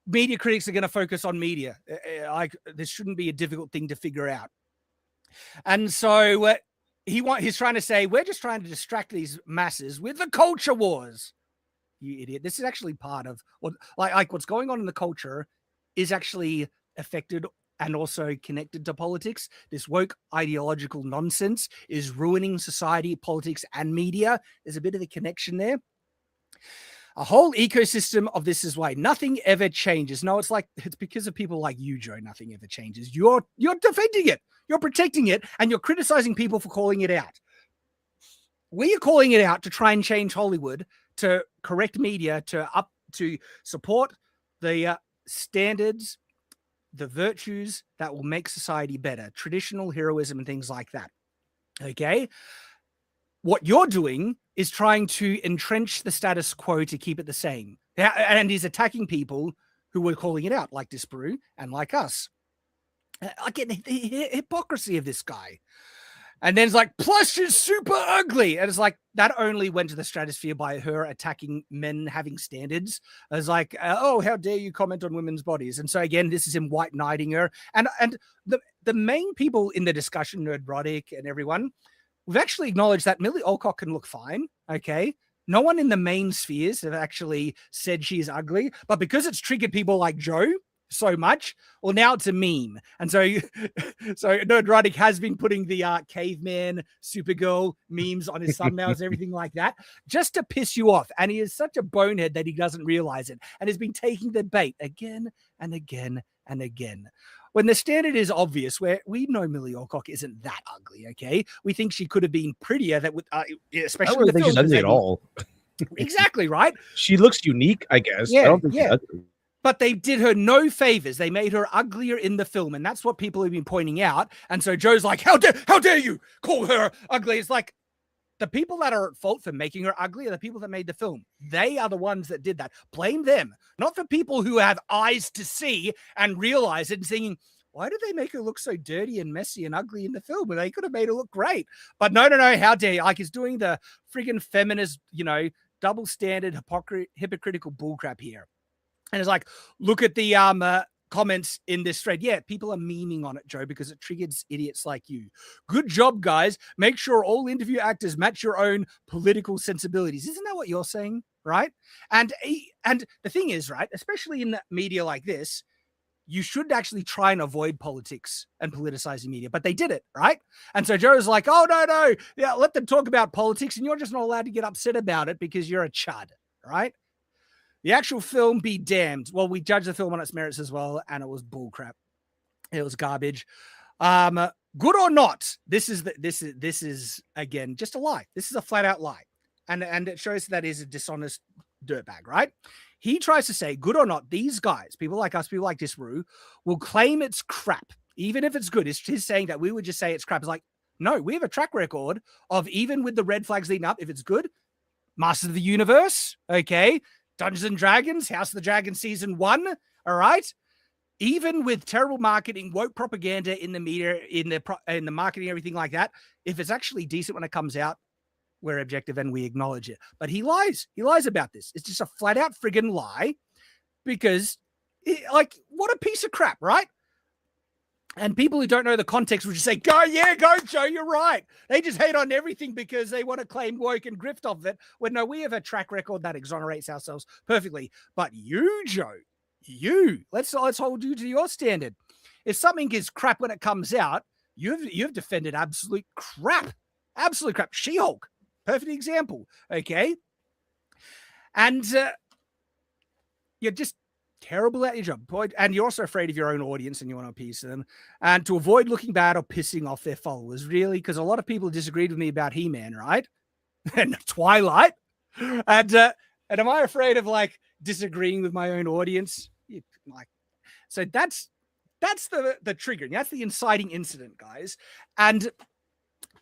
Media critics are going to focus on media. Like, this shouldn't be a difficult thing to figure out. And so he's trying to say, we're just trying to distract these masses with the culture wars. You idiot. This is actually part of what, like what's going on in the culture is actually affected and also connected to politics. This woke ideological nonsense is ruining society, politics, and media. There's a bit of a connection there. A whole ecosystem of this is why nothing ever changes. No, it's because of people like you, Joe. Nothing ever changes. You're defending it. You're protecting it, and you're criticizing people for calling it out. We are calling it out to try and change Hollywood, to correct media, to support the standards, the virtues that will make society better, traditional heroism and things like that. Okay? What you're doing is trying to entrench the status quo to keep it the same. And he's attacking people who were calling it out, like Disparu and like us. Again, the hypocrisy of this guy. And then it's like, plus she's super ugly. And it's like, that only went to the stratosphere by her attacking men having standards. It's like, oh, how dare you comment on women's bodies? And so again, this is him white knighting her. And the main people in the discussion, Nerd Roddick and everyone, we've actually acknowledged that Millie Alcock can look fine. Okay. No one in the main spheres have actually said she is ugly, but because it's triggered people like Joe so much, well, now it's a meme. And so Nerd Roddick has been putting the caveman Supergirl memes on his thumbnails and everything like that, just to piss you off. And he is such a bonehead that he doesn't realize it, and has been taking the bait again and again and again. When the standard is obvious, where we know Millie Alcock isn't that ugly, okay? We think she could have been prettier, that would, especially. I don't really think she's ugly at all. Exactly, right? She looks unique, I guess. Yeah, I don't think she's ugly. But they did her no favors. They made her uglier in the film, and that's what people have been pointing out. And so Joe's like, how dare you call her ugly? It's like, the people that are at fault for making her ugly are the people that made the film. They are the ones that did that. Blame them, not for people who have eyes to see and realize it and thinking, why did they make her look so dirty and messy and ugly in the film? Well, they could have made her look great. But no, how dare you? Like, he's doing the friggin' feminist, double standard, hypocritical bullcrap here. And it's like, look at the comments in this thread. Yeah, people are memeing on it, Joe, because it triggers idiots like you. Good job, guys. Make sure all interview actors match your own political sensibilities. Isn't that what you're saying, right? And the thing is, right, especially in media like this, you should actually try and avoid politics and politicizing media, but they did it, right? And so Joe's like, oh, no, yeah, let them talk about politics, and you're just not allowed to get upset about it because you're a chud, right? The actual film be damned. Well, we judged the film on its merits as well, and it was bullcrap. It was garbage. Good or not, this is again just a lie. This is a flat out lie, and it shows that he's a dishonest dirtbag, right? He tries to say, good or not, these guys, people like us, people like Disparu, will claim it's crap, even if it's good. He's saying that we would just say it's crap. It's like, no, we have a track record of, even with the red flags leading up, if it's good, Masters of the Universe, okay, Dungeons and Dragons, House of the Dragon Season 1, all right? Even with terrible marketing, woke propaganda in the media, in the marketing, everything like that, if it's actually decent when it comes out, we're objective and we acknowledge it. But he lies. He lies about this. It's just a flat out friggin' lie, because, what a piece of crap, right? And people who don't know the context will just say, go, Joe, you're right. They just hate on everything because they want to claim woke and grift off of it. When no, we have a track record that exonerates ourselves perfectly. But you, Joe, let's hold you to your standard. If something is crap when it comes out, you've defended absolute crap. Absolute crap. She-Hulk, perfect example. Okay. And you're just terrible at your job, boy, and you're also afraid of your own audience and you want to appease them, and to avoid looking bad or pissing off their followers, really, because a lot of people disagreed with me about He-Man, right? And Twilight. And am I afraid of like disagreeing with my own audience? Like, so that's the triggering. That's the inciting incident, guys. And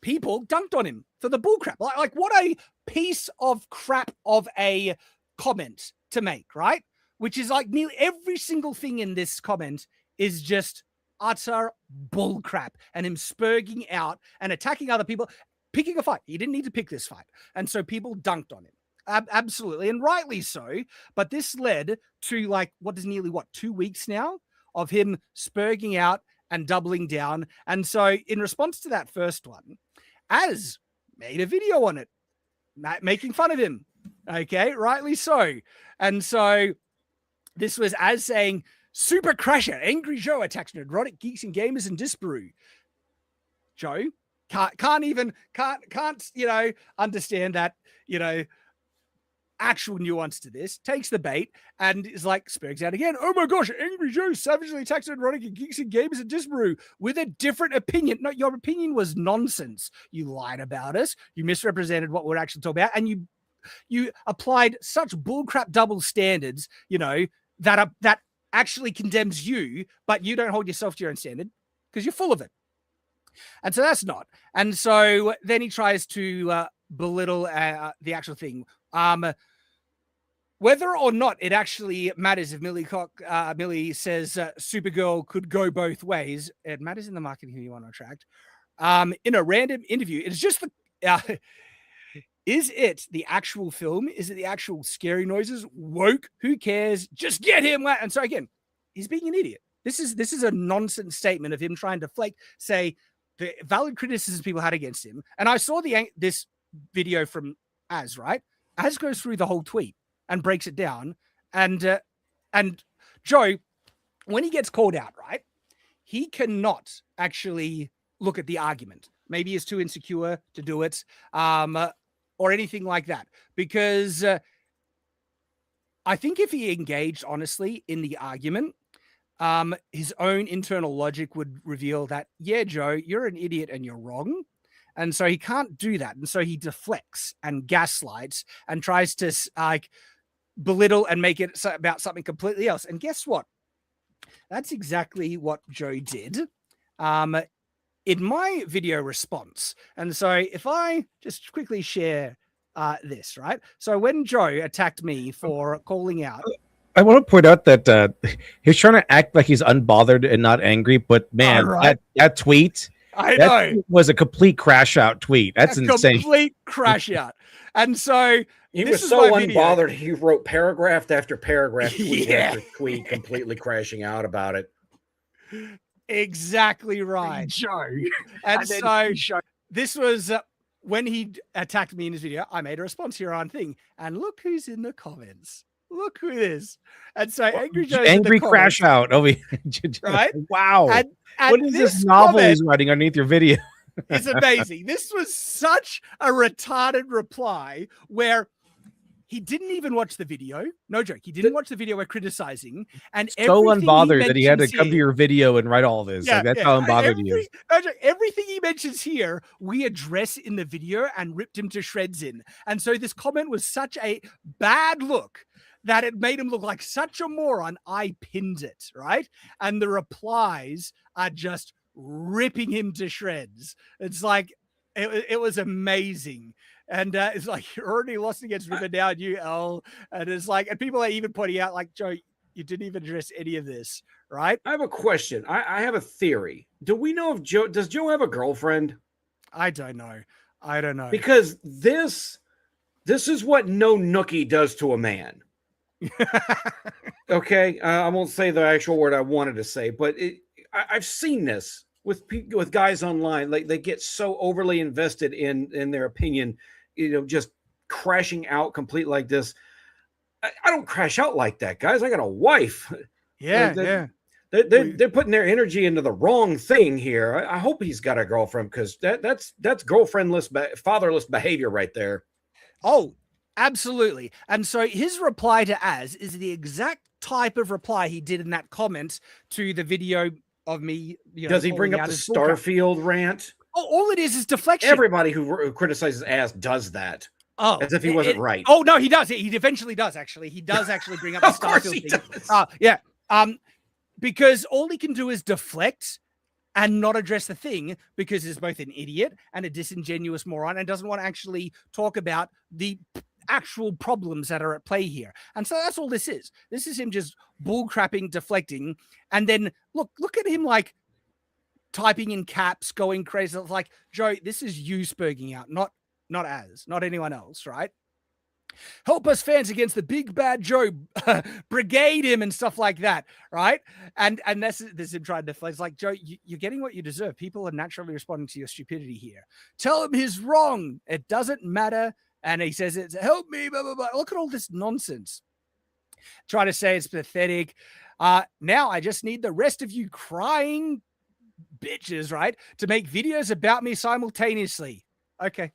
people dunked on him for the bullcrap. Like what a piece of crap of a comment to make, right? Which is like nearly every single thing in this comment is just utter bullcrap, and him spurging out and attacking other people, picking a fight. He didn't need to pick this fight. And so people dunked on him. Absolutely. And rightly so. But this led to like, what is nearly 2 weeks now of him spurging out and doubling down. And so in response to that first one, Az made a video on it, making fun of him. Okay, rightly so. And so this was Az saying, Super Crasher, Angry Joe attacks neurotic geeks and gamers in Disparu. Joe can't understand that, actual nuance to this, takes the bait and is like, spurgs out again. Oh my gosh, Angry Joe savagely attacks neurotic geeks and gamers in Disparu with a different opinion. No, your opinion was nonsense. You lied about us. You misrepresented what we're actually talking about. And you applied such bullcrap double standards, that actually condemns you, but you don't hold yourself to your own standard because you're full of it. And so that's not. And so then he tries to belittle the actual thing. Whether or not it actually matters if Millie says Supergirl could go both ways, it matters in the marketing who you want to attract. In a random interview, it's just is it the actual film? Is it the actual scary noises? Woke? Who cares? Just get him. And so again, he's being an idiot. This is a nonsense statement of him trying to say the valid criticisms people had against him. And I saw this video from Az, right? Az goes through the whole tweet and breaks it down. And Joe, when he gets called out, right, he cannot actually look at the argument. Maybe he's too insecure to do it, or anything like that. Because I think if he engaged honestly in the argument, his own internal logic would reveal that, yeah, Joe, you're an idiot and you're wrong. And so he can't do that. And so he deflects and gaslights and tries to belittle and make it about something completely else. And guess what? That's exactly what Joe did in my video response. And so if I just quickly share this, right? So when Joe attacked me for calling out, I want to point out that he's trying to act like he's unbothered and not angry, but man, that tweet, was a complete crash out tweet. That's insane. Complete crash out. And so he was so unbothered. He wrote paragraph after paragraph, tweet after tweet, completely crashing out about it. Exactly right, Joe. And so this was when he attacked me in his video. I made a response here on thing, and look who's in the comments. Look who it is. And so Angry Joe's angry crash out over right? Wow. And what is this novel he's writing underneath your video? It's amazing. This was such a retarded reply where he didn't even watch the video. No joke. He didn't watch the video we're criticizing. And so unbothered that he had to come to your video and write all this. Yeah, that's how unbothered he is. No joke. Everything he mentions here, we address in the video and ripped him to shreds in. And so this comment was such a bad look that it made him look like such a moron. I pinned it, right? And the replies are just ripping him to shreds. It's like, it was amazing. And it's like, you're already lost against Riverdale, UL. And it's like, and people are even pointing out, like, Joe, you didn't even address any of this, right? I have a question. I have a theory. Do we know if does Joe have a girlfriend? I don't know. I don't know. Because this is what no nookie does to a man. Okay, I won't say the actual word I wanted to say, but I've seen this with guys online. Like, they get so overly invested in their opinion, just crashing out complete like this. I don't crash out like that, guys. I got a wife. Yeah, They're putting their energy into the wrong thing here. I hope he's got a girlfriend, because that's girlfriendless, fatherless behavior right there. Oh, Absolutely. And so his reply to Az is the exact type of reply he did in that comment to the video of me. Does he bring up the Starfield rant? Oh, all it is deflection. Everybody who criticizes Az does that. Oh, as if he wasn't right. Oh no, he does. He eventually does. Actually, he does actually bring up the Starfield thing. Yeah. Because all he can do is deflect and not address the thing, because he's both an idiot and a disingenuous moron and doesn't want to actually talk about the actual problems that are at play here. And so that's all this is. This is him just bullcrapping, deflecting, and then look at him like typing in caps, going crazy. It's like, Joe, this is you spurging out, not anyone else, right? Help us fans against the big bad Joe, brigade him and stuff like that, right? And this is him trying to deflect. It's like, Joe, you're getting what you deserve. People are naturally responding to your stupidity here. Tell him he's wrong. It doesn't matter. And he says, it's help me, blah, blah, blah. Look at all this nonsense. Trying to say it's pathetic. Now I just need the rest of you crying bitches, right, to make videos about me simultaneously. Okay.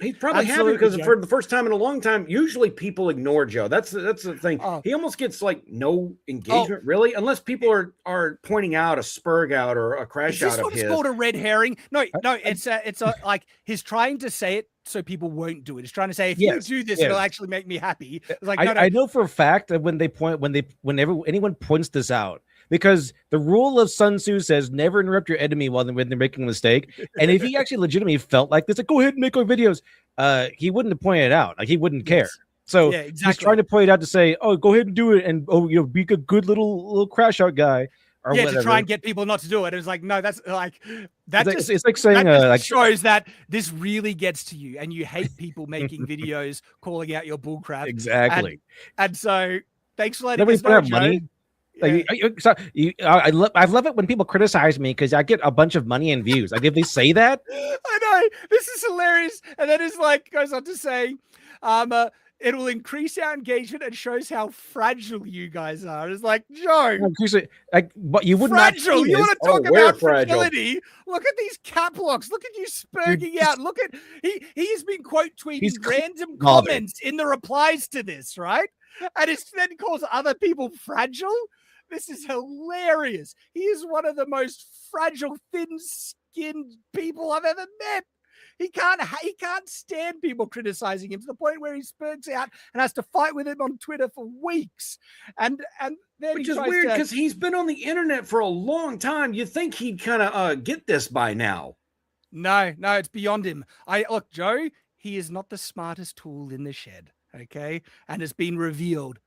He's probably happy because for the first time in a long time, usually people ignore Joe. That's the thing. He almost gets like no engagement, really, unless people are pointing out a spurg out or a crash out of his. It's called a red herring. No, it's like he's trying to say it so people won't do it. He's trying to say, if you do this, it'll actually make me happy. It's like, I know for a fact that whenever anyone points this out, because the rule of Sun Tzu says never interrupt your enemy when they're making a mistake. And if he actually legitimately felt like this, like, go ahead and make our videos, he wouldn't have pointed it out. Like, he wouldn't care. So he's trying to point it out to say, oh, go ahead and do it, and be a good little crash out guy. Or whatever. To try and get people not to do it. It's like, no, that's like that. It's like saying that shows that this really gets to you, and you hate people making videos calling out your bullcrap. Exactly. And so, thanks for letting us know, Joe. Money. Like, I love it when people criticize me because I get a bunch of money and views. Like, if they say that, I know this is hilarious, and then it's like goes on to say, it will increase our engagement and shows how fragile you guys are. It's like, Joe, but you would fragile. Not you want to talk about fragility? Look at these cap locks. Look at you spurging out. Look at he has been quote tweeting random comments in the replies to this, right? And it then calls other people fragile. This is hilarious. He is one of the most fragile, thin-skinned people I've ever met. He can't stand people criticizing him to the point where he spurgs out and has to fight with him on Twitter for weeks. And then which is weird because he's been on the internet for a long time. You'd think he'd kind of get this by now. No, it's beyond him. Look, Joe, he is not the smartest tool in the shed. Okay, and it's been revealed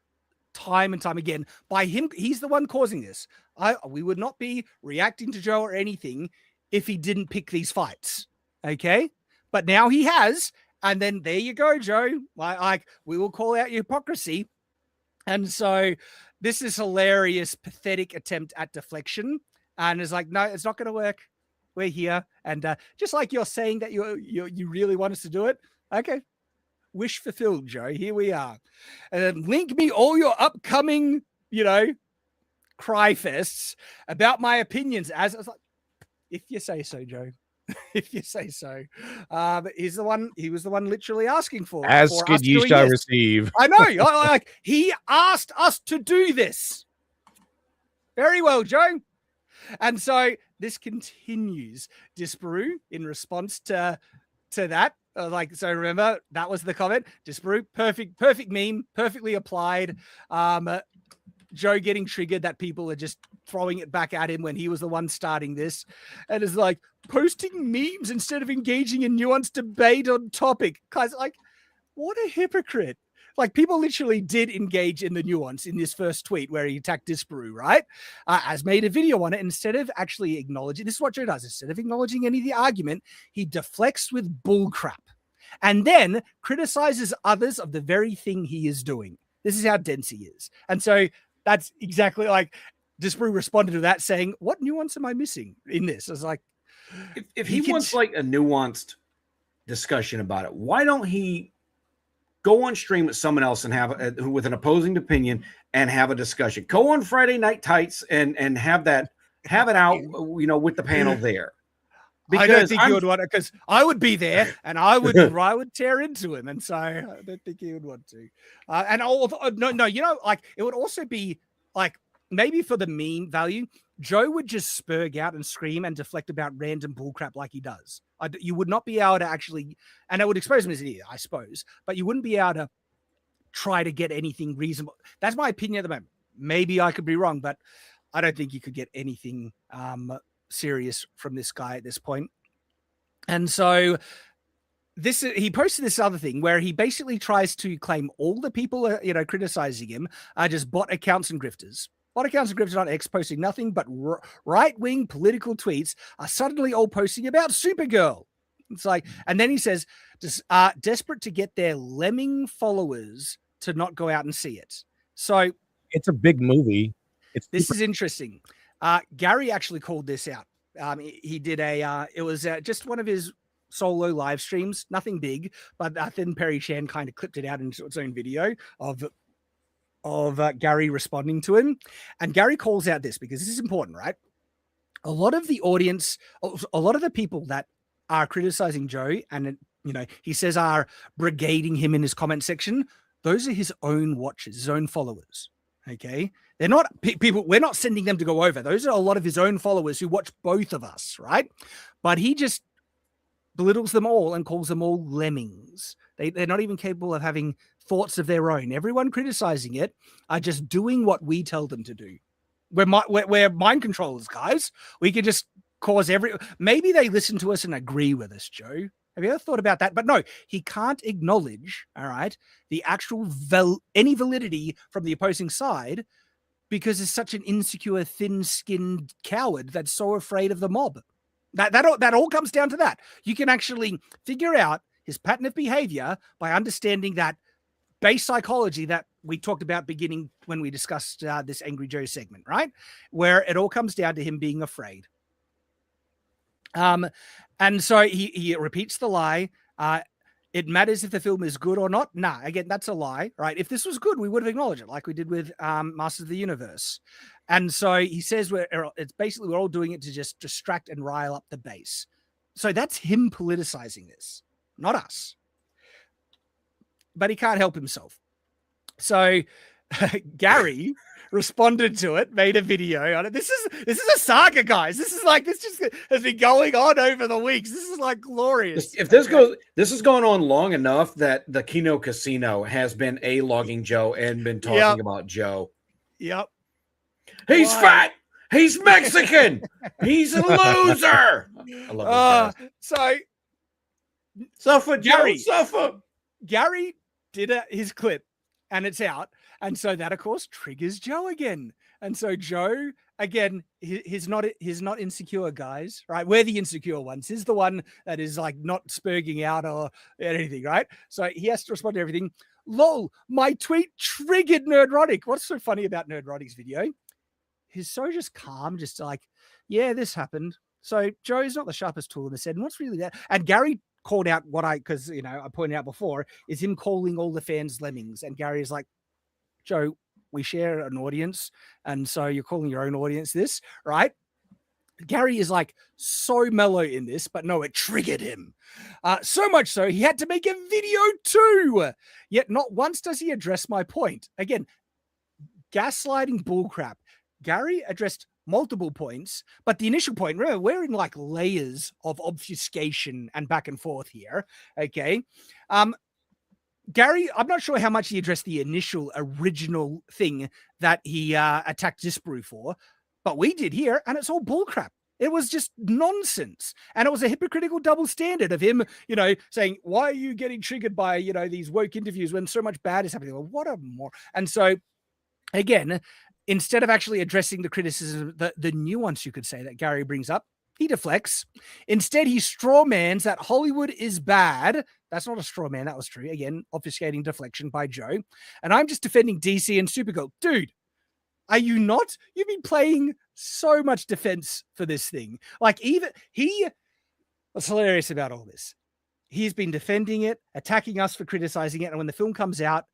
time and time again by him. He's the one causing this. We would not be reacting to Joe or anything if he didn't pick these fights. Okay, but now he has, and then there you go, Joe. Like we will call out your hypocrisy, and so this is hilarious, pathetic attempt at deflection, and it's like, no, it's not going to work. We're here, and just like you're saying that you really want us to do it. Okay. Wish fulfilled, Joe. Here we are. And link me all your upcoming, cry fests about my opinions. As I was like, if you say so, Joe. If you say so. He was the one literally asking for. Ask and you shall receive. I know. Like he asked us to do this. Very well, Joe. And so this continues. Disparu in response to that. So remember, that was the comment. Disparu, perfect meme, perfectly applied. Joe getting triggered that people are just throwing it back at him when he was the one starting this. And it's like posting memes instead of engaging in nuanced debate on topic. Guys, like, what a hypocrite. Like, people literally did engage in the nuance in this first tweet where he attacked Disparu, right? As made a video on it. Instead of actually acknowledging, this is what Joe does. Instead of acknowledging any of the argument, he deflects with bullcrap and then criticizes others of the very thing he is doing. This is how dense he is. And so that's exactly like Disparu responded to that saying, what nuance am I missing in this? I was like, if he wants like a nuanced discussion about it, why don't he go on stream with someone else and have with an opposing opinion and have a discussion? Go on Friday Night Tights and have it out, with the panel there. I don't Because think he would want it, because I would be there and I would tear into him, and so I don't think he would want to. And no, like it would also be like maybe for the meme value, Joe would just spurg out and scream and deflect about random bullcrap like he does. You would not be able to actually, and it would expose him as an idiot, I suppose, but you wouldn't be able to try to get anything reasonable. That's my opinion at the moment. Maybe I could be wrong, but I don't think you could get anything serious from this guy at this point. And so he posted this other thing where he basically tries to claim all the people criticizing him are just bot accounts and grifters. Bot accounts and grifters on X posting nothing but right-wing political tweets are suddenly all posting about Supergirl. It's like, and then he says, desperate to get their lemming followers to not go out and see it. So it's a big movie. This is interesting. Gary actually called this out. He did it was just one of his solo live streams, nothing big, but then Perry Chan kind of clipped it out into its own video of Gary responding to him. And Gary calls out this because this is important, right? A lot of the audience, a lot of the people that are criticizing Joe and, he says are brigading him in his comment section, those are his own watchers, his own followers. Okay. They're not people. We're not sending them to go over. Those are a lot of his own followers who watch both of us. Right. But he just belittles them all and calls them all lemmings. They're not even capable of having thoughts of their own. Everyone criticizing it are just doing what we tell them to do. We're mind controllers, guys. We can just cause maybe they listen to us and agree with us, Joe. Have you ever thought about that? But no, he can't acknowledge, all right, the actual any validity from the opposing side because he's such an insecure, thin-skinned coward that's so afraid of the mob. That all comes down to that. You can actually figure out his pattern of behavior by understanding that base psychology that we talked about beginning when we discussed this Angry Joe segment, right? Where it all comes down to him being afraid. And so he repeats the lie. It matters if the film is good or not. Nah, again, that's a lie, right? If this was good, we would have acknowledged it, like we did with Masters of the Universe. And so he says it's basically we're all doing it to just distract and rile up the base. So that's him politicizing this, not us. But he can't help himself. So Gary responded to it, made a video on it. This is a saga, guys. This just has been going on over the weeks. This is like glorious. If this is going on long enough that the Kino Casino has been logging Joe and been talking about Joe. Yep. He's fat. He's Mexican. He's a loser. I love this So suffer, Gary. Joe, suffer. Gary did his clip and it's out. And so that, of course, triggers Joe again. And so Joe, again, he's not insecure, guys, right? We're the insecure ones. He's the one that is like not spurging out or anything, right? So he has to respond to everything. Lol, my tweet triggered Nerdrotic. What's so funny about Nerdrotic's video? He's so just calm, just like, yeah, this happened. So Joe's not the sharpest tool in the set. And what's really that? And Gary called out because I pointed out before, is him calling all the fans lemmings. And Gary is like, Joe, we share an audience, and so you're calling your own audience this, right? Gary is like so mellow in this, but no, it triggered him. So much so, he had to make a video too. Yet not once does he address my point. Again, gaslighting bullcrap. Gary addressed multiple points, but the initial point, remember, we're in like layers of obfuscation and back and forth here, okay? Gary, I'm not sure how much he addressed the original thing that he attacked Disparu for, but we did here, and it's all bullcrap. It was just nonsense. And it was a hypocritical double standard of him, saying, why are you getting triggered by, these woke interviews when so much bad is happening? Well, what a more. And so, again, instead of actually addressing the criticism, the nuance, you could say, that Gary brings up, he deflects. Instead, he strawmans that Hollywood is bad. That's not a straw man. That was true. Again, obfuscating deflection by Joe. And I'm just defending DC and Supergirl. Dude, are you not? You've been playing so much defense for this thing. Like what's hilarious about all this, he's been defending it, attacking us for criticizing it. And when the film comes out,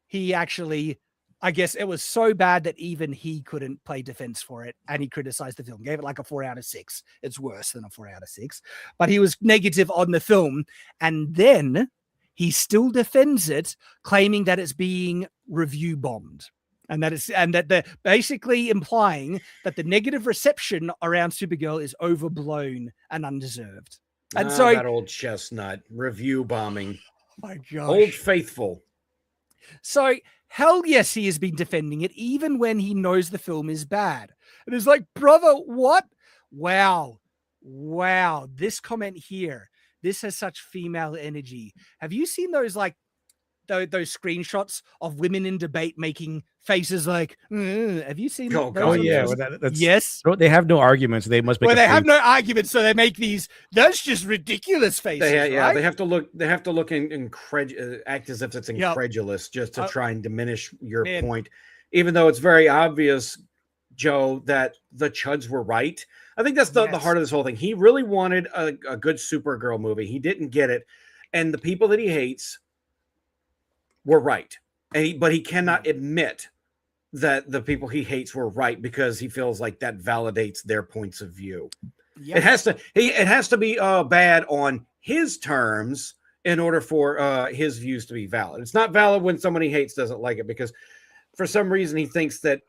he actually I guess it was so bad that even he couldn't play defense for it, and he criticized the film, gave it like a 4 out of 6. It's worse than a 4 out of 6, but he was negative on the film, and then he still defends it, claiming that it's being review bombed, and that they're basically implying that the negative reception around Supergirl is overblown and undeserved. And so that old chestnut review bombing, my gosh, Old Faithful. So hell yes, he has been defending it even when he knows the film is bad. And it's like, brother, what? Wow. This comment here, this has such female energy. Have you seen those those screenshots of women in debate making faces like, have you seen Oh, those? Oh yeah, yes. They have no arguments. They must make. Well, they have no arguments, so they make these. That's just ridiculous faces. Right? They have to look. They have to look act as if it's incredulous, just to try and diminish your point, even though it's very obvious, Joe, that the Chuds were right. I think that's the heart of this whole thing. He really wanted a good Supergirl movie. He didn't get it, and the people that he hates were right, but he cannot admit that the people he hates were right because he feels like that validates their points of view. Yep. It has to be bad on his terms in order for his views to be valid. It's not valid when someone he hates doesn't like it, because for some reason he thinks that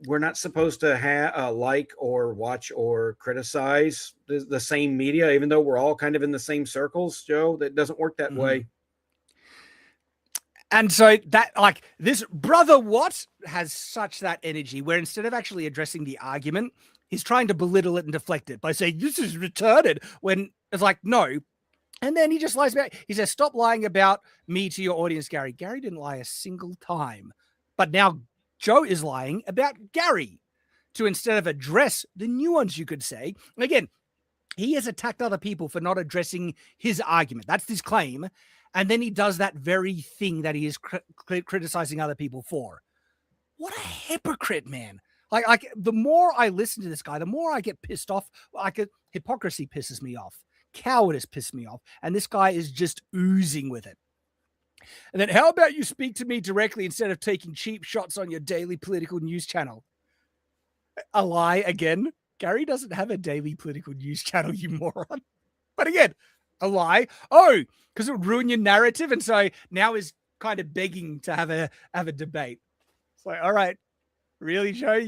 we're not supposed to like or watch or criticize the same media, even though we're all kind of in the same circles, Joe. That doesn't work that way. And so that, like, this brother what has such that energy where instead of actually addressing the argument, he's trying to belittle it and deflect it by saying, this is retarded, when it's like, no. And then he just lies about, he says, stop lying about me to your audience, Gary. Gary didn't lie a single time. But now Joe is lying about Gary to instead of address the nuance, you could say. Again, he has attacked other people for not addressing his argument. That's his claim. And then he does that very thing that he is criticizing other people for. What a hypocrite, man. Like the more I listen to this guy, the more I get pissed off. Hypocrisy pisses me off. Cowardice pisses me off. And this guy is just oozing with it. And then how about you speak to me directly instead of taking cheap shots on your daily political news channel? A lie again. Gary doesn't have a daily political news channel, you moron. But again, a lie. Oh, because it would ruin your narrative. And so now is kind of begging to have a debate. It's like, all right, really, Joe?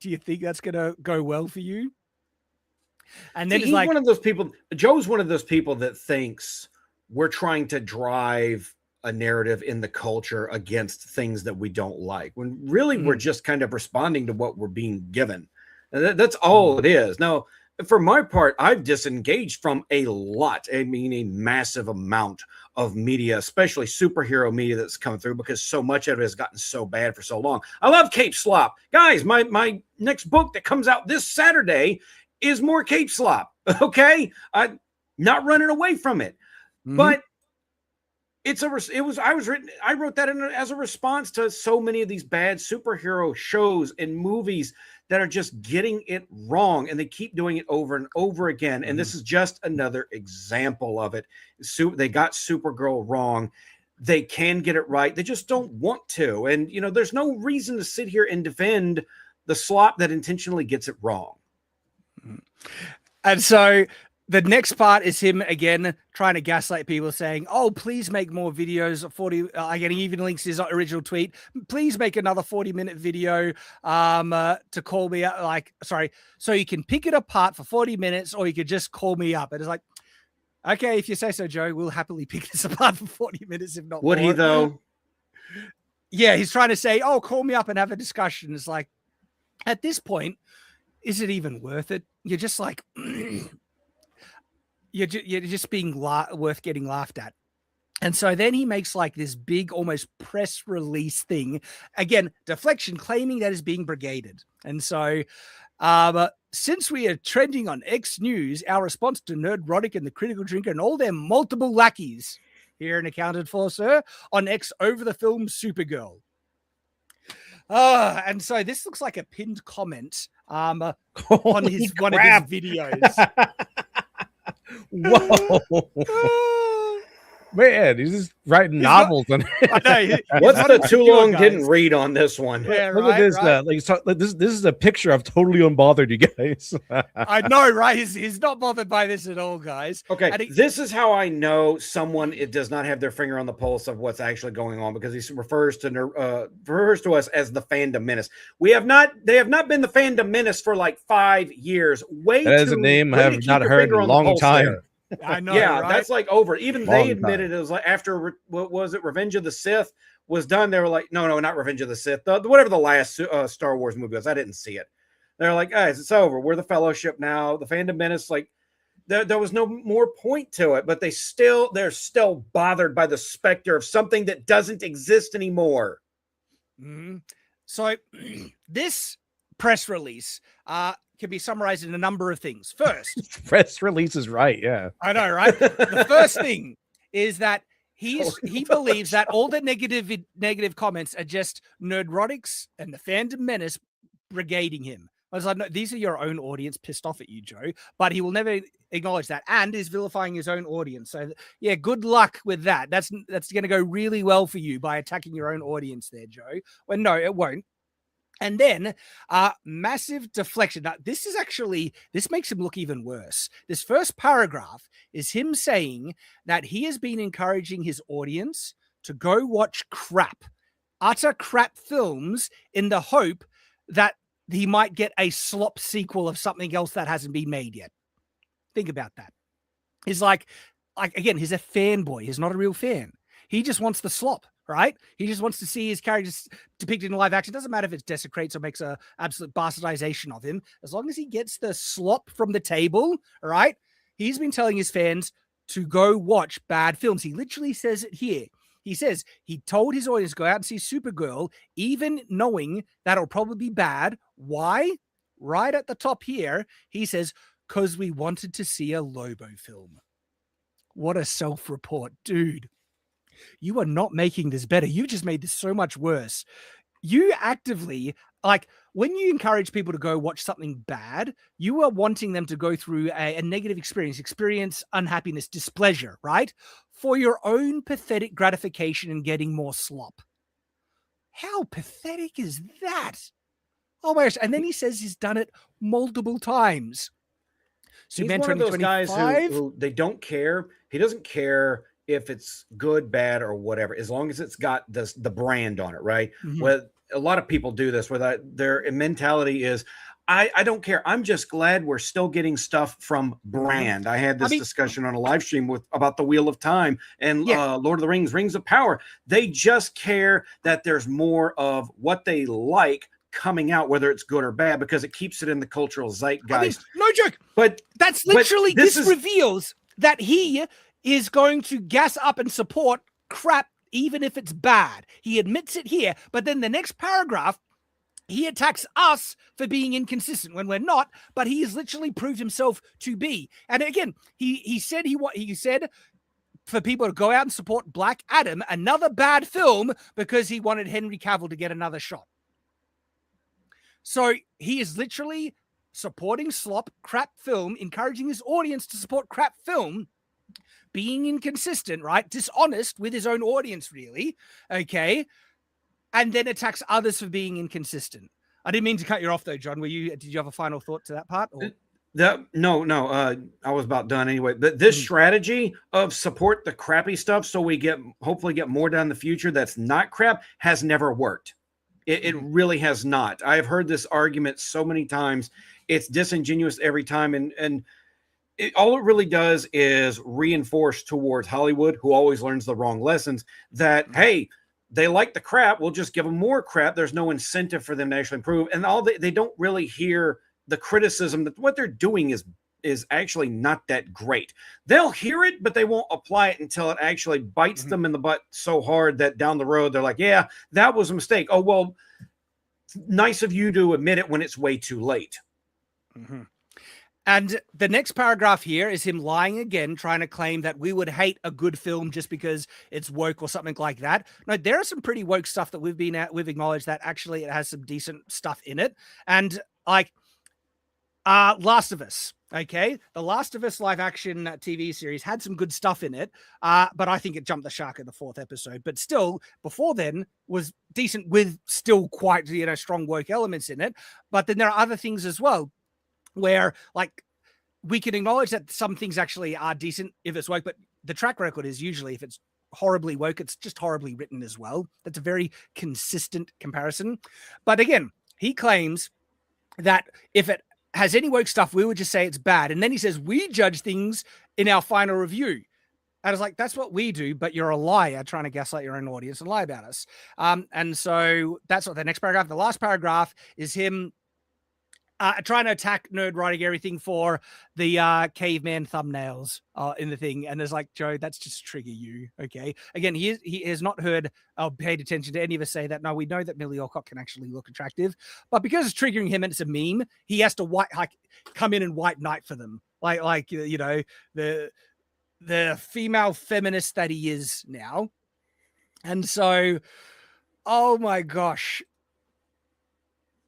Do you think that's going to go well for you? And then he's like, one of those people. Joe's one of those people that thinks we're trying to drive a narrative in the culture against things that we don't like, when really we're just kind of responding to what we're being given. And that's all it is. Now, for my part, I've disengaged from a lot. I mean, a massive amount of media, especially superhero media that's come through, because so much of it has gotten so bad for so long. I love Cape Slop. Guys, my next book that comes out this Saturday is more Cape Slop. Okay? I'm not running away from it. But I wrote that as a response to so many of these bad superhero shows and movies that are just getting it wrong, and they keep doing it over and over again. And this is just another example of it. They got Supergirl wrong. They can get it right. They just don't want to. And, there's no reason to sit here and defend the slop that intentionally gets it wrong. And so the next part is him again trying to gaslight people, saying, "Oh, please make more videos." 40. Again, he even links his original tweet. Please make another 40-minute video to call me up. So you can pick it apart for 40 minutes, or you could just call me up. And it's like, okay, if you say so, Joe, we'll happily pick this apart for 40 minutes, if not. Would more. he though? Yeah, he's trying to say, "Oh, call me up and have a discussion." It's like, at this point, is it even worth it? You're just like. You're just being worth getting laughed at. And so then he makes like this big, almost press release thing. Again, deflection, claiming that is being brigaded. And so since we are trending on X News, our response to Nerdrotic and the Critical Drinker and all their multiple lackeys, here and accounted for, sir, on X over the film Supergirl. And so this looks like a pinned comment on one of his videos. Whoa. Man, he's just writing He's not- novels. On I know, What's not the insecure, too long guys. didn't read on this one? Yeah, Look right, at this. right. This is a picture of totally unbothered, you guys. I know, right? He's not bothered by this at all, guys. Okay, And this is how I know someone it does not have their finger on the pulse of what's actually going on, because he refers to us as the fandom menace. They have not been the fandom menace for like 5 years. That is a name I have not heard in a long time. I know, Yeah, right? that's like over. Even Long they admitted it was like after what was it, Revenge of the Sith was done. They were like, no, not Revenge of the Sith. Whatever the last Star Wars movie was, I didn't see it. They're like, guys, it's over. We're the Fellowship now. The fandom menace, like there was no more point to it, but they're still bothered by the specter of something that doesn't exist anymore. Mm-hmm. So this press release can be summarized in a number of things. First, Press release is right. Yeah. I know, right? The first thing is that he believes that all the negative comments are just nerdrotics and the fandom menace brigading him. I was like, no, these are your own audience pissed off at you, Joe. But he will never acknowledge that and is vilifying his own audience. So yeah, good luck with that. That's going to go really well for you by attacking your own audience there, Joe. Well, no, it won't. And then massive deflection. Now, this makes him look even worse. This first paragraph is him saying that he has been encouraging his audience to go watch utter crap films in the hope that he might get a slop sequel of something else that hasn't been made yet. Think about that. He's like again, he's a fanboy. He's not a real fan. He just wants the slop. Right? He just wants to see his characters depicted in live action. Doesn't matter if it desecrates or makes a absolute bastardization of him. As long as he gets the slop from the table, right? He's been telling his fans to go watch bad films. He literally says it here. He says he told his audience to go out and see Supergirl, even knowing that it'll probably be bad. Why? Right at the top here, he says, because we wanted to see a Lobo film. What a self-report, dude. You are not making this better. You just made this so much worse. You actively, like, when you encourage people to go watch something bad, you are wanting them to go through a negative experience unhappiness, displeasure, right? For your own pathetic gratification and getting more slop. How pathetic is that? Oh my gosh. And then he says he's done it multiple times. He's one of those guys who they don't care. He doesn't care if it's good, bad, or whatever, as long as it's got the brand on it, right? Mm-hmm. Well, a lot of people do this where their mentality is, I don't care. I'm just glad we're still getting stuff from brand. I had this discussion on a live stream about the Wheel of Time and Lord of the Rings, Rings of Power. They just care that there's more of what they like coming out, whether it's good or bad, because it keeps it in the cultural zeitgeist. No joke. But that's literally, this reveals that he is going to gas up and support crap even if it's bad. He admits it here, but then the next paragraph, he attacks us for being inconsistent when we're not, but he has literally proved himself to be. And again, he said for people to go out and support Black Adam, another bad film, because he wanted Henry Cavill to get another shot. So he is literally supporting slop, crap film, encouraging his audience to support crap film, being inconsistent, right? Dishonest with his own audience, really. Okay. And then attacks others for being inconsistent. I didn't mean to cut you off though, John. Did you have a final thought to that part? Or? No. I was about done anyway. But this strategy of support the crappy stuff so we hopefully get more down the future that's not crap has never worked. It really has not. I've heard this argument so many times. It's disingenuous every time. And all it really does is reinforce towards Hollywood, who always learns the wrong lessons, that, hey, they like the crap. We'll just give them more crap. There's no incentive for them to actually improve. And they don't really hear the criticism that what they're doing is actually not that great. They'll hear it, but they won't apply it until it actually bites them in the butt so hard that down the road, they're like, yeah, that was a mistake. Oh, well, nice of you to admit it when it's way too late. Mm-hmm. And the next paragraph here is him lying again, trying to claim that we would hate a good film just because it's woke or something like that. No, there are some pretty woke stuff that we've acknowledged that actually it has some decent stuff in it. And like Last of Us, Okay, The Last of Us live action TV series had some good stuff in it, but I think it jumped the shark in the 4th episode. But still, before then was decent with still quite strong woke elements in it. But then there are other things as well, where like we can acknowledge that some things actually are decent if it's woke, but the track record is usually if it's horribly woke, it's just horribly written as well. That's a very consistent comparison. But again, he claims that if it has any woke stuff, we would just say it's bad. And then he says, we judge things in our final review. And I was like, that's what we do, but you're a liar trying to gaslight your own audience and lie about us. And so that's what the next paragraph, the last paragraph is him trying to attack nerd writing everything for the caveman thumbnails in the thing. And there's like, Joe, that's just trigger you. Okay. Again, he has not heard or paid attention to any of us say that. No, we know that Millie Alcock can actually look attractive, but because it's triggering him and it's a meme, he has to come in and white knight for them. Like the female feminist that he is now. And so, oh my gosh.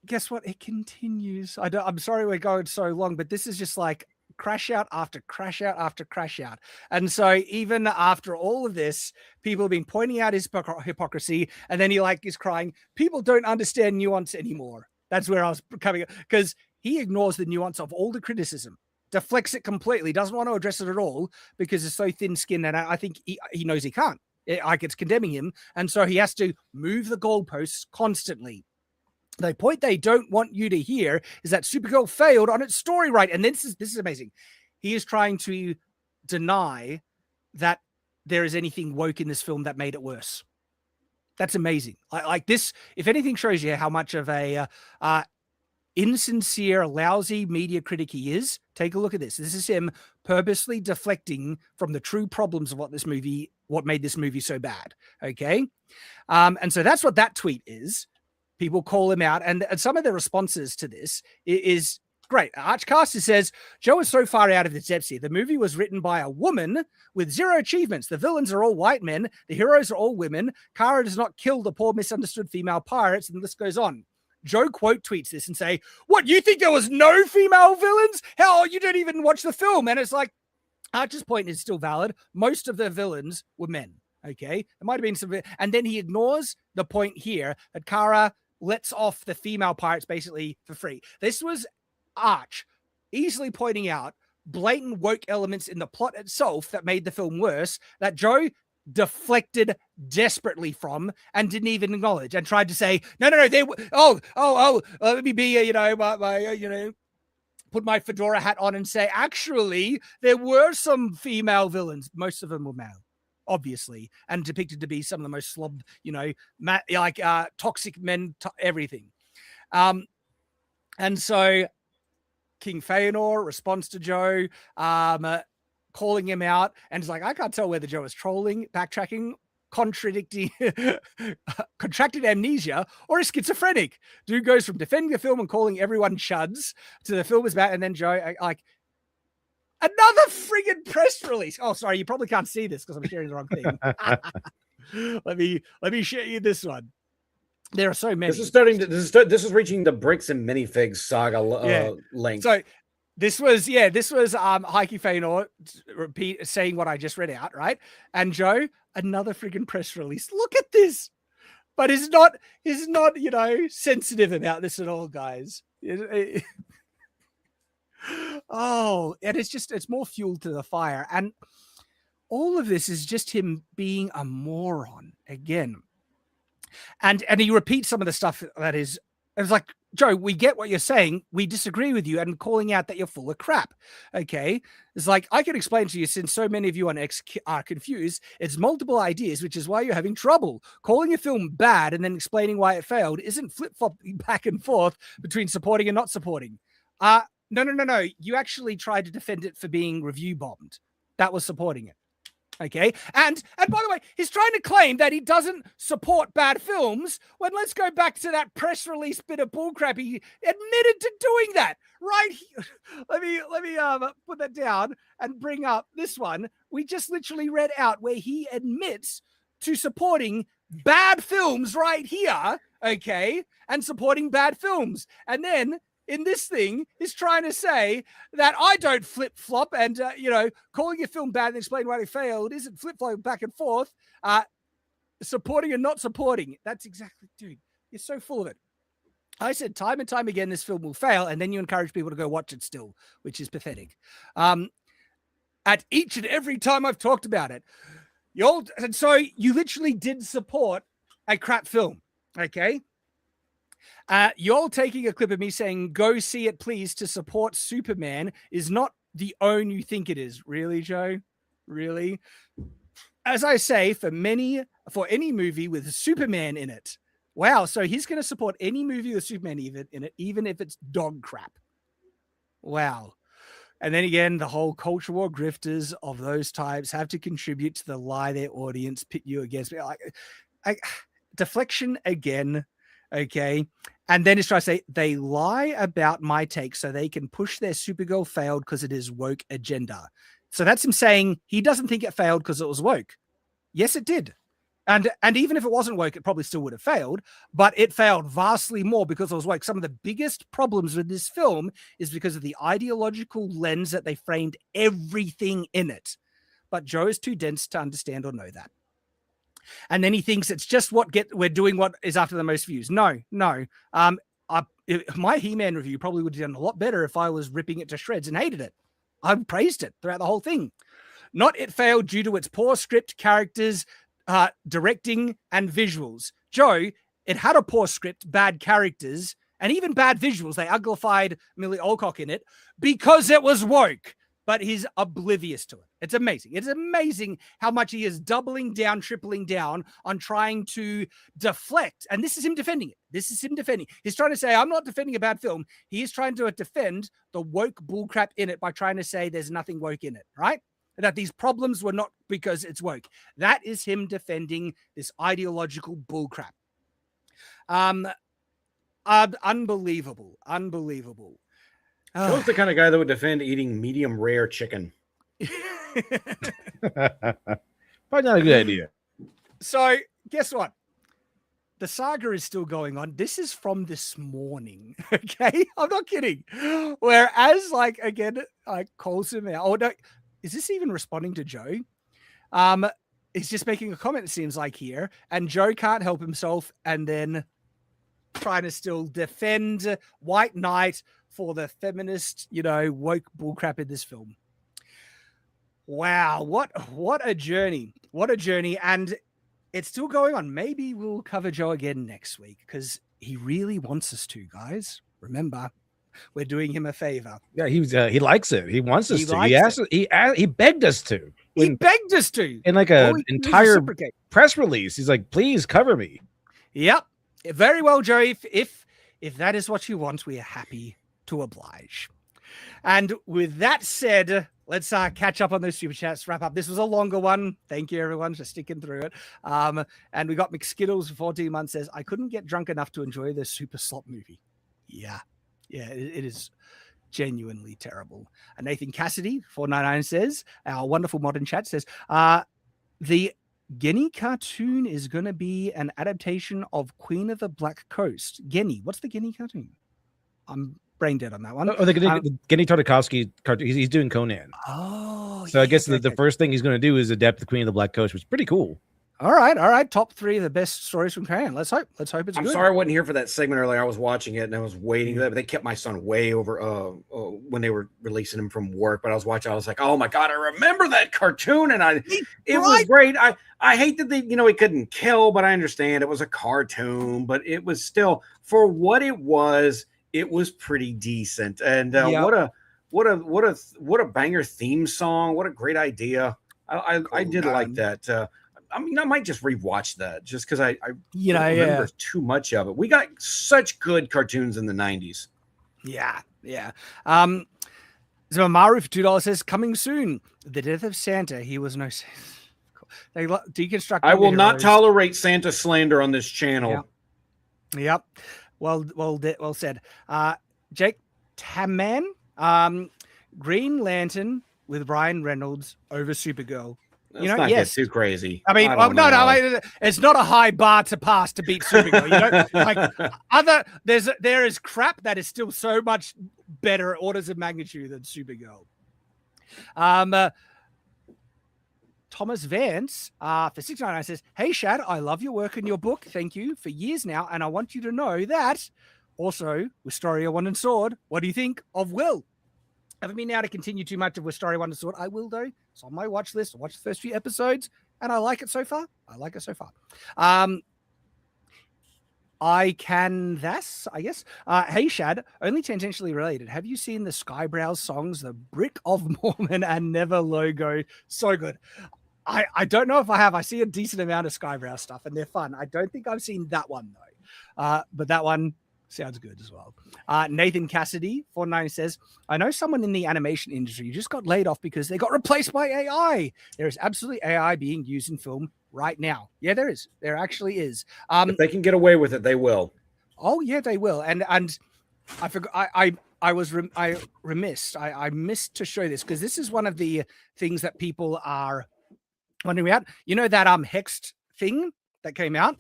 Guess what? It continues. I'm sorry we're going so long, but this is just like crash out after crash out after crash out. And so even after all of this, people have been pointing out his hypocrisy, and then he is crying, people don't understand nuance anymore. That's where I was coming, because he ignores the nuance of all the criticism, deflects it completely, doesn't want to address it at all because it's so thin-skinned, and I think he knows he can't. It's condemning him, and so he has to move the goalposts constantly. The point they don't want you to hear is that Supergirl failed on its story right. And this is amazing. He is trying to deny that there is anything woke in this film that made it worse. That's amazing. Like this, if anything shows you how much of a insincere, lousy media critic he is, take a look at this. This is him purposely deflecting from the true problems of what made this movie so bad. Okay. And so that's what that tweet is. People call him out, and some of the responses to this is great. Archcaster says, Joe is so far out of his depths here. The movie was written by a woman with 0 achievements. The villains are all white men. The heroes are all women. Kara does not kill the poor misunderstood female pirates, and the list goes on. Joe quote tweets this and say, what, you think there was no female villains? Hell, you don't even watch the film. And it's like, Archer's point is still valid. Most of the villains were men. Okay. There might have been some, and then he ignores the point here that Kara lets off the female pirates basically for free. This was Arch easily pointing out blatant woke elements in the plot itself that made the film worse, that Joe deflected desperately from and didn't even acknowledge, and tried to say, no, they let me be, put my fedora hat on and say, actually, there were some female villains. Most of them were male, obviously, and depicted to be some of the most slob, toxic men, everything. And so King Feanor responds to Joe, calling him out, and is like, I can't tell whether Joe is trolling, backtracking, contradicting, contracted amnesia, or is schizophrenic. Dude goes from defending the film and calling everyone chuds to the film is bad, and then Joe, another friggin' press release. Oh, sorry, you probably can't see this because I'm sharing the wrong thing. Let me share you this one. There are so many. This is reaching the bricks and minifigs saga length. So this was Heike Feanor saying what I just read out, right? And Joe, another friggin' press release. Look at this. But he's not sensitive about this at all, guys. Oh, and it's more fuel to the fire. And all of this is just him being a moron again. And he repeats some of the stuff that is, it's like, Joe, we get what you're saying. We disagree with you and calling out that you're full of crap. Okay. It's like, I can explain to you, since so many of you on X are confused, it's multiple ideas, which is why you're having trouble. Calling a film bad and then explaining why it failed isn't flip-flopping back and forth between supporting and not supporting. No. You actually tried to defend it for being review bombed. That was supporting it. Okay. And by the way, he's trying to claim that he doesn't support bad films when, let's go back to that press release bit of bullcrap. He admitted to doing that, right? Let me put that down and bring up this one. We just literally read out where he admits to supporting bad films right here. Okay. And supporting bad films. And then in this thing is trying to say that I don't flip flop and, calling a film bad and explaining why it failed isn't flip flopping back and forth, supporting and not supporting. That's exactly, dude, you're so full of it. I said time and time again, this film will fail, and then you encourage people to go watch it still, which is pathetic. At each and every time I've talked about it, and so you literally did support a crap film, okay? You're taking a clip of me saying, go see it, please, to support Superman is not the own you think it is. Really, Joe? Really? As I say, for any movie with Superman in it. Wow, so he's going to support any movie with Superman in it, even if it's dog crap. Wow. And then again, the whole culture war grifters of those types have to contribute to the lie their audience pit you against. Deflection again, okay? And then it's trying to say, they lie about my take so they can push their Supergirl failed because it is woke agenda. So that's him saying he doesn't think it failed because it was woke. Yes, it did. And even if it wasn't woke, it probably still would have failed, but it failed vastly more because it was woke. Some of the biggest problems with this film is because of the ideological lens that they framed everything in it. But Joe is too dense to understand or know that. And then he thinks it's just we're doing what is after the most views. No. My He-Man review probably would have done a lot better if I was ripping it to shreds and hated it. I praised it throughout the whole thing. Not it failed due to its poor script, characters, directing, and visuals. Joe, it had a poor script, bad characters, and even bad visuals. They uglified Millie Alcock in it because it was woke, but he's oblivious to it. It's amazing. It's amazing how much he is doubling down, tripling down on trying to deflect. And this is him defending it. He's trying to say, I'm not defending a bad film. He is trying to defend the woke bullcrap in it by trying to say there's nothing woke in it, right? That these problems were not because it's woke. That is him defending this ideological bullcrap. Unbelievable. Joe's the kind of guy that would defend eating medium rare chicken. Probably not a good idea. So guess what? The saga is still going on. This is from this morning. Okay. I'm not kidding. Whereas calls him out. Oh, no. Is this even responding to Joe? He's just making a comment, it seems like here. And Joe can't help himself and then trying to still defend White Knight for the feminist, woke bullcrap in this film. Wow, what a journey. What a journey. And it's still going on. Maybe we'll cover Joe again next week because he really wants us to, guys. Remember, we're doing him a favor. Yeah, he likes it. He wants us to. He begged us to. He begged us to. In like an entire press release. He's like, please cover me. Yep. Very well, Joe. If that is what you want, we are happy to oblige. And with that said, let's catch up on those super chats, wrap up. This was a longer one. Thank you, everyone, for sticking through it. And we got McSkittles for 14 months says, I couldn't get drunk enough to enjoy the Super Slop movie. Yeah, it is genuinely terrible. And Nathan Cassidy, 499 says, our wonderful modern chat says, the Genny cartoon is going to be an adaptation of Queen of the Black Coast. Genny, what's the Genny cartoon? I'm brain dead on that one. Oh, the Genny Tartakovsky cartoon. He's doing Conan. Oh, so I guess the first thing he's going to do is adapt the Queen of the Black Coast, which is pretty cool. All right. Top 3 of the best stories from Conan. Let's hope it's good. I'm sorry I wasn't here for that segment earlier. I was watching it and I was waiting. They kept my son way over when they were releasing him from work. But I was watching. I was like, oh my god, I remember that cartoon, and it was great. I hate that he couldn't kill, but I understand it was a cartoon. But it was still, for what it was pretty decent. And what a banger theme song. What a great idea. I did like that. I might just rewatch that just because I remember too much of it. We got such good cartoons in the 90s. Yeah. So Maru for $2 says, coming soon. The Death of Santa. He was no Santa. They deconstruct. I will not tolerate Santa slander on this channel. Yep. Well said. Jake Tamman, Green Lantern with Ryan Reynolds over Supergirl. Let's you know, not yes. get too crazy. I mean, don't no, know. it's not a high bar to pass to beat Supergirl. You know, like there is crap that is still so much better orders of magnitude than Supergirl. Thomas Vance for 699 says, "Hey Shad, I love your work and your book. Thank you for years now, and I want you to know that also Wisteria Wand and Sword. What do you think of Will? Haven't been able to continue too much of Wisteria Wand and Sword. I will though. It's on my watch list. I watched the first few episodes, and I like it so far. I guess. Hey Shad, only tangentially related. Have you seen the Skybrows songs, The Brick of Mormon and Never logo? So good. I don't know if I have. I see a decent amount of Skybrow stuff, and they're fun. I don't think I've seen that one though. But that one sounds good as well. Nathan Cassidy 490 says, "I know someone in the animation industry just got laid off because they got replaced by AI. There is absolutely AI being used in film right now." Yeah, there is. There actually is. If they can get away with it, they will. Oh yeah, they will. And I forgot. I missed to show this because this is one of the things that people are wondering about. You know that hexed thing that came out.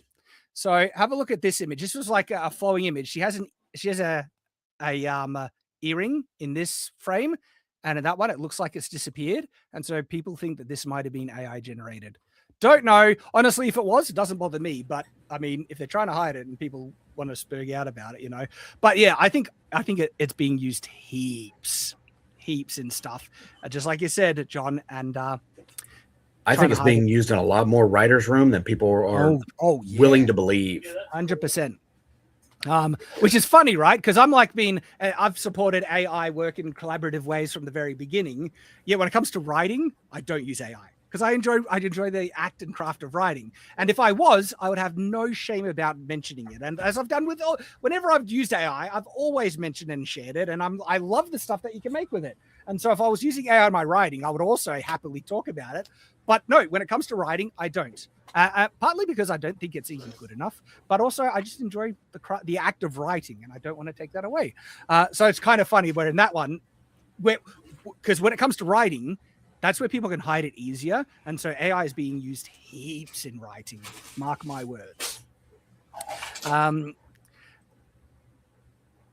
So have a look at this image. This was like a flowing image. She has a earring in this frame, and in that one it looks like it's disappeared. And so people think that this might have been AI generated. Don't know. Honestly, if it was, it doesn't bother me. But I mean, if they're trying to hide it and people want to spurg out about it, you know. But yeah, I think it's being used heaps in stuff. Just like you said, John, and I think it's being used in a lot more writers' room than people are willing to believe. 100%. Which is funny, right? Because I've supported AI work in collaborative ways from the very beginning. Yet when it comes to writing, I don't use AI because I enjoy the act and craft of writing. And if I would have no shame about mentioning it. And as I've done whenever I've used AI, I've always mentioned and shared it. And I love the stuff that you can make with it. And so if I was using AI in my writing, I would also happily talk about it. But no, when it comes to writing, I don't. Partly because I don't think it's even good enough, but also I just enjoy the act of writing, and I don't want to take that away. So it's kind of funny where in that one, because when it comes to writing, that's where people can hide it easier, and so AI is being used heaps in writing. Mark my words.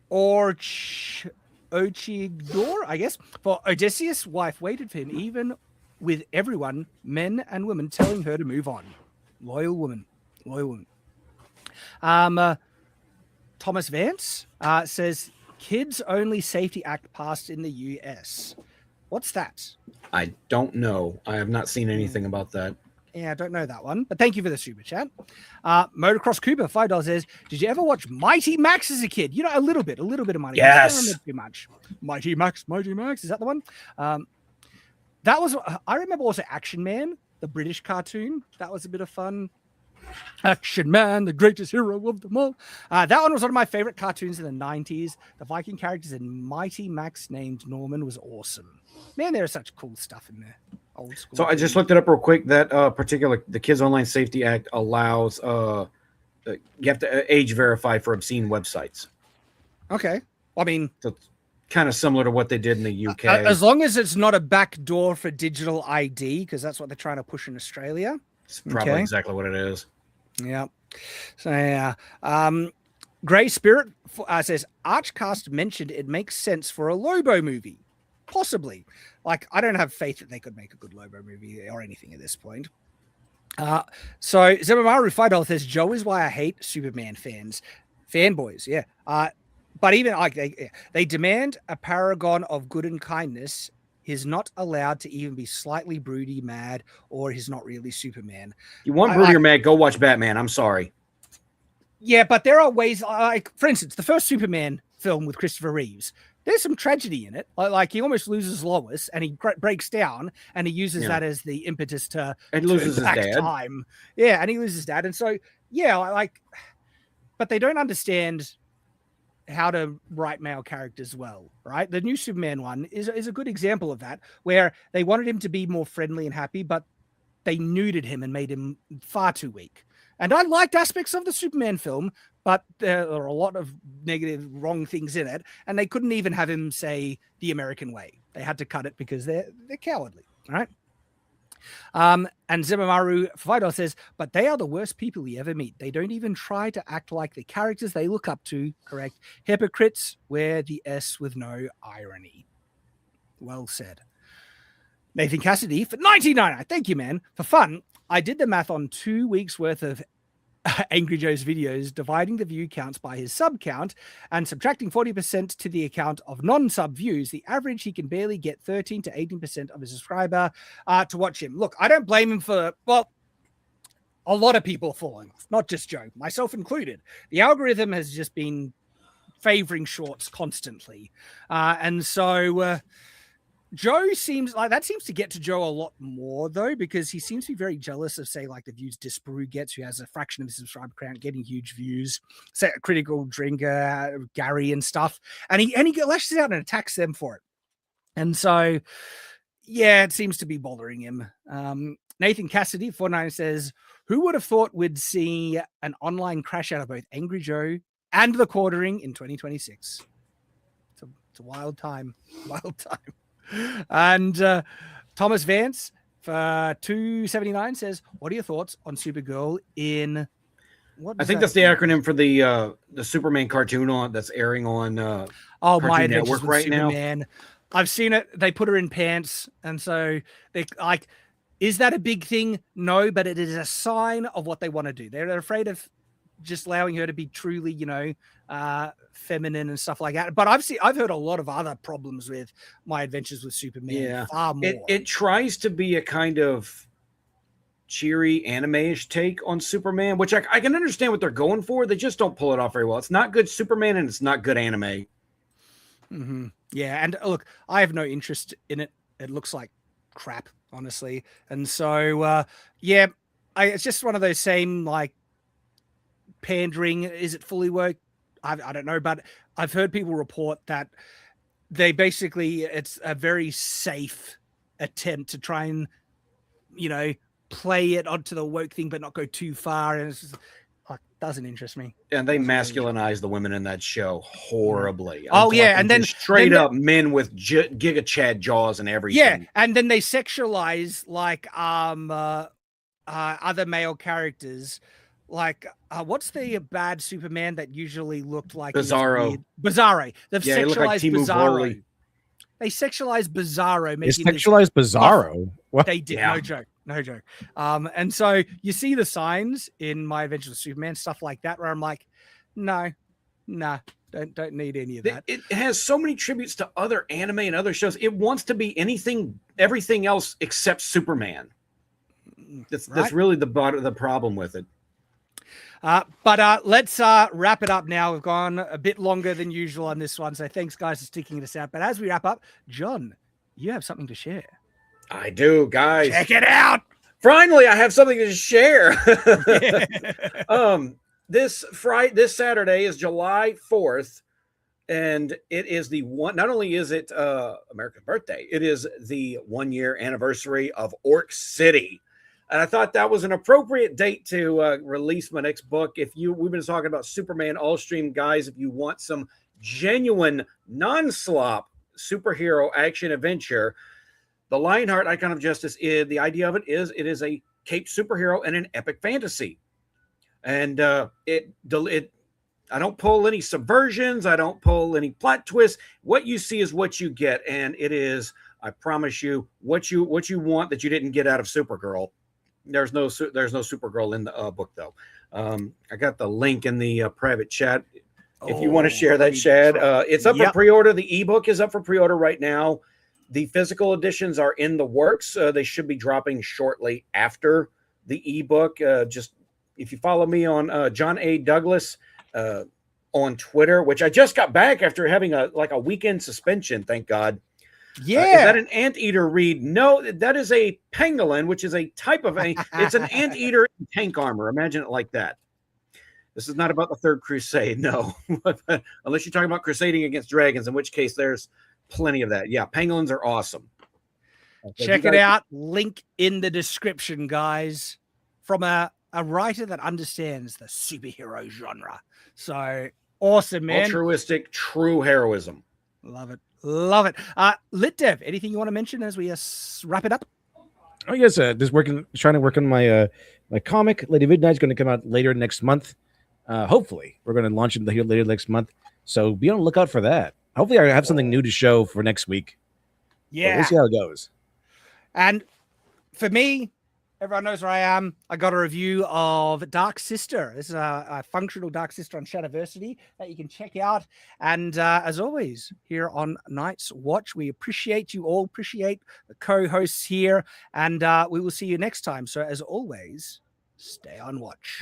Ochigdor, I guess, for Odysseus' wife waited for him even with everyone, men and women, telling her to move on. Loyal woman. Thomas Vance says, Kids Only Safety Act passed in the US. What's that? I don't know. I have not seen anything about that. Yeah, I don't know that one, but thank you for the super chat. Motocross Cooper, $5 says, "Did you ever watch Mighty Max as a kid?" You know, a little bit of Mighty Yes. Max. I don't remember too much. Mighty Max, is that the one? That was, I remember also Action Man, the British cartoon. That was a bit of fun. Action Man, the greatest hero of them all. That one was one of my favorite cartoons in the 90s. The Viking characters in Mighty Max named Norman was awesome. Man, there's such cool stuff in there. Old school. So I just looked it up real quick. That the Kids Online Safety Act allows you have to age verify for obscene websites. Okay. I mean, so it's kind of similar to what they did in the UK. As long as it's not a backdoor for digital ID, because that's what they're trying to push in Australia. It's probably exactly what it is. Yeah. So yeah. Grey Spirit says Archcast mentioned it makes sense for a Lobo movie. Possibly. Like, I don't have faith that they could make a good Lobo movie or anything at this point. So Zebamaru $5 says Joe is why I hate Superman fanboys. Yeah. But even like they demand a paragon of good and kindness. He's not allowed to even be slightly broody, mad, or he's not really Superman. You want broody or mad? Go watch Batman. I'm sorry. Yeah, but there are ways, like, for instance, the first Superman film with Christopher Reeves, there's some tragedy in it. Like he almost loses Lois and he breaks down and he uses that as the impetus to loses his dad. Time. Yeah, and he loses his dad. And so, yeah, but they don't understand how to write male characters well, right? The new Superman one is a good example of that, where they wanted him to be more friendly and happy, but they nuded him and made him far too weak. And I liked aspects of the Superman film, but there are a lot of negative, wrong things in it, and they couldn't even have him say the American way. They had to cut it because they're cowardly, right? And Zimamaru Fido says, but they are the worst people you ever meet. They don't even try to act like the characters they look up to. Correct. Hypocrites wear the S with no irony. Well said. Nathan Cassidy for 19.99. Thank you, man. For fun, I did the math on 2 weeks worth of Angry Joe's videos, dividing the view counts by his sub count and subtracting 40% to the account of non-sub views. The average, he can barely get 13 to 18% of his subscriber to watch him. Look, I don't blame him for, well, a lot of people falling off, not just Joe, myself included. The algorithm has just been favoring shorts constantly. And so Joe seems to get to Joe a lot more, though, because he seems to be very jealous of, say, like the views Disparu gets, who has a fraction of his subscriber count getting huge views, say, Critical Drinker, Gary and stuff. And he lashes out and attacks them for it. And so, yeah, it seems to be bothering him. Nathan Cassidy, 49, says, who would have thought we'd see an online crash out of both Angry Joe and the Quartering in 2026? It's a wild time. Wild time. And Thomas Vance for 279 says, what are your thoughts on Supergirl in what? I think that's the acronym for the Superman cartoon that's airing on My Cartoon Adventures Network with right Superman. now. I've seen it. They put her in pants, and so they like, is that a big thing? No, but it is a sign of what they want to do. They're afraid of just allowing her to be truly, feminine and stuff like that. But I've heard a lot of other problems with My Adventures with Superman. Yeah, far more. It tries to be a kind of cheery anime-ish take on Superman, which I can understand what they're going for. They just don't pull it off very well. It's not good Superman and it's not good anime. Mm-hmm. Yeah, and look, I have no interest in it. It looks like crap, honestly. And so, it's just one of those same, like, pandering. Is it fully worked? I don't know, but I've heard people report that they basically, it's a very safe attempt to try and, play it onto the woke thing, but not go too far. And it's just, doesn't interest me. And they masculinize the women in that show horribly. And then straight up men with Giga Chad jaws and everything. Yeah, and then they sexualize like other male characters. Like, what's the bad Superman that usually looked like Bizarro? Bizarro. They've sexualized like Bizarro. Broly. They sexualized Bizarro. They sexualized Bizarro. What? They did. Yeah. No joke. And so you see the signs in My Adventures with Superman, stuff like that, where I'm like, no, don't need any of that. It has so many tributes to other anime and other shows. It wants to be everything else except Superman. That's really the problem with it. But let's wrap it up now. We've gone a bit longer than usual on this one, so thanks, guys, for sticking this out. But as we wrap up, John, you have something to share. I do, guys. Check it out. Finally, I have something to share. This Saturday is July 4th, and it is the one. Not only is it America's birthday, it is the 1-year anniversary of Orc City. And I thought that was an appropriate date to release my next book. We've been talking about Superman All Stream, guys. If you want some genuine, non-slop superhero action adventure, the Lionheart Icon of Justice the idea of it is a caped superhero and an epic fantasy. And I don't pull any subversions. I don't pull any plot twists. What you see is what you get, and it is, I promise you, what you want that you didn't get out of Supergirl. There's no Supergirl in the book, though. I got the link in the private chat. If you want to share that, Shad, it's up for pre-order. The ebook is up for pre-order right now. The physical editions are in the works. They should be dropping shortly after the ebook. Just if you follow me on John A. Douglas on Twitter, which I just got back after having a weekend suspension, thank God. Yeah. Is that an anteater read? No, that is a pangolin, which is a type of it's an anteater in tank armor. Imagine it like that. This is not about the Third Crusade, no. Unless you're talking about crusading against dragons, in which case there's plenty of that. Yeah, pangolins are awesome. Okay, check it out. Link in the description, guys, from a writer that understands the superhero genre. So awesome, man. Altruistic, true heroism. Love it. Love it. Lit Dev, anything you want to mention as we wrap it up? Oh yes, just trying to work on my my comic. Lady Midnight's going to come out later next month. Hopefully, we're going to launch it later next month. So be on the lookout for that. Hopefully, I have something new to show for next week. Yeah, but we'll see how it goes. And for me, everyone knows where I am. I got a review of Dark Sister. This is a functional Dark Sister on Shadiversity that you can check out. And as always, here on Night's Watch, we appreciate you all, appreciate the co-hosts here, and we will see you next time. So as always, stay on watch.